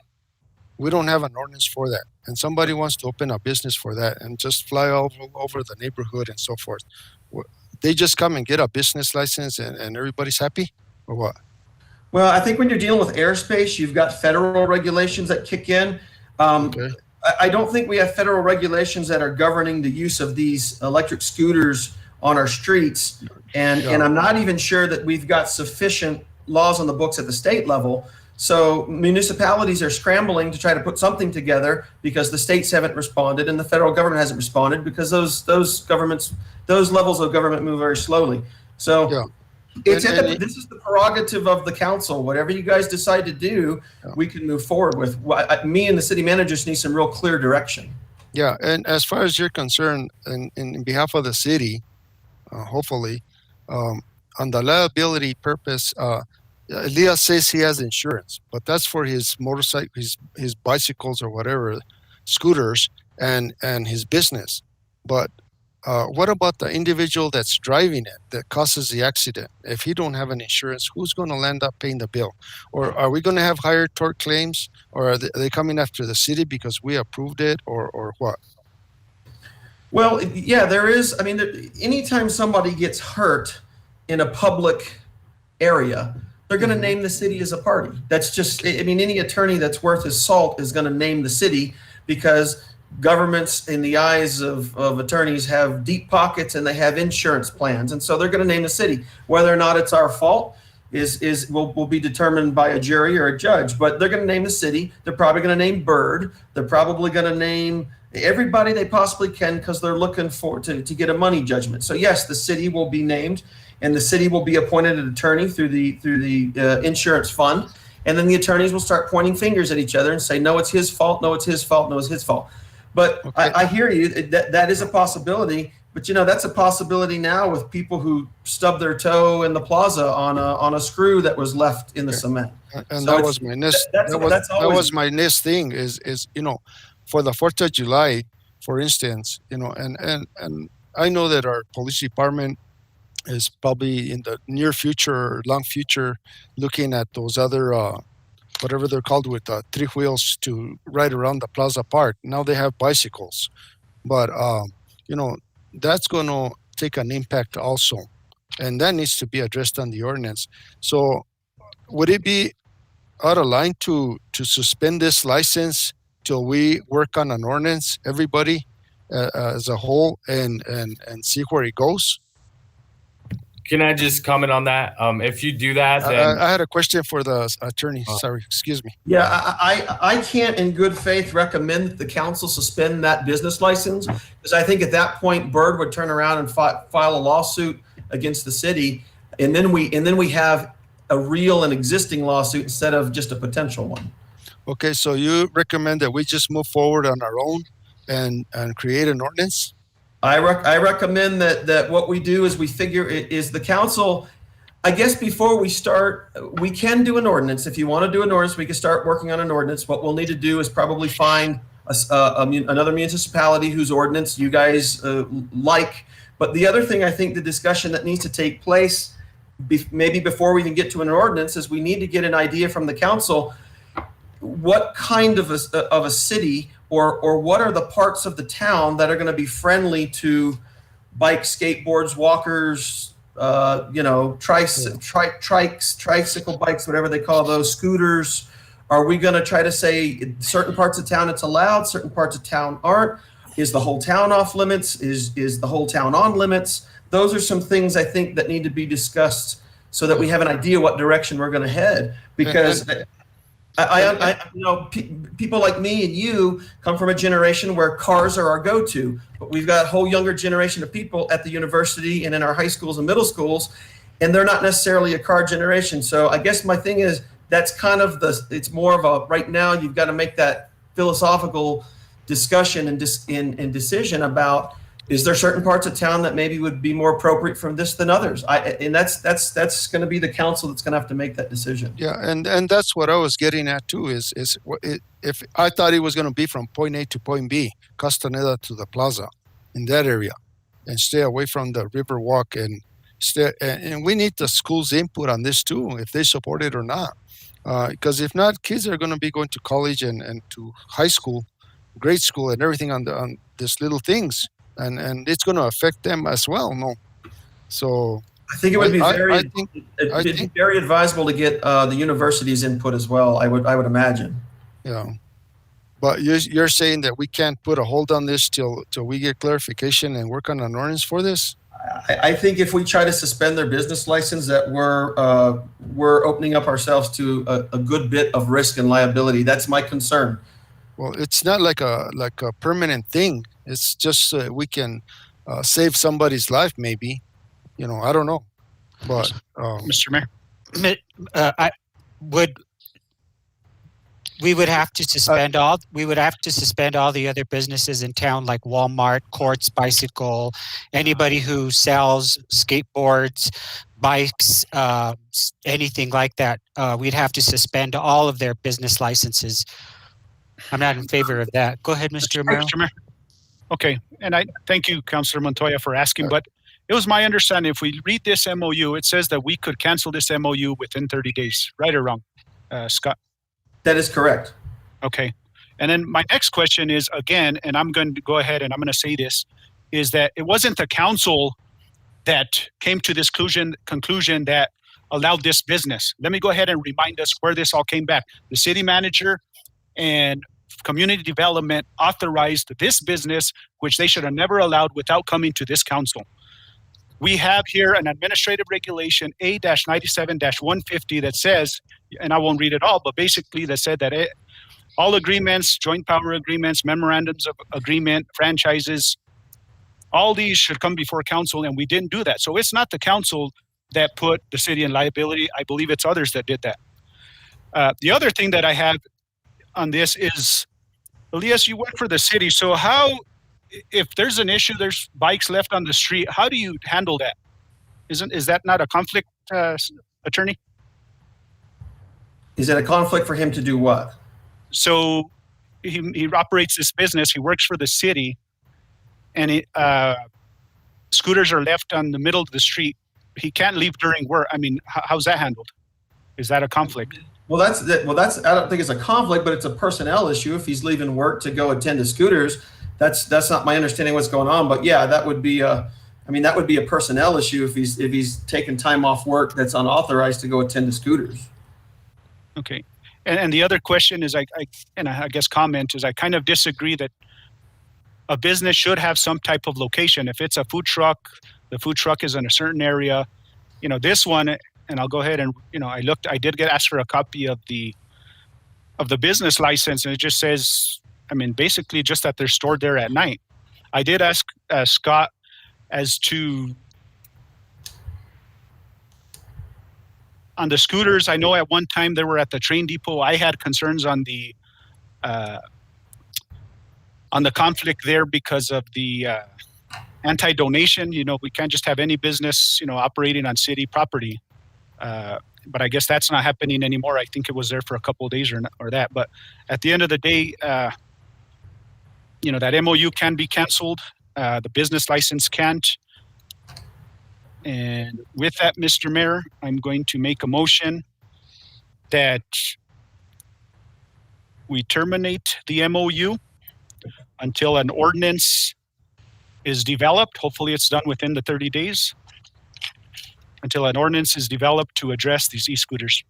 Speaker 4: We don't have an ordinance for that, and somebody wants to open a business for that and just fly all over the neighborhood and so forth. They just come and get a business license and everybody's happy, or what?
Speaker 14: Well, I think when you're dealing with airspace, you've got federal regulations that kick in.
Speaker 4: Okay.
Speaker 14: I don't think we have federal regulations that are governing the use of these electric scooters on our streets. And I'm not even sure that we've got sufficient laws on the books at the state level. So municipalities are scrambling to try to put something together because the states haven't responded and the federal government hasn't responded because those levels of government move very slowly. So this is the prerogative of the council. Whatever you guys decide to do, we can move forward with. Me and the city managers need some real clear direction.
Speaker 4: Yeah, and as far as you're concerned, and in behalf of the city, hopefully, on the liability purpose, Elias says he has insurance, but that's for his motorcycle, his bicycles or whatever, scooters, and his business. But what about the individual that's driving it that causes the accident? If he don't have an insurance, who's going to end up paying the bill? Or are we going to have higher tort claims? Or are they coming after the city because we approved it, or what?
Speaker 14: Well, yeah, there is. I mean, anytime somebody gets hurt in a public area, they're going to name the city as a party. That's just, I mean, any attorney that's worth his salt is going to name the city because governments, in the eyes of attorneys, have deep pockets and they have insurance plans. And so they're going to name the city. Whether or not it's our fault will be determined by a jury or a judge, but they're going to name the city. They're probably going to name Bird. They're probably going to name everybody they possibly can because they're looking to get a money judgment. So yes, the city will be named, and the city will be appointed an attorney through the insurance fund, and then the attorneys will start pointing fingers at each other and say, no, it's his fault, no, it's his fault, no, it's his fault. But okay. I hear you, that is a possibility, but you know, that's a possibility now with people who stubbed their toe in the plaza on a screw that was left in the cement.
Speaker 4: And so that was my next, that was my next thing is, you know, for the 4th of July, for instance, you know, and I know that our police department is probably in the near future or long future looking at those other, whatever they're called, with 3 wheels to ride around the Plaza Park. Now they have bicycles. But, you know, that's going to take an impact also. And that needs to be addressed on the ordinance. So would it be out of line to suspend this license
Speaker 12: till we work on an ordinance, everybody as a whole, and see where it goes?
Speaker 16: Can I just comment on that? If you do that, then
Speaker 12: I had a question for the attorney. Sorry, excuse me.
Speaker 14: Yeah, I can't in good faith recommend that the council suspend that business license, because I think at that point, Byrd would turn around and file a lawsuit against the city, and then we have a real and existing lawsuit instead of just a potential one.
Speaker 12: Okay, so you recommend that we just move forward on our own and create an ordinance?
Speaker 14: I recommend that what we do is we figure is the council, I guess before we start, we can do an ordinance. If you want to do an ordinance, we can start working on an ordinance. What we'll need to do is probably find another municipality whose ordinance you guys like. But the other thing, I think the discussion that needs to take place maybe before we even get to an ordinance is we need to get an idea from the council what kind of a city or what are the parts of the town that are going to be friendly to bikes, skateboards, walkers, tricycle bikes, whatever they call those, scooters. Are we going to try to say certain parts of town it's allowed, certain parts of town aren't? Is the whole town off limits? Is the whole town on limits? Those are some things I think that need to be discussed so that we have an idea what direction we're going to head. Because people like me and you come from a generation where cars are our go-to, but we've got a whole younger generation of people at the university and in our high schools and middle schools, and they're not necessarily a car generation. So I guess my thing is that's kind of it's more of a, right now you've got to make that philosophical discussion and decision about, is there certain parts of town that maybe would be more appropriate from this than others? And that's going to be the council that's going to have to make that decision.
Speaker 12: Yeah, and that's what I was getting at too. Is if I thought it was going to be from point A to point B, Castaneda to the Plaza, in that area, and stay away from the River Walk, and we need the school's input on this too, if they support it or not. Because if not, kids are going to be going to college and to high school, grade school, and everything on these little things. And it's going to affect them as well, no? So
Speaker 14: I think it would be very advisable to get the university's input as well. I would imagine.
Speaker 12: Yeah, but you're saying that we can't put a hold on this till we get clarification and work on an ordinance for this?
Speaker 14: I think if we try to suspend their business license, that we're opening up ourselves to a good bit of risk and liability. That's my concern.
Speaker 12: Well, it's not like a permanent thing. It's just we can save somebody's life, maybe. I don't know. But
Speaker 5: Mr. Mayor,
Speaker 1: we would have to suspend all the other businesses in town, like Walmart, Courts, Bicycle, anybody who sells skateboards, bikes, anything like that. We'd have to suspend all of their business licenses. I'm not in favor of that. Go ahead, Mr. Romero.
Speaker 5: Mr. Mayor. Okay, and I thank you, Councilor Montoya, for asking, but it was my understanding, if we read this MOU, it says that we could cancel this MOU within 30 days, right or wrong, Scott?
Speaker 14: That is correct.
Speaker 5: Okay, and then my next question is, again, and I'm going to go ahead and I'm going to say this, is that it wasn't the council that came to this conclusion that allowed this business. Let me go ahead and remind us where this all came back. The city manager and community development authorized this business, which they should have never allowed without coming to this council. We have here an administrative regulation A-97-150 that says, and I won't read it all, but basically that said that all agreements, joint power agreements, memorandums of agreement, franchises, all these should come before council, and we didn't do that. So it's not the council that put the city in liability. I believe it's others that did that. The other thing that I have on this is, Elias, you work for the city. So how, if there's an issue, there's bikes left on the street, how do you handle that? Is that not a conflict, attorney?
Speaker 14: Is it a conflict for him to do what?
Speaker 5: So he operates this business, he works for the city, and scooters are left on the middle of the street. He can't leave during work. I mean, how's that handled? Is that a conflict?
Speaker 14: Well, that's I don't think it's a conflict, but it's a personnel issue. If he's leaving work to go attend to scooters, that's not my understanding of what's going on. But yeah, that would be a personnel issue if he's taking time off work that's unauthorized to go attend to scooters.
Speaker 5: Okay. And the other question is, I guess comment is, I kind of disagree that a business should have some type of location. If it's a food truck, the food truck is in a certain area. This one, and I'll go ahead and, I did get asked for a copy of the business license, and it just says, basically just that they're stored there at night. I did ask Scott as to, on the scooters, I know at one time they were at the train depot. I had concerns on the conflict there because of the anti-donation. We can't just have any business, operating on city property. But I guess that's not happening anymore. I think it was there for a couple of days or that. But at the end of the day, that MOU can be canceled. The business license can't. And with that, Mr. Mayor, I'm going to make a motion that we terminate the MOU until an ordinance is developed. Hopefully it's done within the 30 days. Until an ordinance is developed to address these e-scooters.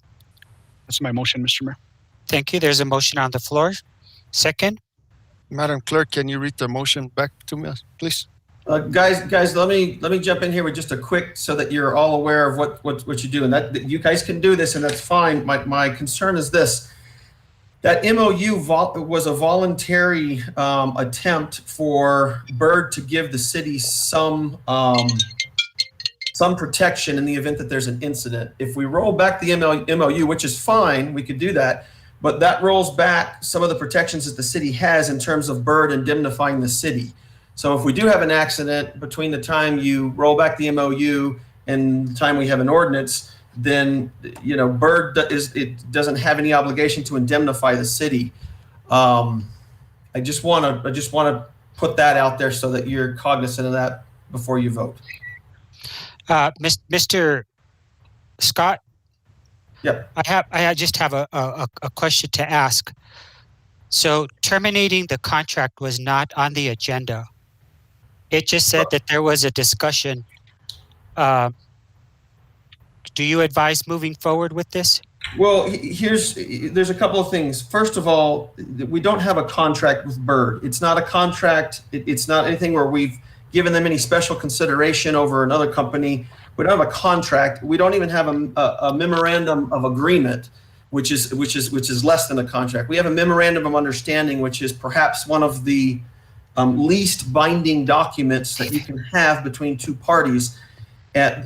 Speaker 5: That's my motion, Mr. Mayor.
Speaker 1: Thank you. There's a motion on the floor. Second.
Speaker 4: Madam Clerk, can you read the motion back to me, please?
Speaker 14: Guys, let me jump in here with just a quick, so that you're all aware of what you do, and that you guys can do this, and that's fine. My concern is this: that MOU was a voluntary attempt for Byrd to give the city some protection in the event that there's an incident. If we roll back the MOU, which is fine, we could do that, but that rolls back some of the protections that the city has in terms of Byrd indemnifying the city. So if we do have an accident between the time you roll back the MOU and the time we have an ordinance, then Byrd doesn't have any obligation to indemnify the city. I just want to put that out there so that you're cognizant of that before you vote.
Speaker 1: Mr. Scott?
Speaker 14: Yep.
Speaker 1: I just have a question to ask. So terminating the contract was not on the agenda. It just said that there was a discussion. Do you advise moving forward with this?
Speaker 14: Well, there's a couple of things. First of all, we don't have a contract with Byrd. It's not a contract. It's not anything where we've given them any special consideration over another company. We don't have a contract. We don't even have a memorandum of agreement, which is less than a contract. We have a memorandum of understanding, which is perhaps one of the least binding documents that you can have between two parties.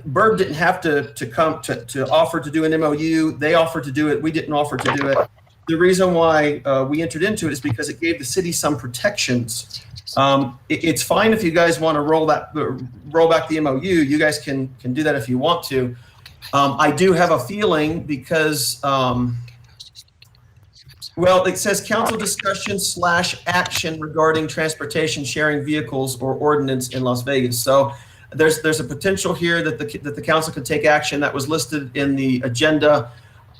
Speaker 14: Byrd didn't have to come to offer to do an MOU. They offered to do it. We didn't offer to do it. The reason why we entered into it is because it gave the city some protections. It's fine if you guys want to roll back the MOU. You guys can do that if you want to. I do have a feeling because, it says council discussion / action regarding transportation sharing vehicles or ordinance in Las Vegas. So there's a potential here that the council could take action that was listed in the agenda.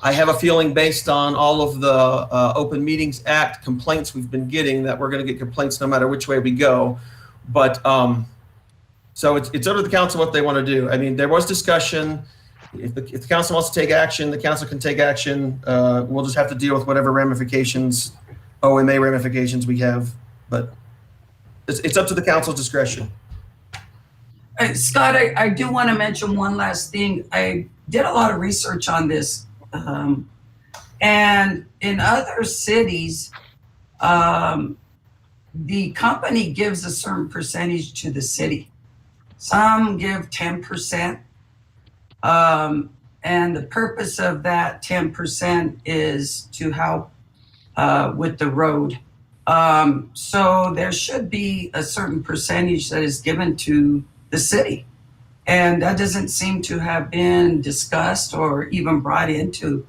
Speaker 14: I have a feeling, based on all of the Open Meetings Act complaints we've been getting, that we're going to get complaints no matter which way we go. But so it's up to the council what they want to do. I mean, there was discussion. If the council wants to take action, the council can take action. We'll just have to deal with whatever ramifications, OMA ramifications we have. But it's up to the council's discretion.
Speaker 3: Scott, I do want to mention one last thing. I did a lot of research on this. And in other cities, the company gives a certain percentage to the city. Some give 10%. And the purpose of that 10% is to help with the road. So there should be a certain percentage that is given to the city. And that doesn't seem to have been discussed or even brought into.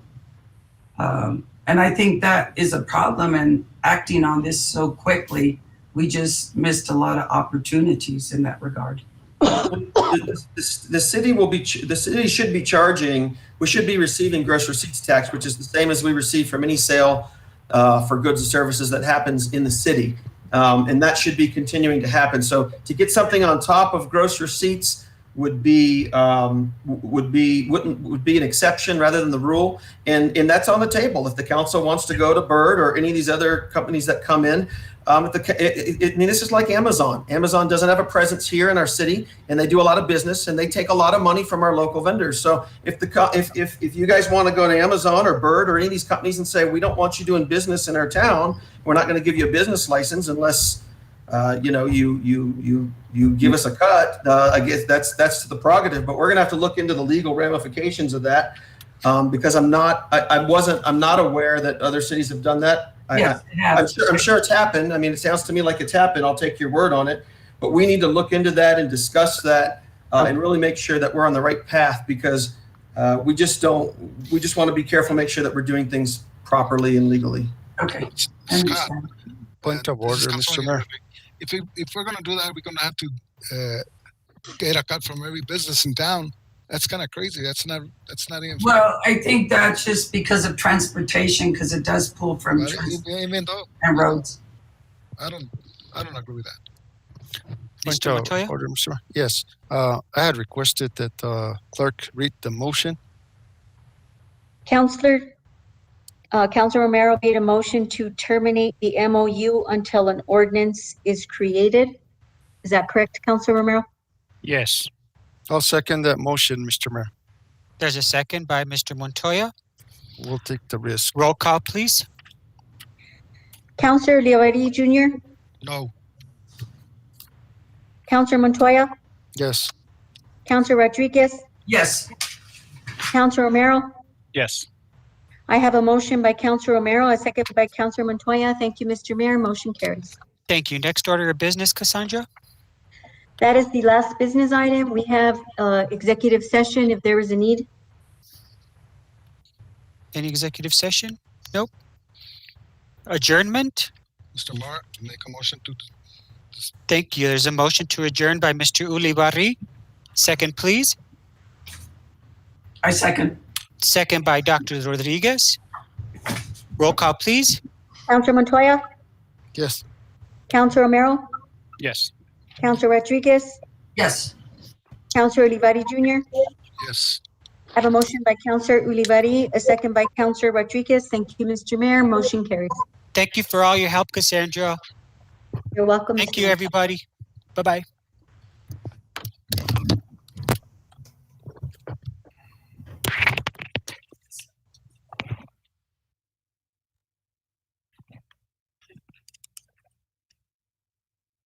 Speaker 3: And I think that is a problem, and acting on this so quickly, we just missed a lot of opportunities in that regard.
Speaker 14: The city should be charging. We should be receiving gross receipts tax, which is the same as we receive from any sale for goods and services that happens in the city, and that should be continuing to happen. So to get something on top of gross receipts would be an exception rather than the rule, and that's on the table. If the council wants to go to Bird or any of these other companies that come in, I mean, this is like Amazon. Amazon doesn't have a presence here in our city, and they do a lot of business, and they take a lot of money from our local vendors. So if you guys want to go to Amazon or Bird or any of these companies and say, we don't want you doing business in our town, we're not going to give you a business license unless you give us a cut. I guess that's the prerogative, but we're going to have to look into the legal ramifications of that, because I'm not aware that other cities have done that.
Speaker 3: Yes, it has.
Speaker 14: I'm sure it's happened. I mean, it sounds to me like it's happened. I'll take your word on it. But we need to look into that and discuss that and really make sure that we're on the right path, because we just want to be careful, make sure that we're doing things properly and legally.
Speaker 3: Okay.
Speaker 12: Scott,
Speaker 4: Point of order, Mr. Mayor.
Speaker 12: if we're going to do that, we're going to have to get a cut from every business in town. That's kind of crazy. That's not even fair.
Speaker 3: Well, I think that's just because of transportation, because it does pull from
Speaker 12: Even though,
Speaker 3: and roads.
Speaker 12: I don't agree with that.
Speaker 4: Point
Speaker 1: Mr.
Speaker 4: of
Speaker 1: Montoya?
Speaker 4: order, Mr. Mayor. Yes, I had requested that clerk read the motion.
Speaker 2: Councilor Romero made a motion to terminate the MOU until an ordinance is created. Is that correct, Councilor Romero?
Speaker 5: Yes.
Speaker 4: I'll second that motion, Mr. Mayor.
Speaker 1: There's a second by Mr. Montoya.
Speaker 4: We'll take the risk.
Speaker 1: Roll call, please.
Speaker 2: Councilor Leonetti Jr.,
Speaker 12: No.
Speaker 2: Councilor Montoya,
Speaker 4: Yes.
Speaker 2: Councilor Rodriguez,
Speaker 3: Yes.
Speaker 2: Councilor Romero.
Speaker 5: Yes.
Speaker 2: I have a motion by Councilor Romero, a second by Councilor Montoya. Thank you, Mr. Mayor. Motion carries.
Speaker 1: Thank you. Next order of business, Cassandra?
Speaker 2: That is the last business item. We have executive session if there is a need.
Speaker 1: Any executive session? Nope. Adjournment?
Speaker 12: Mr. Mayor, make a motion to.
Speaker 1: Thank you. There's a motion to adjourn by Mr. Ulibarri. Second, please.
Speaker 3: I second.
Speaker 1: Second by Dr. Rodriguez. Roll call, please.
Speaker 2: Councilor Montoya,
Speaker 4: Yes.
Speaker 2: Councilor Romero,
Speaker 5: Yes.
Speaker 2: Councilor Rodriguez,
Speaker 3: Yes.
Speaker 2: Councilor Ulibarri Jr.
Speaker 12: Yes.
Speaker 2: I have a motion by Councilor Ulibarri, a second by Councilor Rodriguez. Thank you, Mr. Mayor. Motion carries.
Speaker 1: Thank you for all your help, Cassandra.
Speaker 2: You're welcome.
Speaker 1: Thank
Speaker 2: Mr.
Speaker 1: you,
Speaker 2: Mayor.
Speaker 1: everybody. Bye-bye.